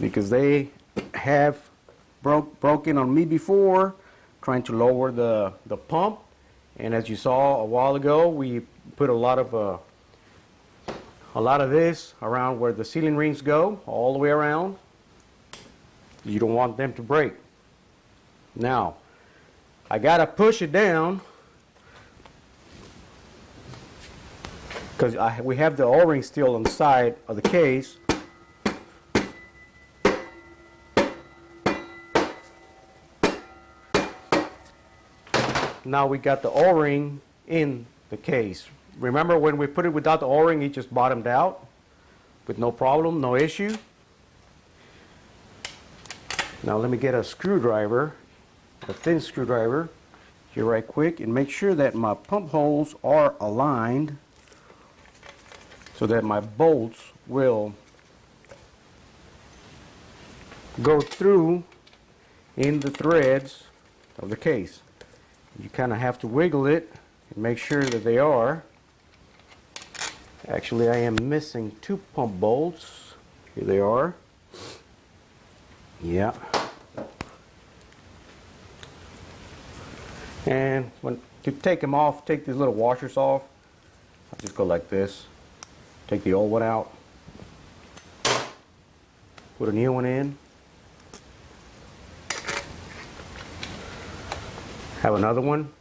because they have broken on me before trying to lower the pump. And as you saw a while ago, we put a lot of this around where the sealing rings go, all the way around. You don't want them to break. Now, I gotta push it down because we have the O-ring still on the side of the case. Now we got the O-ring in the case. Remember when we put it without the O-ring, it just bottomed out with no problem, no issue. Now let me get a screwdriver, a thin screwdriver, here right quick, and make sure that my pump holes are aligned so that my bolts will go through in the threads of the case. You kind of have to wiggle it and make sure that they are. Actually, I am missing 2 pump bolts. Here they are. Yeah. And to take them off, take these little washers off, I'll just go like this. Take the old one out. Put a new one in. Have another one.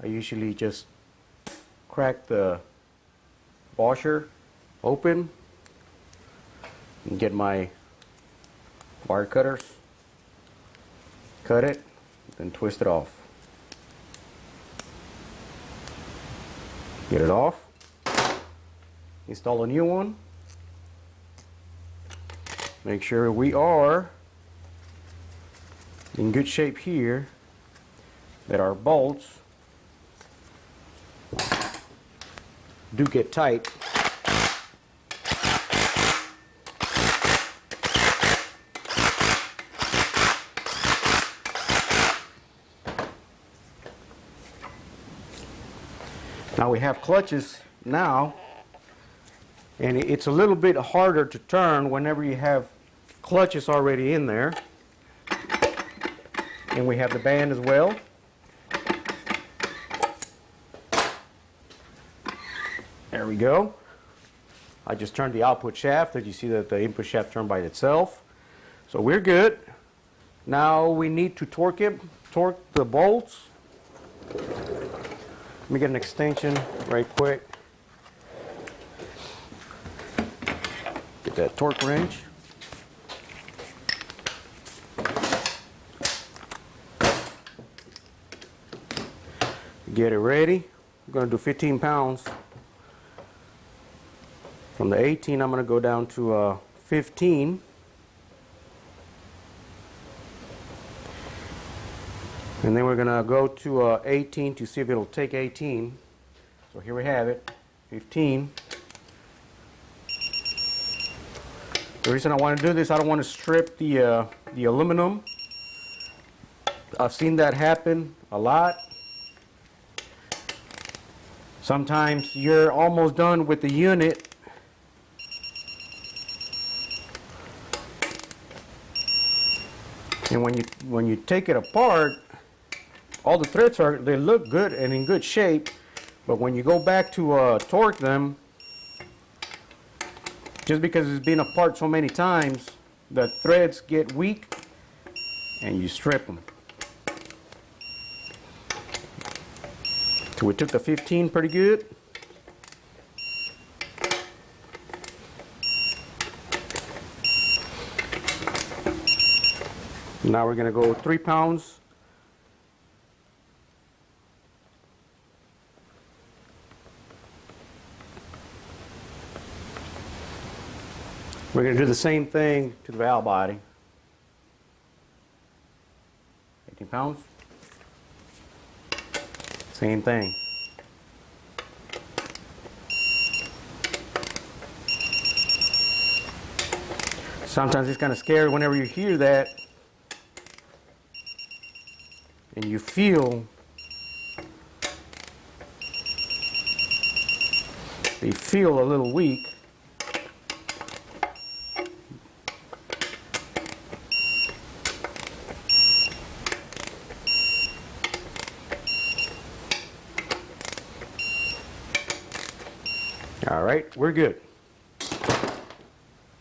I usually just crack the washer open and get my wire cutters, cut it, then twist it off. Get it off. Install a new one. Make sure we are in good shape here, that our bolts do get tight. Now we have clutches now, and it's a little bit harder to turn whenever you have clutches already in there. And we have the band as well. There we go. I just turned the output shaft. As you see that the input shaft turned by itself. So we're good. Now we need to torque the bolts. Let me get an extension right quick. Get that torque wrench. Get it ready. I'm going to do 15 pounds. From the 18, I'm going to go down to 15. And then we're going to go to 18 to see if it'll take 18. So here we have it, 15. The reason I want to do this, I don't want to strip the aluminum. I've seen that happen a lot. Sometimes you're almost done with the unit and when you take it apart, all the threads they look good and in good shape, but when you go back to torque them, just because it's been apart so many times, the threads get weak and you strip them. So we took the 15 pretty good. Now we're going to go 3 pounds. We're going to do the same thing to the valve body. 18 pounds. Same thing. Sometimes it's kind of scary whenever you hear that and you feel they feel a little weak. All right, we're good.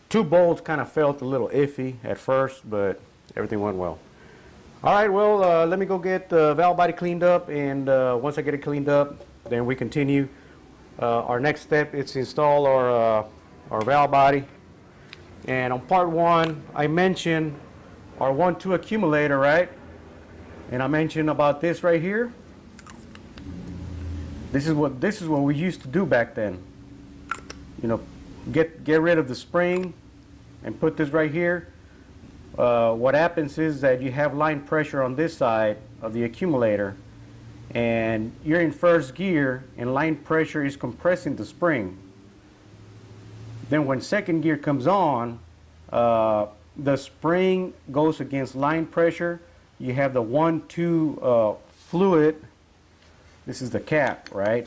Two bolts kind of felt a little iffy at first, but everything went well. All right, well, let me go get the valve body cleaned up, and once I get it cleaned up, then we continue. Our next step is to install our valve body. And on part one, I mentioned our 1-2 accumulator, right? And I mentioned about this right here. This is what we used to do back then. You know, get rid of the spring and put this right here. What happens is that you have line pressure on this side of the accumulator, and you're in first gear and line pressure is compressing the spring. Then when second gear comes on, the spring goes against line pressure. You have the 1-2 fluid. This is the cap, right?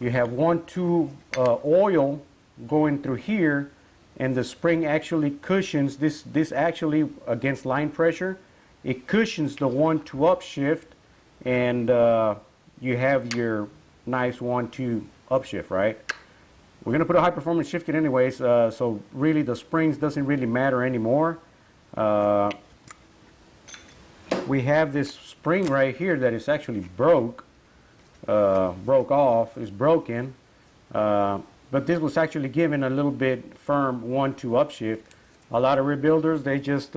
You have 1-2 oil going through here, and the spring actually cushions this actually against line pressure. It cushions the 1-2 upshift, and you have your nice 1-2 upshift, right? We're gonna put a high performance shift kit anyways, so really the springs doesn't really matter anymore. We have this spring right here that is actually broke off, is broken. But this was actually given a little bit firm 1-2 upshift. A lot of rebuilders, they just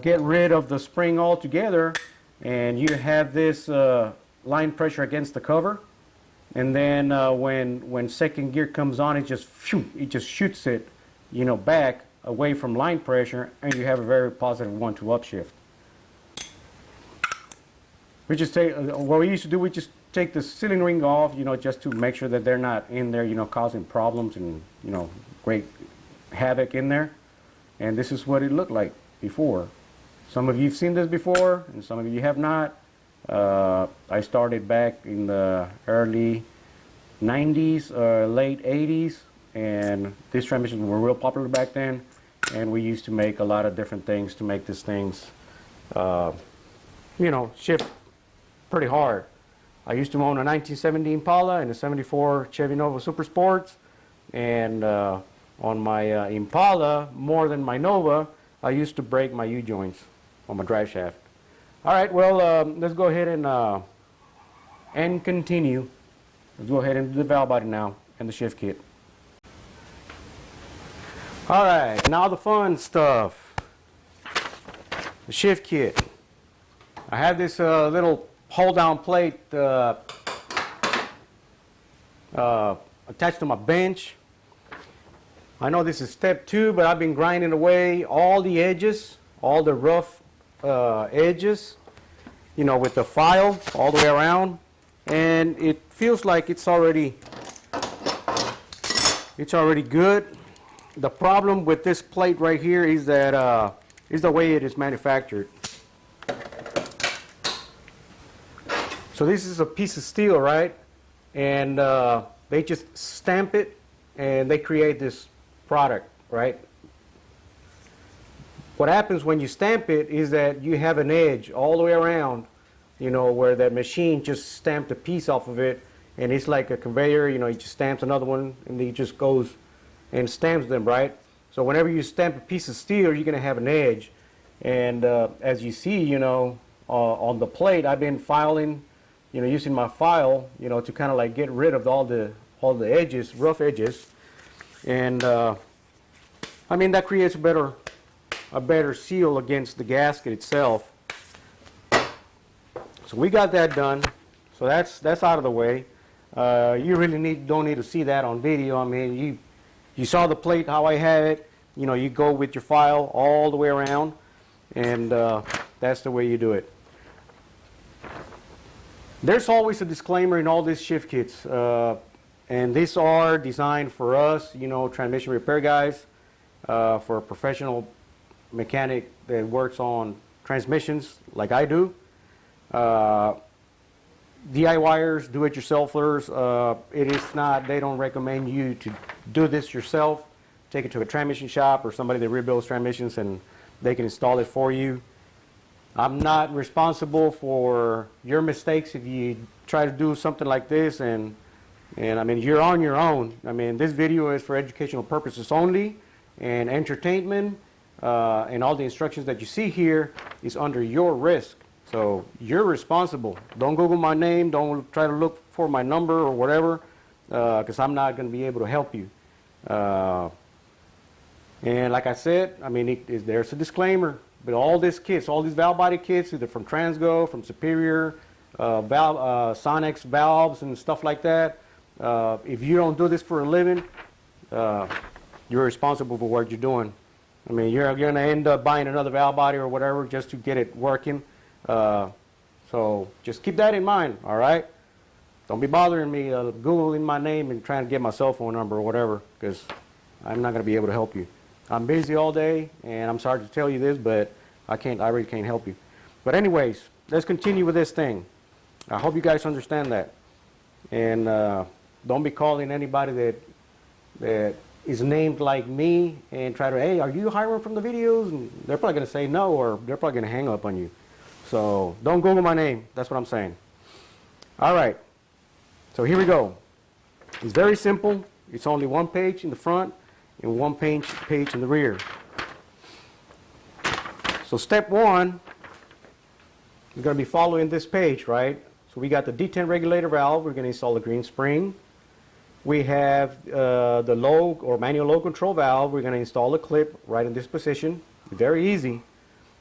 get rid of the spring altogether, and you have this line pressure against the cover. And then when second gear comes on, it just shoots it, you know, back away from line pressure, and you have a very positive 1-2 upshift. We just take what we used to do. We just take the sealing ring off, you know, just to make sure that they're not in there, you know, causing problems and, you know, great havoc in there. And this is what it looked like before. Some of you have seen this before, and some of you have not. I started back in the early 90s, late 80s, and these transmissions were real popular back then. And we used to make a lot of different things to make these things, you know, shift pretty hard. I used to own a 1970 Impala and a 74 Chevy Nova Super Sports, and on my Impala, more than my Nova, I used to break my U-joints on my drive shaft. All right, well, let's go ahead and continue. Let's go ahead and do the valve body now and the shift kit. All right, now the fun stuff. The shift kit. I have this little hold-down plate attached to my bench. I know this is step 2, but I've been grinding away all the edges, all the rough edges, you know, with the file all the way around, and it feels like it's already good. The problem with this plate right here is that is the way it is manufactured. So this is a piece of steel, right? And they just stamp it and they create this product, right? What happens when you stamp it is that you have an edge all the way around, you know, where that machine just stamped a piece off of it, and it's like a conveyor, you know, he just stamps another one and he just goes and stamps them, right? So whenever you stamp a piece of steel, you're going to have an edge. And as you see, you know, on the plate, I've been filing, you know, using my file, you know, to kind of like get rid of all the edges, rough edges, and I mean that creates a better seal against the gasket itself. So we got that done. So that's out of the way. You really don't need to see that on video. I mean, you You saw the plate, how I had it. You know, you go with your file all the way around, and that's the way you do it. There's always a disclaimer in all these shift kits, and these are designed for us, you know, transmission repair guys, for a professional mechanic that works on transmissions like I do. DIYers, do-it-yourselfers, it is not, they don't recommend you to do this yourself. Take it to a transmission shop or somebody that rebuilds transmissions and they can install it for you. I'm not responsible for your mistakes if you try to do something like this, and I mean, you're on your own. I mean, this video is for educational purposes only and entertainment, and all the instructions that you see here is under your risk. So you're responsible. Don't Google my name. Don't try to look for my number or whatever, because I'm not going to be able to help you. And like I said, I mean, there's a disclaimer. But all these kits, all these valve body kits, either from Transgo, from Superior, Sonex valves and stuff like that, if you don't do this for a living, you're responsible for what you're doing. I mean, you're going to end up buying another valve body or whatever just to get it working. So just keep that in mind, all right? Don't be bothering me Googling my name and trying to get my cell phone number or whatever, because I'm not going to be able to help you. I'm busy all day, and I'm sorry to tell you this, but I really can't help you. But anyways, let's continue with this thing. I hope you guys understand that. And don't be calling anybody that is named like me and try to, hey, are you hiring from the videos? And they're probably going to say no, or they're probably going to hang up on you. So don't Google my name. That's what I'm saying. All right. So here we go. It's very simple. It's only one page in the front and one page in the rear. So step one, you're going to be following this page, right? So we got the D10 regulator valve. We're going to install the green spring. We have the low or manual low control valve. We're going to install a clip right in this position. Very easy.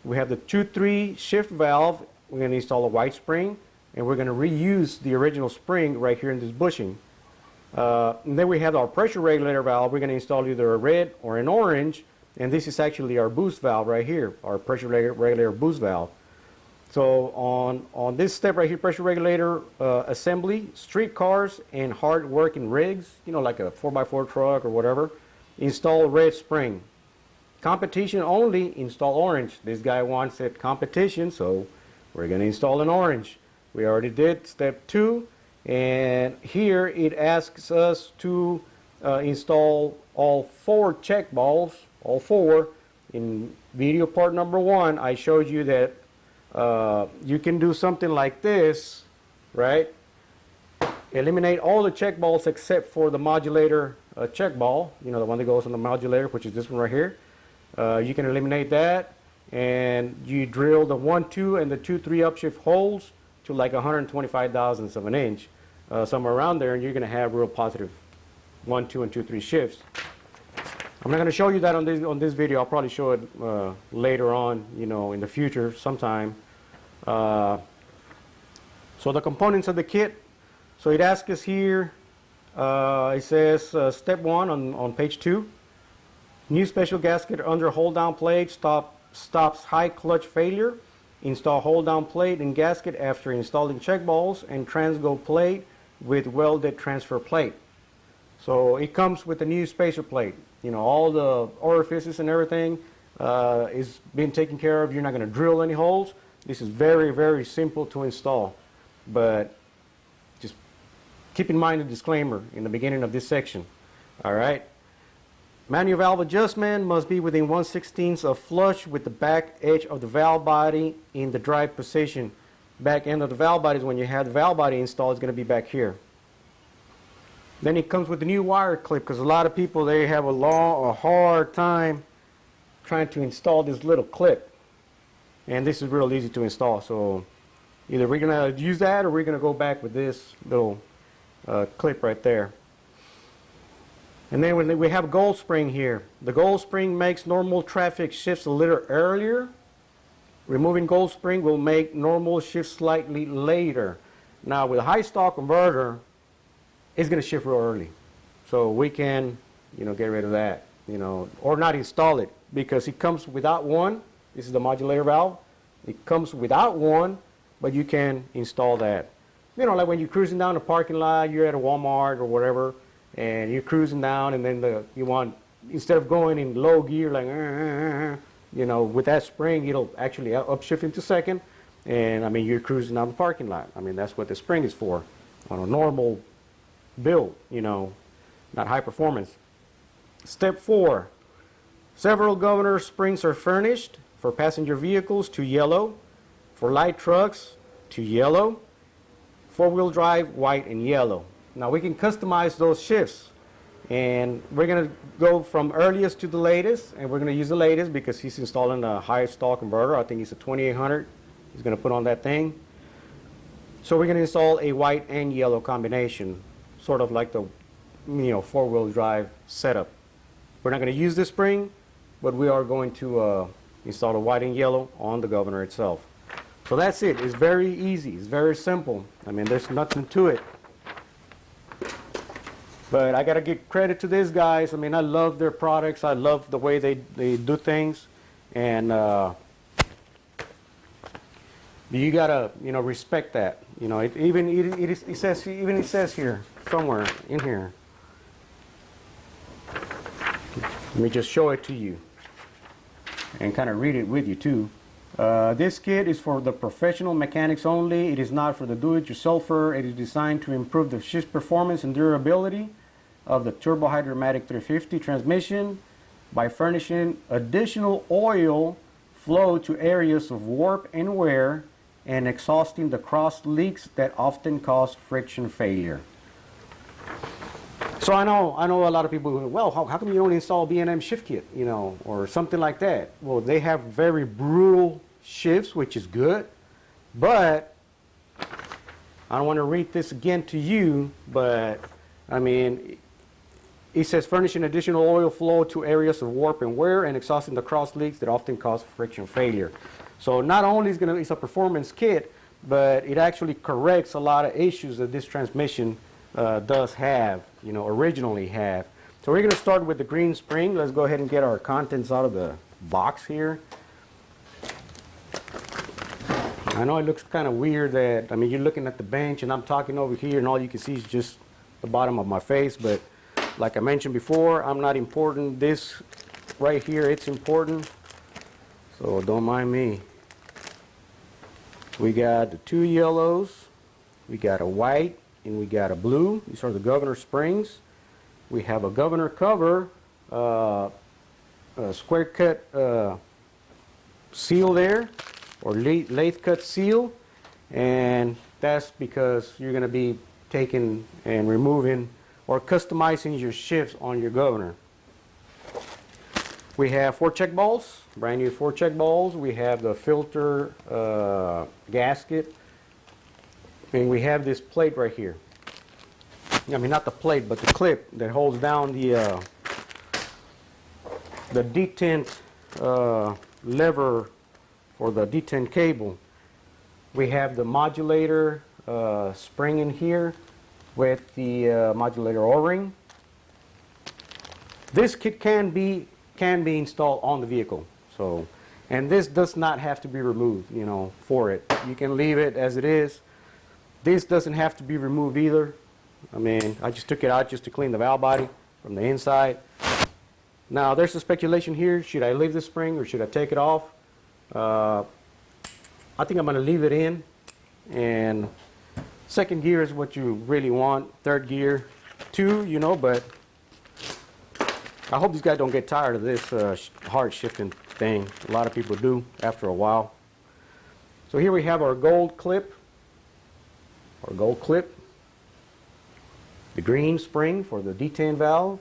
We have the 2-3 shift valve. We're going to install a white spring, and we're going to reuse the original spring right here in this bushing. And then we have our pressure regulator valve. We're going to install either a red or an orange, and this is actually our boost valve right here, our pressure regulator boost valve. So on this step right here, pressure regulator assembly, street cars and hard working rigs, you know, like a 4x4 truck or whatever, install red spring. Competition only, install orange. This guy wants it competition, so we're going to install an orange. We already did step 2. And here it asks us to install all 4 check balls, all 4. In video part number 1, I showed you that you can do something like this, right? Eliminate all the check balls except for the modulator check ball, you know, the one that goes on the modulator, which is this one right here. You can eliminate that, and you drill the 1, 2, and the 2, 3 upshift holes to like 125 thousandths of an inch, somewhere around there, and you're going to have real positive 1, 2, and 2, 3 shifts. I'm not going to show you that on this video. I'll probably show it later on, you know, in the future sometime. So the components of the kit. So it asks us here. It says step 1 on page 2. New special gasket under hold down plate stops high clutch failure. Install hold down plate and gasket after installing check balls and transgo plate with welded transfer plate. So it comes with a new spacer plate. You know, all the orifices and everything is being taken care of. You're not going to drill any holes. This is very, very simple to install. But just keep in mind the disclaimer in the beginning of this section. All right. Manual valve adjustment must be within 1/16 of flush with the back edge of the valve body in the drive position. Back end of the valve body is when you have the valve body installed, it's going to be back here. Then it comes with the new wire clip, because a lot of people, they have a hard time trying to install this little clip. And this is real easy to install. So either we're going to use that or we're going to go back with this little clip right there. And then when we have a gold spring here, the gold spring makes normal traffic shifts a little earlier. Removing gold spring will make normal shifts slightly later. Now with a high stall converter, it's going to shift real early. So we can get rid of that, or not install it, because it comes without one. This is the modulator valve. It comes without one, but you can install that. Like when you're cruising down the parking lot, you're at a Walmart or whatever, and you're cruising down, and then you want, instead of going in low gear, like, with that spring, it'll actually upshift into second, and I mean, you're cruising down the parking lot. I mean, that's what the spring is for on a normal build, not high performance. Step 4, several governor springs are furnished for passenger vehicles to yellow, for light trucks to yellow, four-wheel drive white and yellow. Now we can customize those shifts, and we're going to go from earliest to the latest, and we're going to use the latest because he's installing a high stall converter. I think it's a 2800 he's going to put on that thing. So we're going to install a white and yellow combination, sort of like the four-wheel drive setup. We're not going to use this spring, but we are going to install the white and yellow on the governor itself. So that's it. It's very easy. It's very simple. I mean, there's nothing to it. But I got to give credit to these guys. I mean, I love their products. I love the way they do things. And you got to, respect that. It says here, somewhere in here. Let me just show it to you and kind of read it with you too. This kit is for the professional mechanics only. It is not for the do-it-yourselfer. It is designed to improve the shift performance and durability of the turbohydromatic 350 transmission by furnishing additional oil flow to areas of warp and wear and exhausting the cross leaks that often cause friction failure. So I know a lot of people who, well, how come you don't install B&M shift kit, or something like that? Well, they have very brutal shifts, which is good, but I don't want to read this again to you, but I mean, it says furnishing additional oil flow to areas of warp and wear and exhausting the cross leaks that often cause friction failure. So not only it's a performance kit, but it actually corrects a lot of issues that this transmission does have, originally have. So we're going to start with the green spring. Let's go ahead and get our contents out of the box here. I know it looks kind of weird that, I mean, you're looking at the bench and I'm talking over here and all you can see is just the bottom of my face, but like I mentioned before, I'm not important. This right here, it's important, so don't mind me. We got the 2 yellows, we got a white, and we got a blue. These are the governor springs. We have a governor cover, a square cut seal there, or lathe cut seal, and that's because you're going to be taking and removing or customizing your shifts on your governor. We have 4 check balls, brand new 4 check balls. We have the filter gasket, and we have this plate right here. I mean, not the plate, but the clip that holds down the detent lever for the detent cable. We have the modulator spring in here with the modulator O-ring. This kit can be installed on the vehicle. So, and this does not have to be removed, for it. You can leave it as it is. This doesn't have to be removed either. I mean, I just took it out just to clean the valve body from the inside. Now, there's a speculation here. Should I leave the spring or should I take it off? I think I'm going to leave it in. And second gear is what you really want. Third gear, too, but I hope these guys don't get tired of this hard shifting thing. A lot of people do after a while. So here we have our gold clip. The green spring for the detent valve.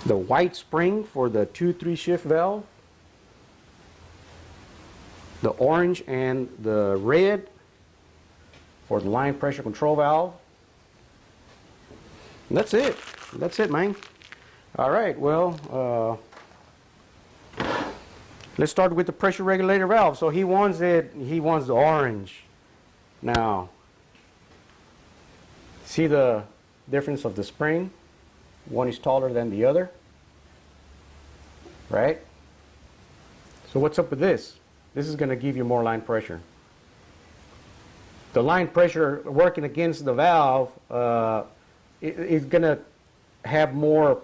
The white spring for the 2-3 shift valve. The orange and the red for the line pressure control valve. And that's it. That's it, man. All right, well, let's start with the pressure regulator valve. So he wants the orange. Now, See the difference of the spring? One is taller than the other, right? So what's up with this? This is going to give you more line pressure. The line pressure working against the valve is going to have more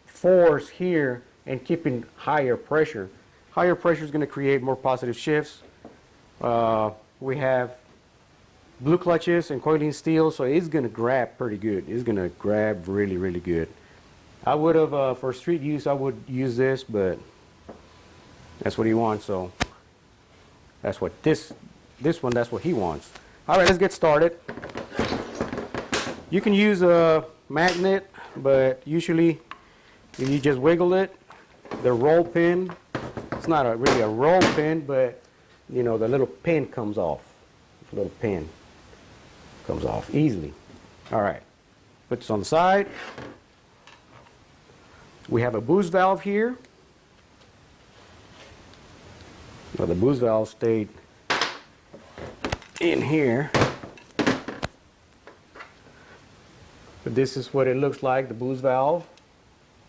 force here and keeping higher pressure. Higher pressure is going to create more positive shifts. We have blue clutches and coiling steel, so it's going to grab pretty good. It's going to grab really, really good. I would have, for street use, I would use this, but that's what he wants, so that's what this one, that's what he wants. All right, let's get started. You can use a magnet, but usually if you just wiggle it, the roll pin, it's not really a roll pin, but you know, the little pin comes off. The little pin comes off easily. All right, put this on the side. We have a boost valve here. Well, the boost valve stayed in here. But this is what it looks like, the boost valve.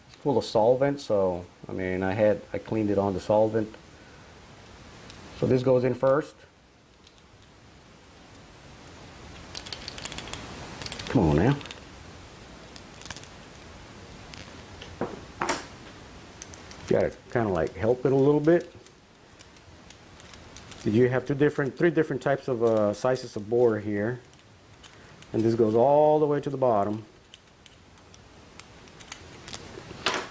It's full of solvent, so I mean I cleaned it on the solvent. So this goes in first. Come on now. Got to kind of like help it a little bit. You have three different types of sizes of bore here, and this goes all the way to the bottom.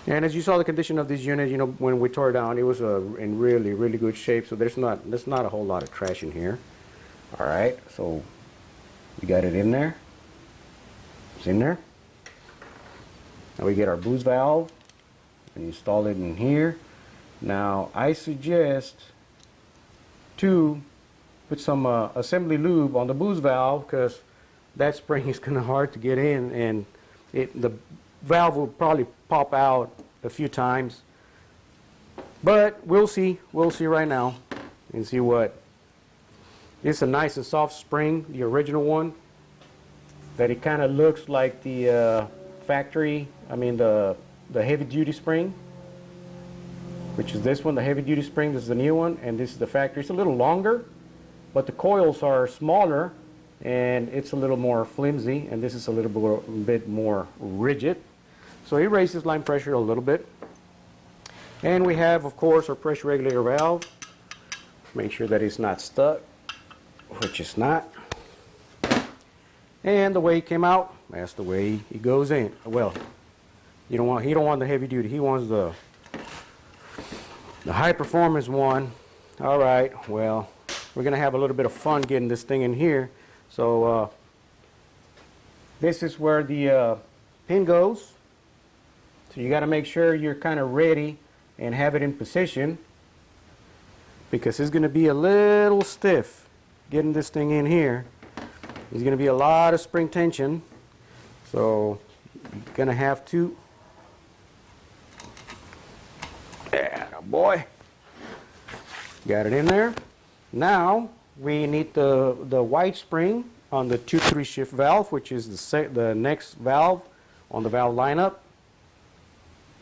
And as you saw the condition of this unit, you know, when we tore it down, it was in really, really good shape. So there's not a whole lot of trash in here. All right, so we got it in there. It's in there. Now we get our boost valve and install it in here. Now I suggest to put some assembly lube on the boost valve, because that spring is kind of hard to get in, and the valve will probably pop out a few times. But we'll see right now and see what. It's a nice and soft spring, the original one, that it kind of looks like the factory, I mean the heavy duty spring, which is this one, the heavy duty spring. This is the new one, and this is the factory. It's a little longer, but the coils are smaller and it's a little more flimsy, and this is a little bit more rigid. So it raises line pressure a little bit. And we have, of course, our pressure regulator valve. Make sure that it's not stuck, which it's not. And the way it came out, that's the way it goes in. Well, he don't want the heavy duty. He wants the high performance one. All right, well, we're gonna have a little bit of fun getting this thing in here. So this is where the pin goes. So you got to make sure you're kind of ready and have it in position, because it's going to be a little stiff getting this thing in here. There's going to be a lot of spring tension, so you're going to have to. Yeah, boy. Got it in there. Now we need the white spring on the 2-3 shift valve, which is the next valve on the valve lineup.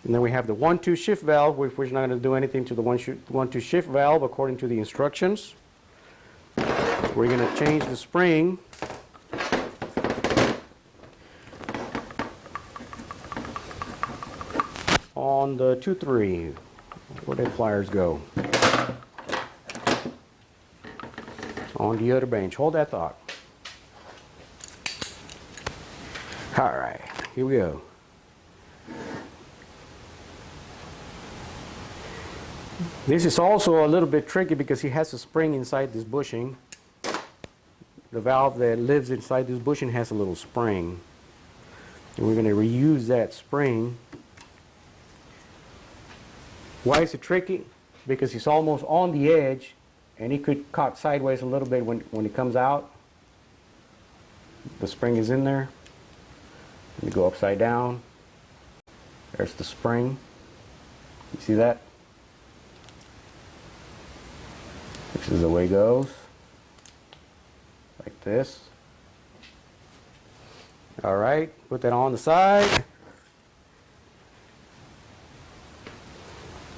And then we have the 1-2 shift valve, which we're not going to do anything to the 1-2 shift valve according to the instructions. We're going to change the spring on the 2-3. Where did pliers go? On the other bench. Hold that thought. All right, here we go. This is also a little bit tricky because he has a spring inside this bushing. The valve that lives inside this bushing has a little spring. And we're going to reuse that spring. Why is it tricky? Because he's almost on the edge, and he could cut sideways a little bit when it comes out. The spring is in there. Let me go upside down. There's the spring. You see that? This is the way it goes. Like this. All right, put that on the side.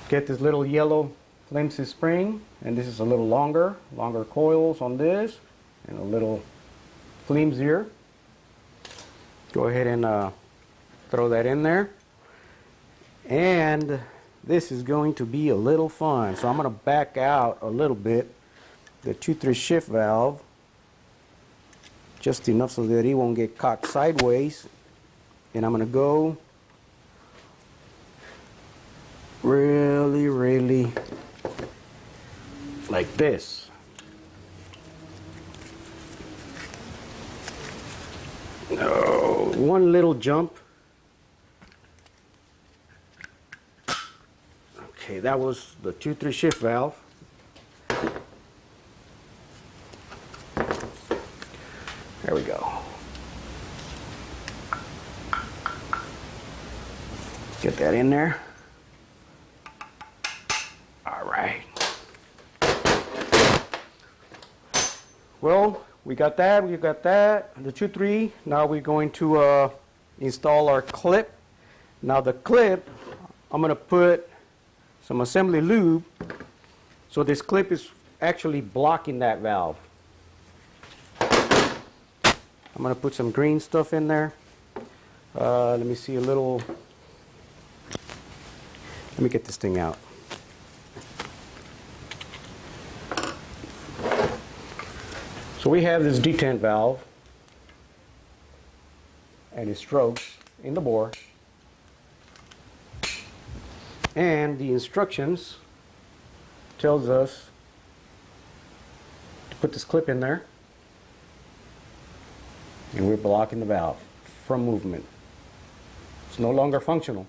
Get this little yellow flimsy spring, and this is a little longer coils on this, and a little flimsier. Go ahead and throw that in there. And this is going to be a little fun. So I'm going to back out a little bit the 2-3 shift valve, just enough so that it won't get cocked sideways. And I'm going to go really like this. Oh, one little jump. Okay, that was the 2-3 shift valve. There we go. Get that in there. All right. Well, we got that, the 2-3. Now we're going to install our clip. Now the clip, I'm going to put some assembly lube, so this clip is actually blocking that valve. I'm going to put some green stuff in there. Let me see a little. Let me get this thing out. So we have this detent valve, and it strokes in the bore. And the instructions tells us to put this clip in there, and we're blocking the valve from movement. It's no longer functional.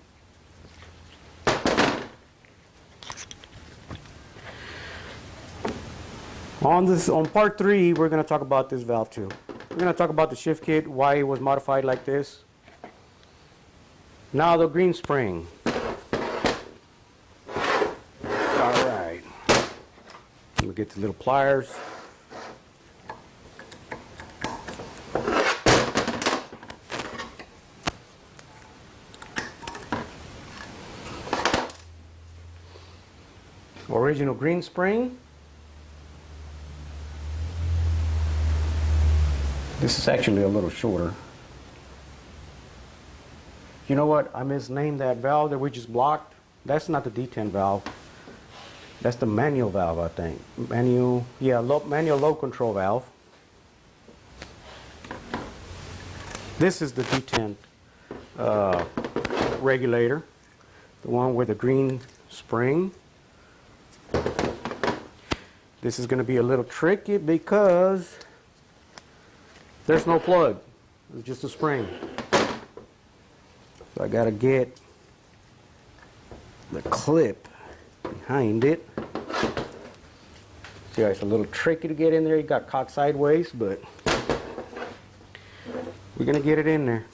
On part 3, we're going to talk about this valve too. We're going to talk about the shift kit, why it was modified like this. Now the green spring. Alright. Let me get the little pliers. Original green spring. This is actually a little shorter. You know what? I misnamed that valve that we just blocked. That's not the detent valve. That's the manual valve, I think. Manual, yeah, manual low control valve. This is the detent regulator, the one with the green spring. This is going to be a little tricky because there's no plug. It's just a spring. So I got to get the clip behind it. See, it's a little tricky to get in there. You got cocked sideways, but we're going to get it in there.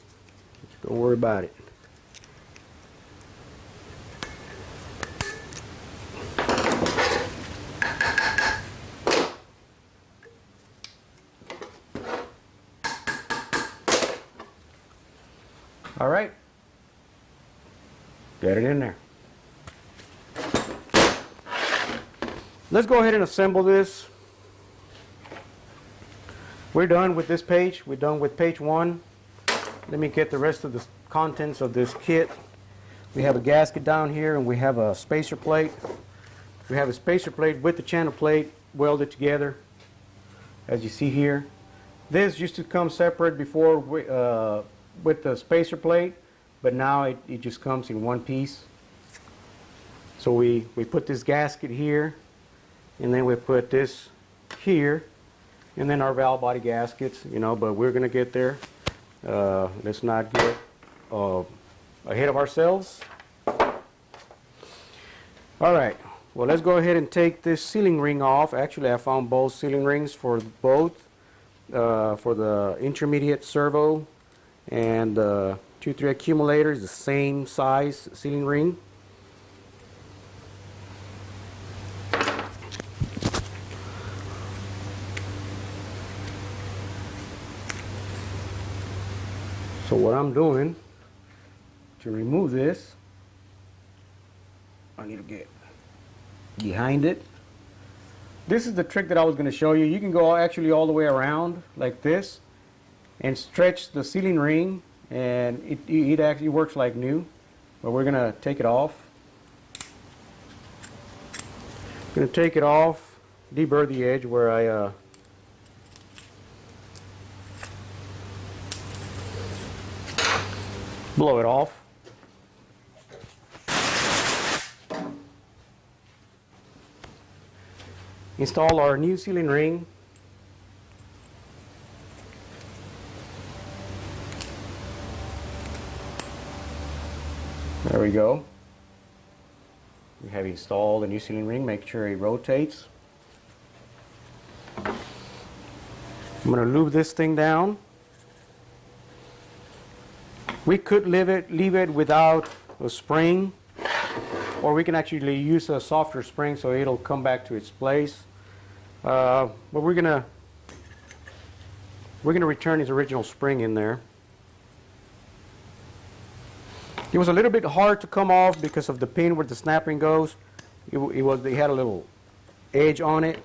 Don't worry about it. All right, get it in there. Let's go ahead and assemble this. We're done with this page. We're done with page 1. Let me get the rest of the contents of this kit. We have a gasket down here, and we have a spacer plate. We have a spacer plate with the channel plate welded together, as you see here. This used to come separate before with the spacer plate, but now it just comes in one piece. So we put this gasket here, and then we put this here, and then our valve body gaskets, you know, but we're going to get there. Let's not get ahead of ourselves. All right, well, let's go ahead and take this sealing ring off. Actually, I found both sealing rings for both, for the intermediate servo and 2-3 accumulator is the same size sealing ring. So what I'm doing to remove this, I need to get behind it. This is the trick that I was going to show you. You can go actually all the way around like this and stretch the sealing ring, and it actually works like new. But we're going to take it off. Going to take it off, deburr the edge where I blow it off. Install our new sealing ring. There we go. We have installed the new sealing ring. Make sure it rotates. I'm going to lube this thing down. We could leave it without a spring, or we can actually use a softer spring so it'll come back to its place. But we're gonna return its original spring in there. It was a little bit hard to come off because of the pin where the snap ring goes. It had a little edge on it.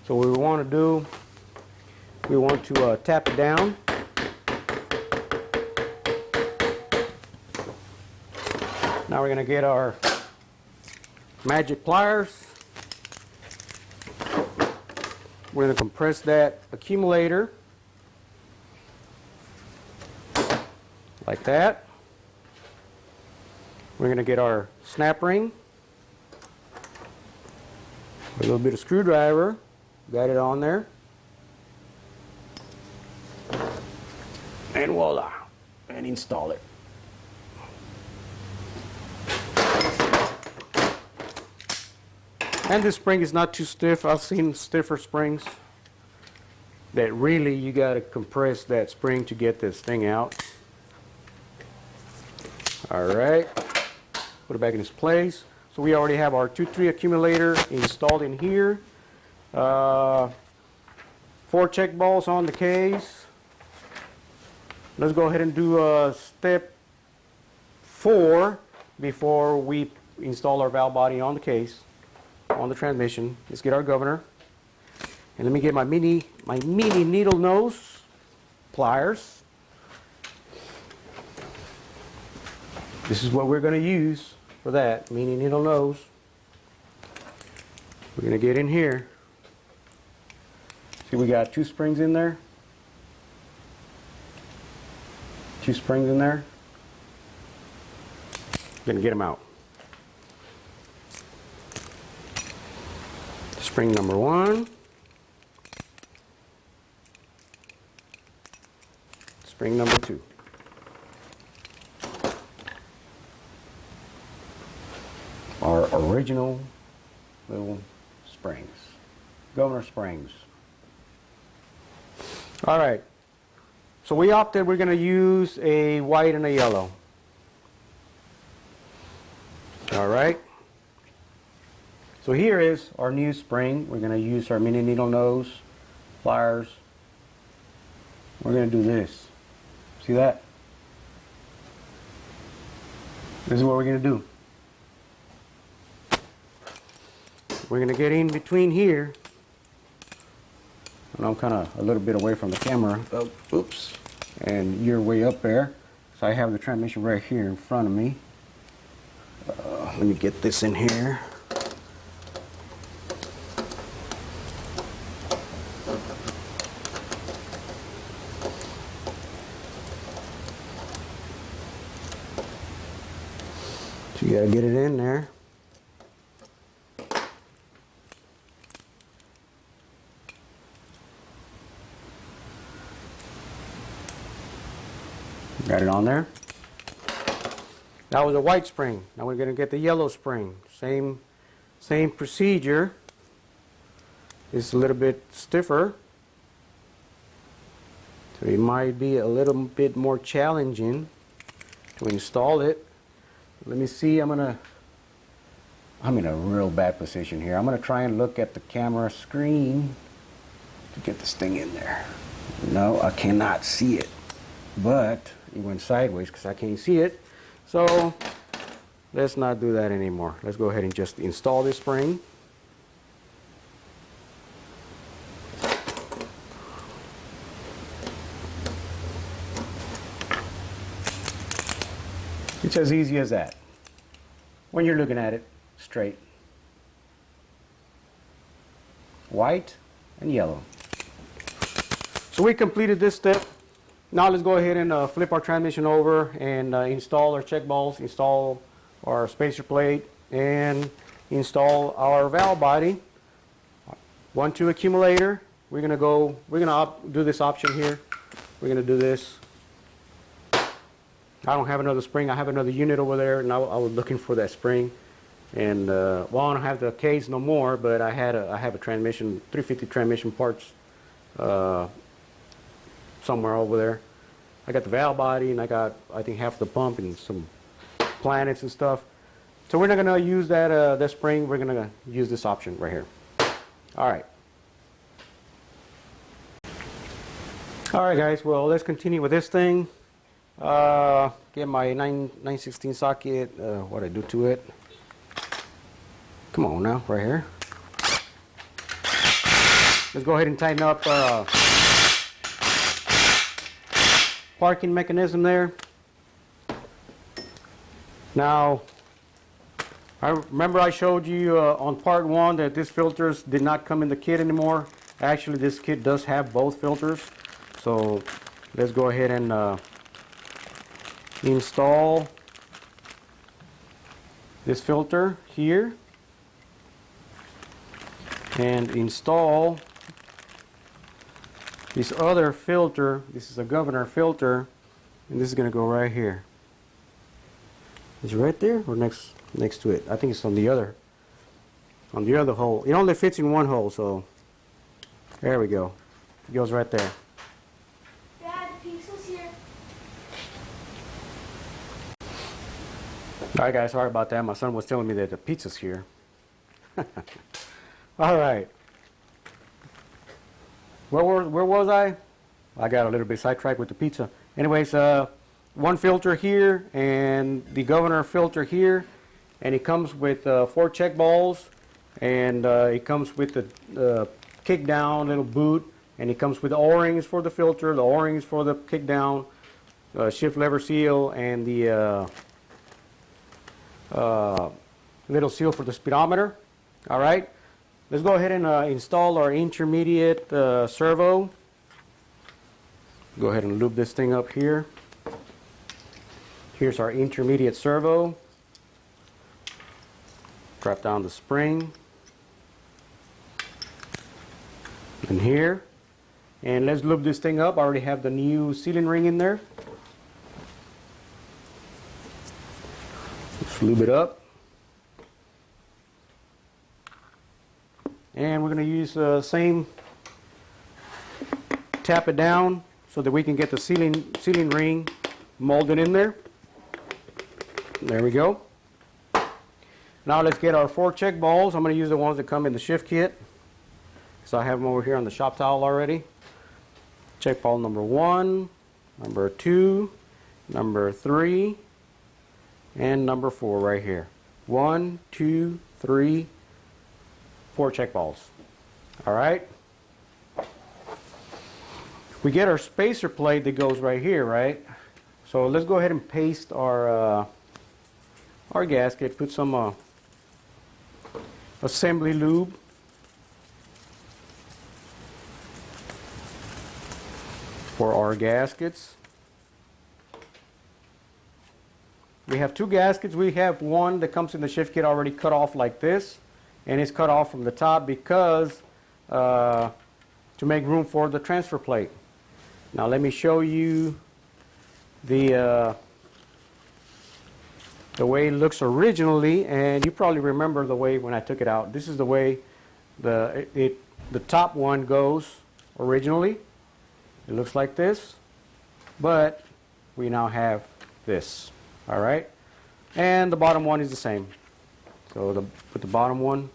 So what we want to do, we want to tap it down. Now we're going to get our magic pliers. We're going to compress that accumulator like that. We're going to get our snap ring, a little bit of screwdriver, got it on there, and voila, and install it. And this spring is not too stiff. I've seen stiffer springs that really you got to compress that spring to get this thing out. Alright, put it back in its place. So we already have our 2-3 accumulator installed in here. 4 check balls on the case. Let's go ahead and do step 4 before we install our valve body on the case, on the transmission. Let's get our governor, and let me get my mini needle nose pliers. This is what we're going to use for that mini needle nose. We're going to get in here. See, we got 2 springs in there. 2 springs in there. Going to get them out. Spring number 1. Spring number 2. Our original little springs. Governor springs. Alright. So we opted we're going to use a white and a yellow. Alright. So here is our new spring. We're going to use our mini needle nose pliers. We're going to do this. See that? This is what we're going to do. We're going to get in between here. And I'm kind of a little bit away from the camera. Oh, oops. And you're way up there. So I have the transmission right here in front of me. Let me get this in here. So you gotta get it in there. Got it on there. That was a white spring. Now we're going to get the yellow spring. Same procedure. It's a little bit stiffer. So it might be a little bit more challenging to install it. Let me see. I'm in a real bad position here. I'm going to try and look at the camera screen to get this thing in there. No, I cannot see it. but it went sideways because I can't see it. So let's not do that anymore. Let's go ahead and just install this spring. It's as easy as that when you're looking at it straight. White and yellow. So we completed this step. Now let's go ahead and flip our transmission over and install our check balls, install our spacer plate, and install our valve body. 1-2 accumulator. We're gonna do this option here. We're gonna do this. I don't have another spring. I have another unit over there, and I was looking for that spring. And well, I don't have the case no more, but I have a transmission, 350 transmission parts somewhere over there. I got the valve body, and I got, I think, half the pump and some planets and stuff. So we're not gonna use that spring. We're gonna use this option right here. All right. All right, guys. Well, let's continue with this thing. Get my 9/16 socket. What I do to it? Come on now, right here. Let's go ahead and tighten up parking mechanism there. Now, I remember I showed you on part 1 that these filters did not come in the kit anymore. Actually, this kit does have both filters. So let's go ahead and install this filter here and install this other filter. This is a governor filter, and this is going to go right here. Is it right there or next to it? I think it's on the other hole. It only fits in one hole, so there we go. It goes right there. Dad, the pizza's here. All right, guys, sorry about that. My son was telling me that the pizza's here. All right. Where was I? I got a little bit sidetracked with the pizza. Anyways, one filter here and the governor filter here, and it comes with 4 check balls, and it comes with the kick down little boot, and it comes with the O-rings for the filter, the O-rings for the kick down, shift lever seal, and the little seal for the speedometer. All right. Let's go ahead and install our intermediate servo. Go ahead and lube this thing up here. Here's our intermediate servo. Drop down the spring. And here. And let's lube this thing up. I already have the new sealing ring in there. Let's lube it up. And we're going to use the same, tap it down so that we can get the sealing ring molded in there. There we go. Now let's get our 4 check balls. I'm going to use the ones that come in the shift kit, so I have them over here on the shop towel already. Check ball number 1, number 2, number 3, and number 4 right here. 1, 2, 3, 4 check balls. All right. We get our spacer plate that goes right here, right? So let's go ahead and paste our gasket. Put some assembly lube. For our gaskets. We have 2 gaskets. We have one that comes in the shift kit already cut off like this. And it's cut off from the top because to make room for the transfer plate. Now let me show you the way it looks originally, and you probably remember the way when I took it out. This is the way the top one goes originally. It looks like this, but we now have this. All right, and the bottom one is the same. So put the bottom one,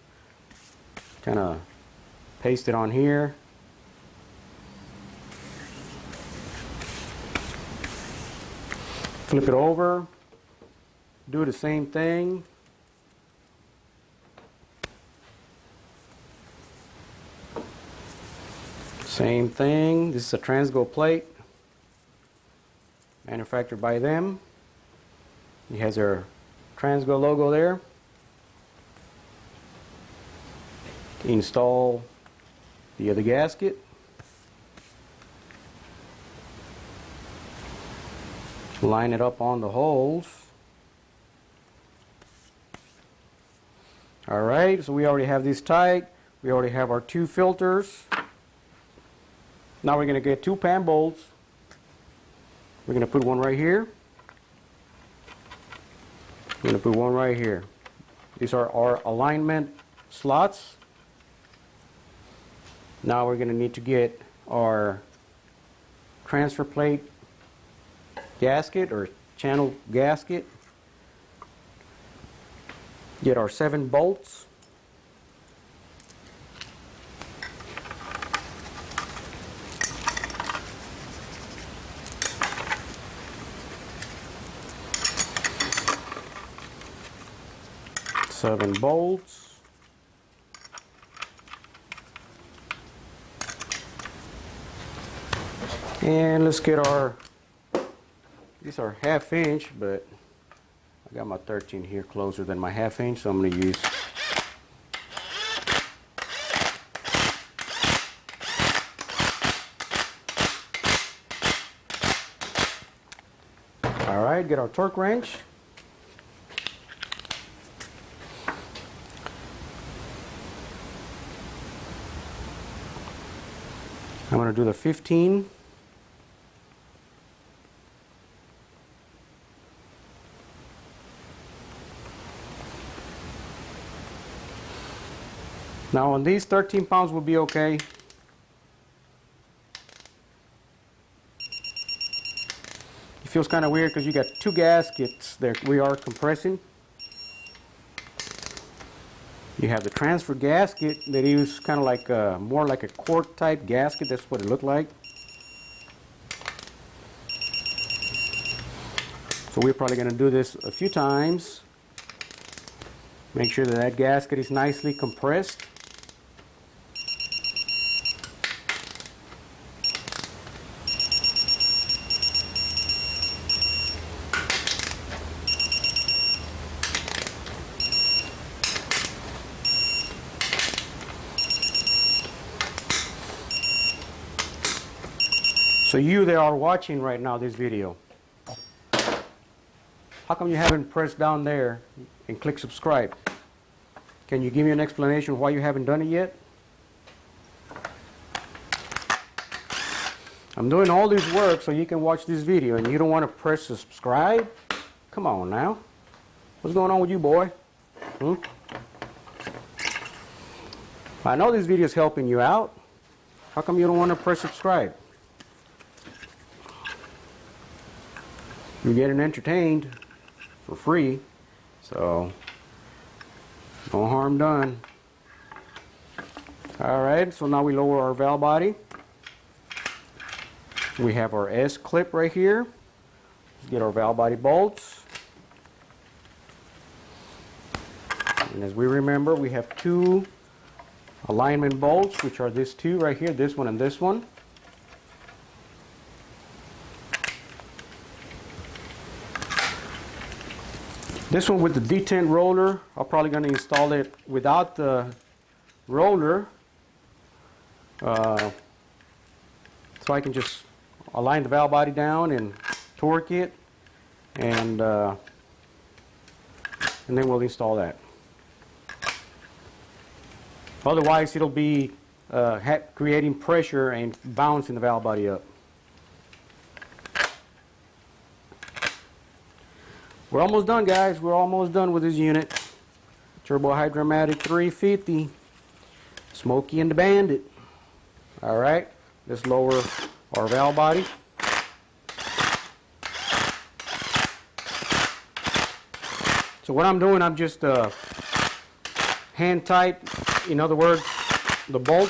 kind of paste it on here. Flip it over, do the same thing. Same thing. This is a transgo plate, manufactured by them. It has their transgo logo there. Install the other gasket. Line it up on the holes. Alright, so we already have this tight. We already have our 2 filters. Now we're going to get 2 pan bolts. We're going to put one right here. We're going to put one right here. These are our alignment slots. Now we're going to need to get our transfer plate gasket or channel gasket. Get our 7 bolts. Seven bolts. And let's get our, these are 1/2 inch, but I got my 13 here closer than my 1/2 inch, so I'm going to use Alright, get our torque wrench. I'm going to do the 15. Now on these 13 pounds will be okay. It feels kind of weird because you got 2 gaskets that we are compressing. You have the transfer gasket that is kind of like more like a quart type gasket. That's what it looked like. So we're probably going to do this a few times. Make sure that that gasket is nicely compressed. So you that are watching right now this video, how come you haven't pressed down there and click subscribe? Can you give me an explanation why you haven't done it yet? I'm doing all this work so you can watch this video and you don't want to press subscribe? Come on now. What's going on with you, boy? I know this video is helping you out. How come you don't want to press subscribe? You're getting entertained for free, so no harm done. Alright, so now we lower our valve body. We have our S clip right here. Let's get our valve body bolts. And as we remember, we have 2 alignment bolts, which are these 2 right here, this one and this one. This one with the detent roller, I'm probably going to install it without the roller, so I can just align the valve body down and torque it, and then we'll install that. Otherwise, it'll be creating pressure and bouncing the valve body up. We're almost done, guys. We're almost done with this unit. Turbo Hydromatic 350. Smokey and the Bandit. Alright, let's lower our valve body. So what I'm doing, I'm just hand tight, in other words, the bolt.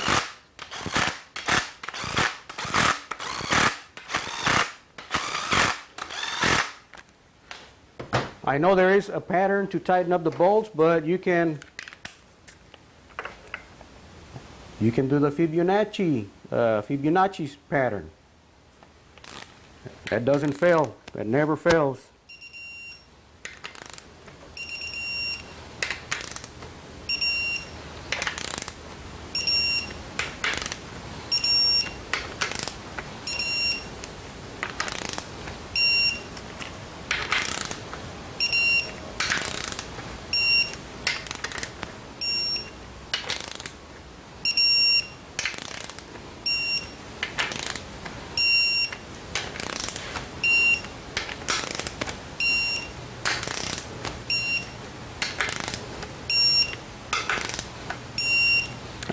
I know there is a pattern to tighten up the bolts, but you can do the Fibonacci pattern. That doesn't fail. That never fails.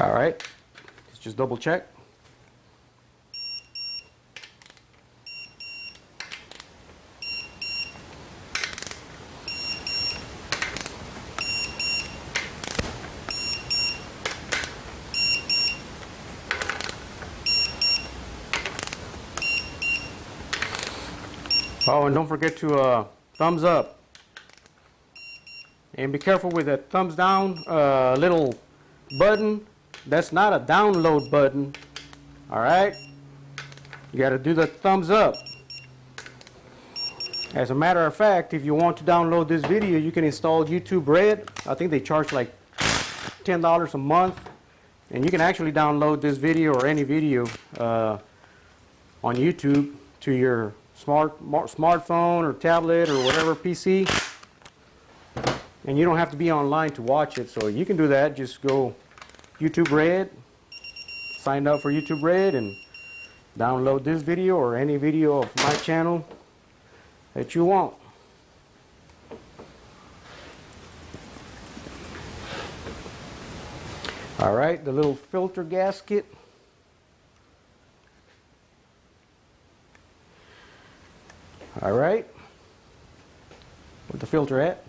All right, let's just double check. Oh, and don't forget to thumbs up. And be careful with that thumbs down little button. That's not a download button. All right, you got to do the thumbs up. As a matter of fact, if you want to download this video, you can install YouTube Red. I think they charge like $10 a month, and you can actually download this video or any video on YouTube to your smartphone or tablet or whatever PC, and you don't have to be online to watch it. So you can do that. Just go YouTube Red, sign up for YouTube Red, and download this video or any video of my channel that you want. All right, the little filter gasket. All right, where's the filter at?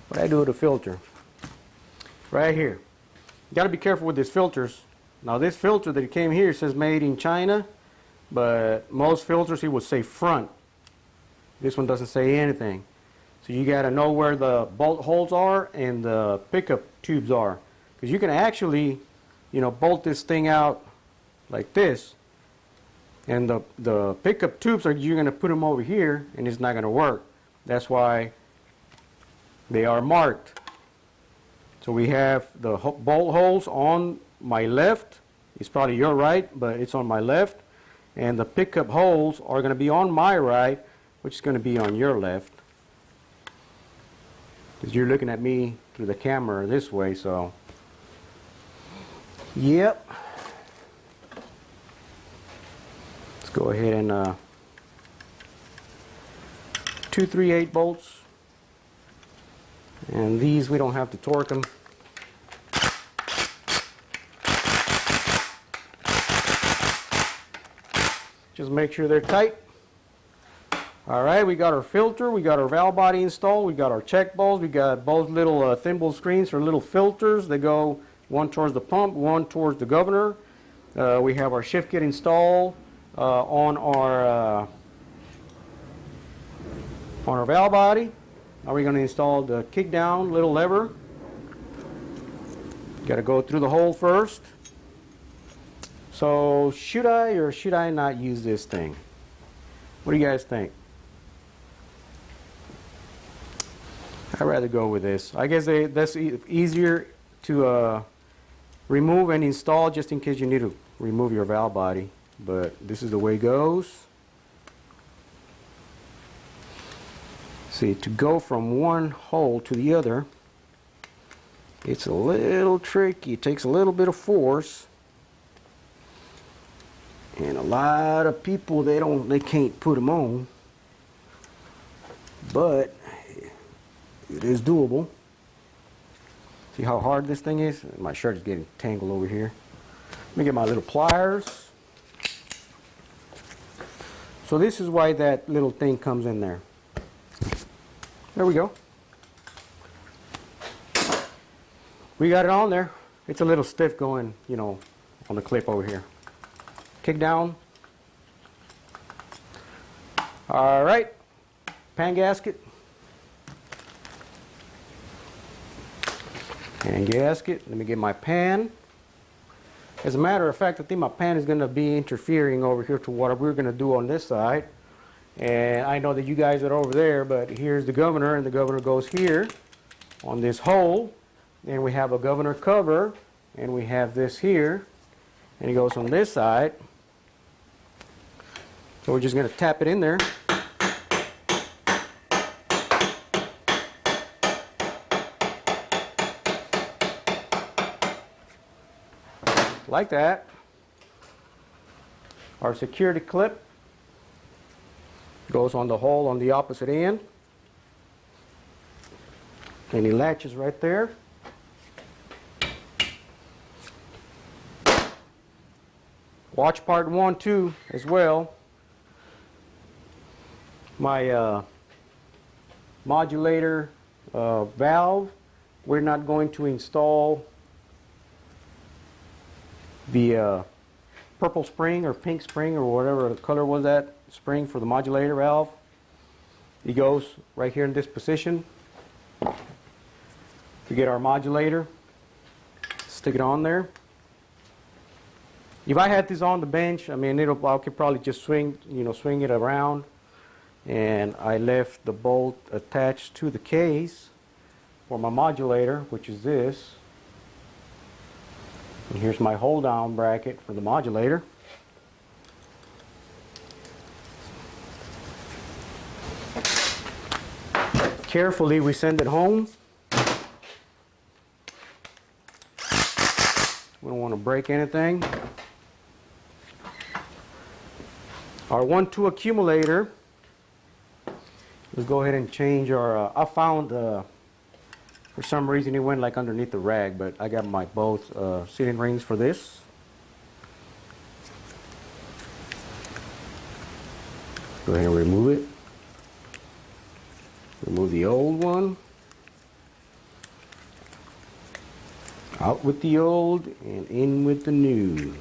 What I do with the filter? Right here. You got to be careful with these filters. Now this filter that came here says made in China, but most filters it would say front. This one doesn't say anything. So you got to know where the bolt holes are and the pickup tubes are, because you can actually, you know, bolt this thing out like this, and the pickup tubes are, you're going to put them over here and it's not going to work. That's why they are marked. So we have the bolt holes on my left. It's probably your right, but it's on my left. And the pickup holes are going to be on my right, which is going to be on your left. Because you're looking at me through the camera this way, so. Yep. Let's go ahead and 2 3/8 bolts. And these, we don't have to torque them. Just make sure they're tight. All right, we got our filter, we got our valve body installed, we got our check balls, we got both little thimble screens for little filters. They go one towards the pump, one towards the governor. We have our shift kit installed on our valve body. Now we're going to install the kick down little lever. Got to go through the hole first. So should I or should I not use this thing? What do you guys think? I'd rather go with this. I guess that's easier to remove and install, just in case you need to remove your valve body. But this is the way it goes. See, to go from one hole to the other, it's a little tricky. It takes a little bit of force. And a lot of people, they can't put them on. But it is doable. See how hard this thing is? My shirt is getting tangled over here. Let me get my little pliers. So this is why that little thing comes in there. There we go. We got it on there. It's a little stiff going, you know, on the clip over here. Kick down. All right, pan gasket. And gasket. Let me get my pan. As a matter of fact, I think my pan is going to be interfering over here to what we're going to do on this side. And I know that you guys are over there, but here's the governor, and the governor goes here on this hole. And we have a governor cover, and we have this here, and it goes on this side. So we're just going to tap it in there. Like that. Our security clip goes on the hole on the opposite end, and it latches right there. Watch part 1 too as well. My modulator valve, we're not going to install the purple spring or pink spring or whatever the color was, that spring for the modulator valve. It goes right here in this position. To get our modulator, stick it on there. If I had this on the bench, I mean, I could probably just swing it around. And I left the bolt attached to the case for my modulator, which is this. And here's my hold down bracket for the modulator. Carefully we send it home. We don't want to break anything. Our 1-2 accumulator. Let's go ahead and change our, I found, for some reason it went like underneath the rag, but I got my both sealing rings for this. Go ahead and remove it. Remove the old one. Out with the old and in with the new.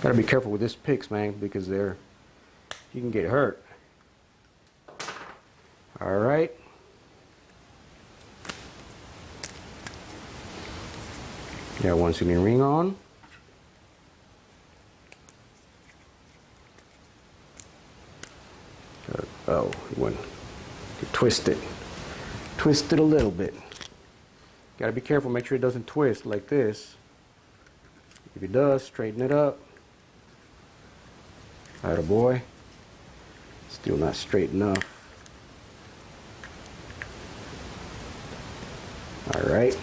Gotta be careful with this picks, man, because you can get hurt. All right. Got one sealing ring on. Oh, it went twisted. Twist it a little bit. Got to be careful, make sure it doesn't twist like this. If it does, straighten it up. Atta boy. Still not straight enough. All right.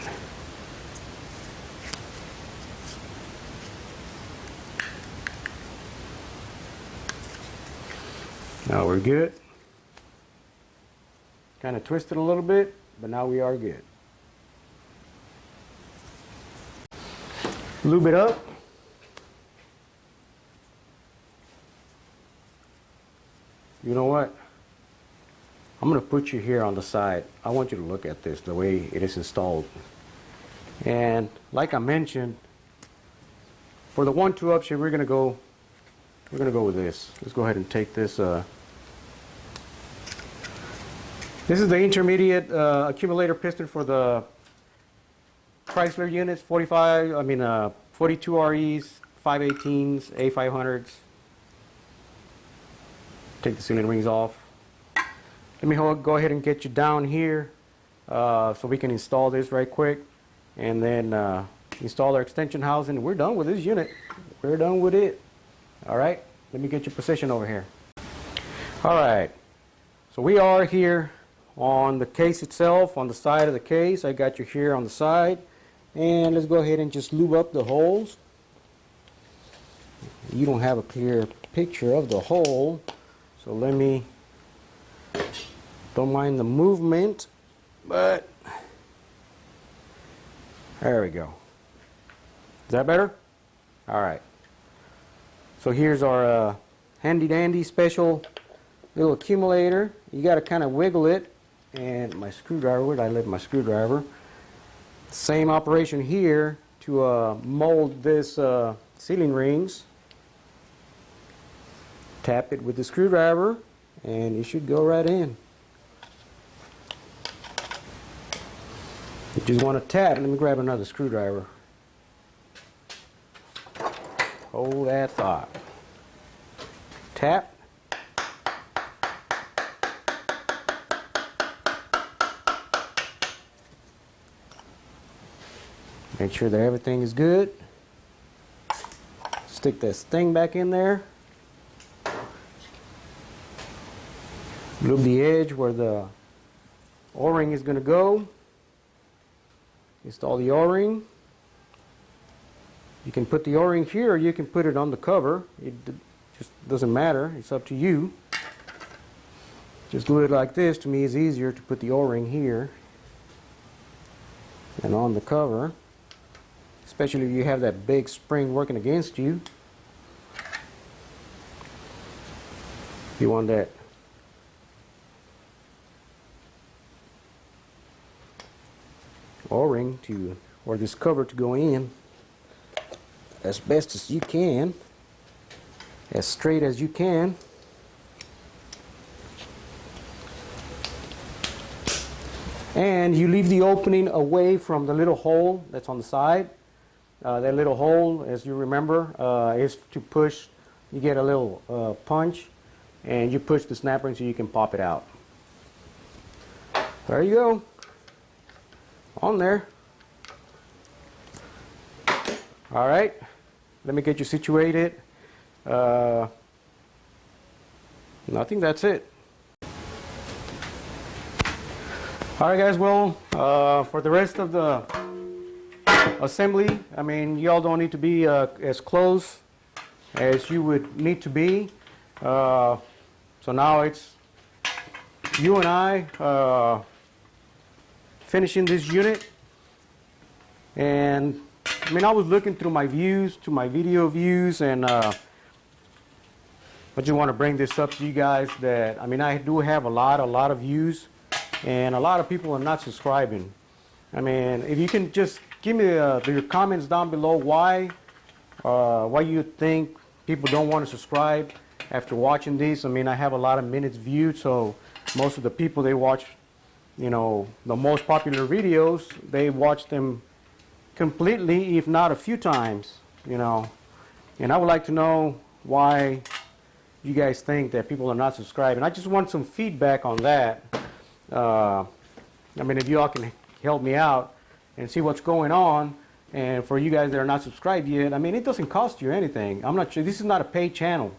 Now we're good. Kind of twisted a little bit, but now we are good. Lube it up. You know what? I'm going to put you here on the side. I want you to look at this, the way it is installed. And like I mentioned, for the 1-2 option, we're going to go with this. Let's go ahead and take this. This is the intermediate accumulator piston for the Chrysler units, 42 REs, 518s, A500s. Take the sealing rings off. Let me go ahead and get you down here so we can install this right quick, and then install our extension housing. We're done with this unit. We're done with it. All right, let me get your position over here. All right, so we are here on the case itself, on the side of the case. I got you here on the side, and let's go ahead and just lube up the holes. You don't have a clear picture of the hole, so let me, don't mind the movement, but there we go. Is that better? All right. So here's our handy dandy special little accumulator. You got to kind of wiggle it, and my screwdriver, where did I leave my screwdriver? Same operation here to mold this sealing rings. Tap it with the screwdriver and it should go right in. You just want to tap. Let me grab another screwdriver. Hold that thought. Tap. Make sure that everything is good. Stick this thing back in there. Lube the edge where the O-ring is going to go. Install the O-ring. You can put the O-ring here or you can put it on the cover. It just doesn't matter. It's up to you. Just do it like this. To me, it's easier to put the O-ring here and on the cover. Especially if you have that big spring working against you. You want that O-ring to, or this cover to go in as best as you can, as straight as you can. And you leave the opening away from the little hole that's on the side. That little hole, as you remember, is to push. You get a little punch, and you push the snap ring so you can pop it out. There you go. On there. All right. Let me get you situated. I think that's it. All right, guys. Well, for the rest of the assembly, I mean, y'all don't need to be as close as you would need to be. So now it's you and I finishing this unit. And I mean, I was looking through my views, to my video views, and I just want to bring this up to you guys that, I mean, I do have a lot of views, and a lot of people are not subscribing. I mean, if you can just give me your comments down below why you think people don't want to subscribe after watching these. I mean, I have a lot of minutes viewed, so most of the people, they watch, you know, the most popular videos, they watch them completely, if not a few times, you know. And I would like to know why you guys think that people are not subscribing. I just want some feedback on that. I mean, if you all can help me out and see what's going on. And for you guys that are not subscribed yet, I mean, it doesn't cost you anything. I'm not sure, this is not a paid channel,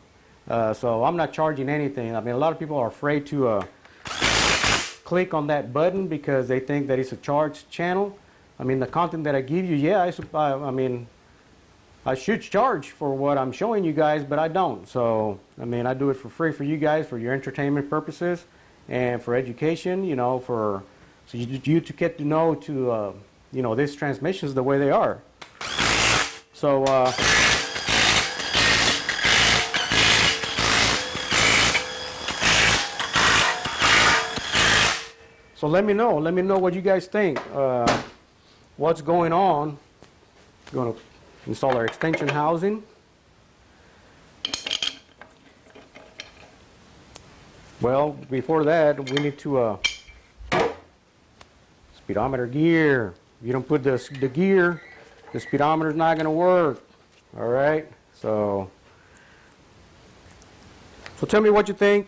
so I'm not charging anything. I mean, a lot of people are afraid to click on that button because they think that it's a charged channel. I mean, the content that I give you, yeah, I mean, I should charge for what I'm showing you guys, but I don't. So, I mean, I do it for free for you guys, for your entertainment purposes and for education, you know, so you to get to know you know, these transmissions the way they are. So, so let me know what you guys think. What's going on? We're going to install our extension housing. Well, before that, we need to speedometer gear. If you don't put the gear, the speedometer is not going to work. All right. So tell me what you think.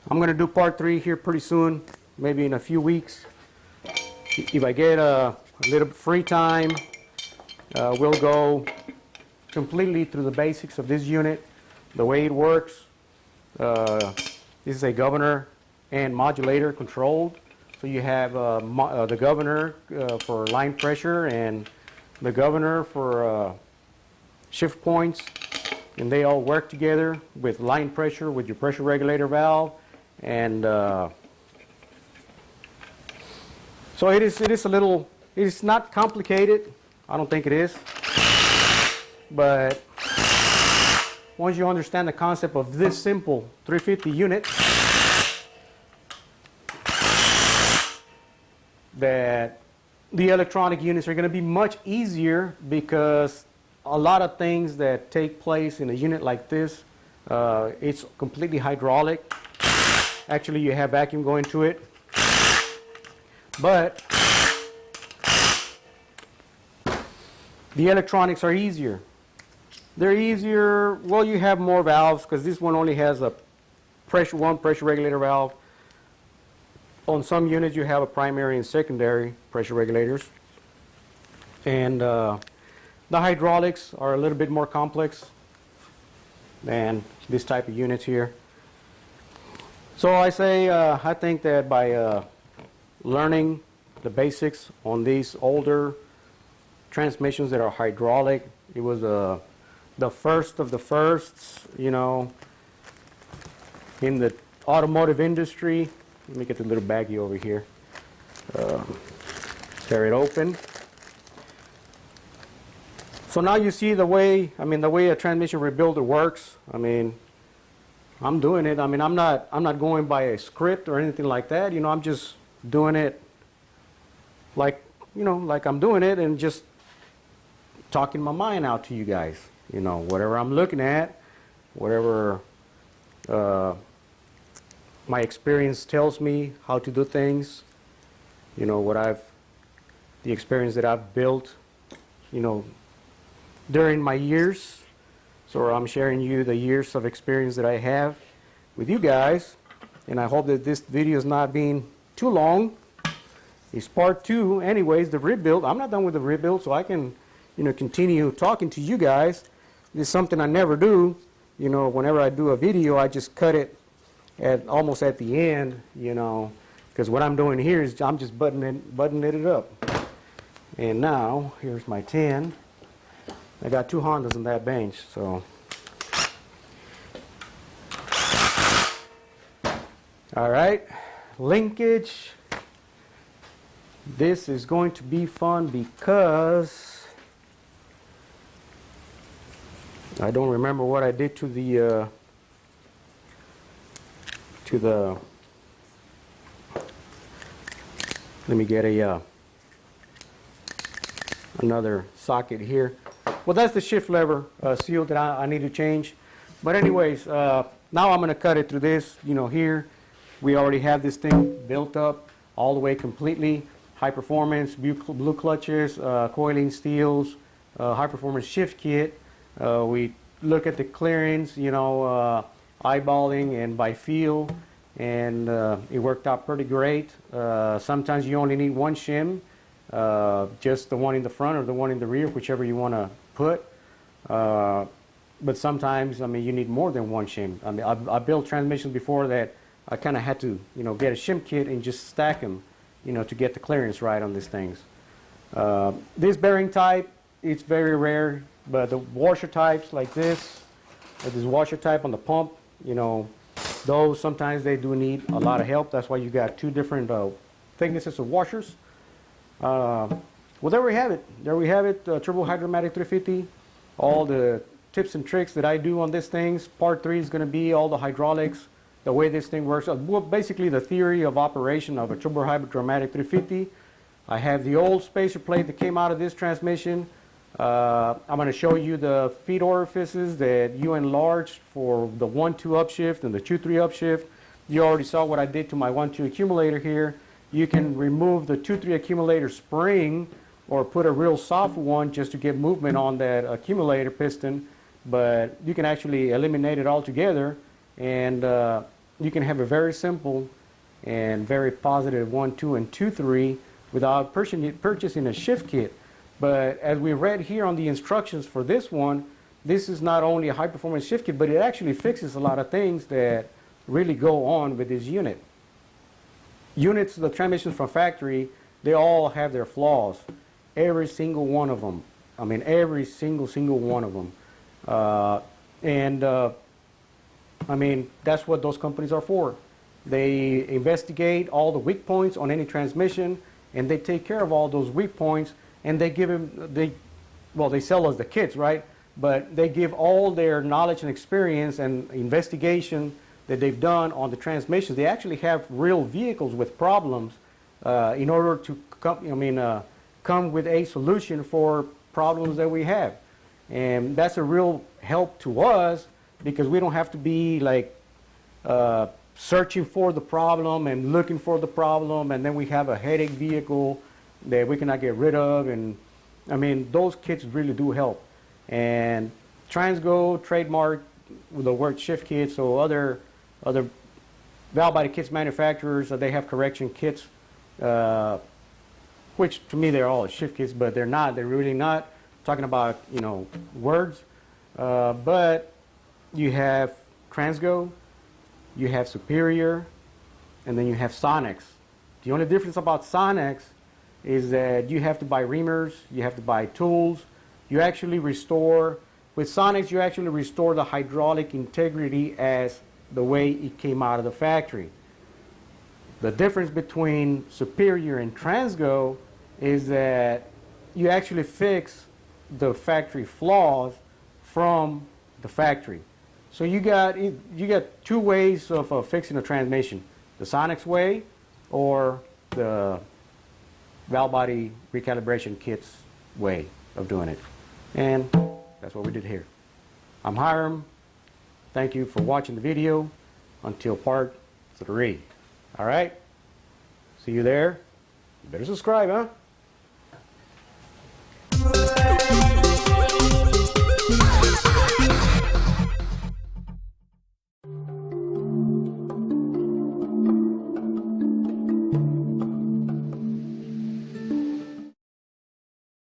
I'm going to do part 3 here pretty soon, maybe in a few weeks. If I get a little free time, we'll go completely through the basics of this unit, the way it works. This is a governor and modulator controlled. So you have the governor for line pressure and the governor for shift points, and they all work together with line pressure, with your pressure regulator valve, and so it is a little, it's not complicated. I don't think it is. But once you understand the concept of this simple 350 unit, that the electronic units are going to be much easier, because a lot of things that take place in a unit like this, it's completely hydraulic. Actually, you have vacuum going to it. But The electronics are easier. They're easier. Well, you have more valves because this one only has a one pressure regulator valve. On some units, you have a primary and secondary pressure regulators. And the hydraulics are a little bit more complex than this type of units here. So I think that by learning the basics on these older transmissions that are hydraulic, it was the first of the firsts, you know, in the automotive industry. Let me get the little baggie over here. Tear it open. So now you see the way a transmission rebuilder works. I mean, I'm doing it. I mean, I'm not going by a script or anything like that. You know, I'm just doing it like, you know, like I'm doing it and just talking my mind out to you guys. You know, whatever I'm looking at, whatever my experience tells me how to do things, you know, the experience that I've built, you know, during my years. So I'm sharing you the years of experience that I have with you guys, and I hope that this video is not being too long. It's part 2. Anyways, the rebuild. I'm not done with the rebuild, so I can, you know, continue talking to you guys. This is something I never do. You know, whenever I do a video, I just cut it at almost at the end, you know, because what I'm doing here is I'm just buttoning it up. And now, here's my 10. I got 2 Hondas on that bench, so. All right, linkage. This is going to be fun because I don't remember what I did to the let me get another socket here. Well, that's the shift lever seal that I need to change. But anyways, now I'm going to cut it through this. You know, here we already have this thing built up all the way completely. High performance, blue clutches, coiling steels, high performance shift kit. We look at the clearance, you know, eyeballing and by feel, and it worked out pretty great. Sometimes you only need one shim, just the one in the front or the one in the rear, whichever you want to put. But sometimes, I mean, you need more than one shim. I mean, I built transmissions before that I kind of had to, you know, get a shim kit and just stack them, you know, to get the clearance right on these things. This bearing type, it's very rare, but the washer types like this washer type on the pump, you know, those sometimes they do need a lot of help. That's why you got 2 different thicknesses of washers. Well, there we have it. There we have it, Turbo Hydromatic 350. All the tips and tricks that I do on these things. Part 3 is going to be all the hydraulics, the way this thing works. Well, basically the theory of operation of a Turbo Hydromatic 350. I have the old spacer plate that came out of this transmission. I'm going to show you the feed orifices that you enlarged for the 1-2 upshift and the 2-3 upshift. You already saw what I did to my 1-2 accumulator here. You can remove the 2-3 accumulator spring or put a real soft one just to get movement on that accumulator piston, but you can actually eliminate it altogether, and you can have a very simple and very positive 1-2 and 2-3 without purchasing a shift kit. But as we read here on the instructions for this one, this is not only a high performance shift kit, but it actually fixes a lot of things that really go on with this unit. Units, the transmissions from factory, they all have their flaws. Every single one of them. I mean, every single one of them. I mean, that's what those companies are for. They investigate all the weak points on any transmission, and they take care of all those weak points, and they give them, they sell us the kits, right? But they give all their knowledge and experience and investigation that they've done on the transmissions. They actually have real vehicles with problems in order to come with a solution for problems that we have. And that's a real help to us because we don't have to be like searching for the problem and looking for the problem, and then we have a headache vehicle that we cannot get rid of, and I mean, those kits really do help. And Transgo trademark the word shift kit, so other valve body kits manufacturers, they have correction kits, which to me they're all shift kits, but they're not. They're really not. Talking about, you know, words. But you have Transgo, you have Superior, and then you have Sonex. The only difference about Sonex is that you have to buy reamers, you have to buy tools. You actually restore, with Sonex, you actually restore the hydraulic integrity as the way it came out of the factory. The difference between Superior and Transgo is that you actually fix the factory flaws from the factory. So you got two ways of fixing a transmission: the Sonex way or the valve body recalibration kits way of doing it. And that's what we did here. I'm Hiram. Thank you for watching the video until part 3. All right? See you there. You better subscribe, huh?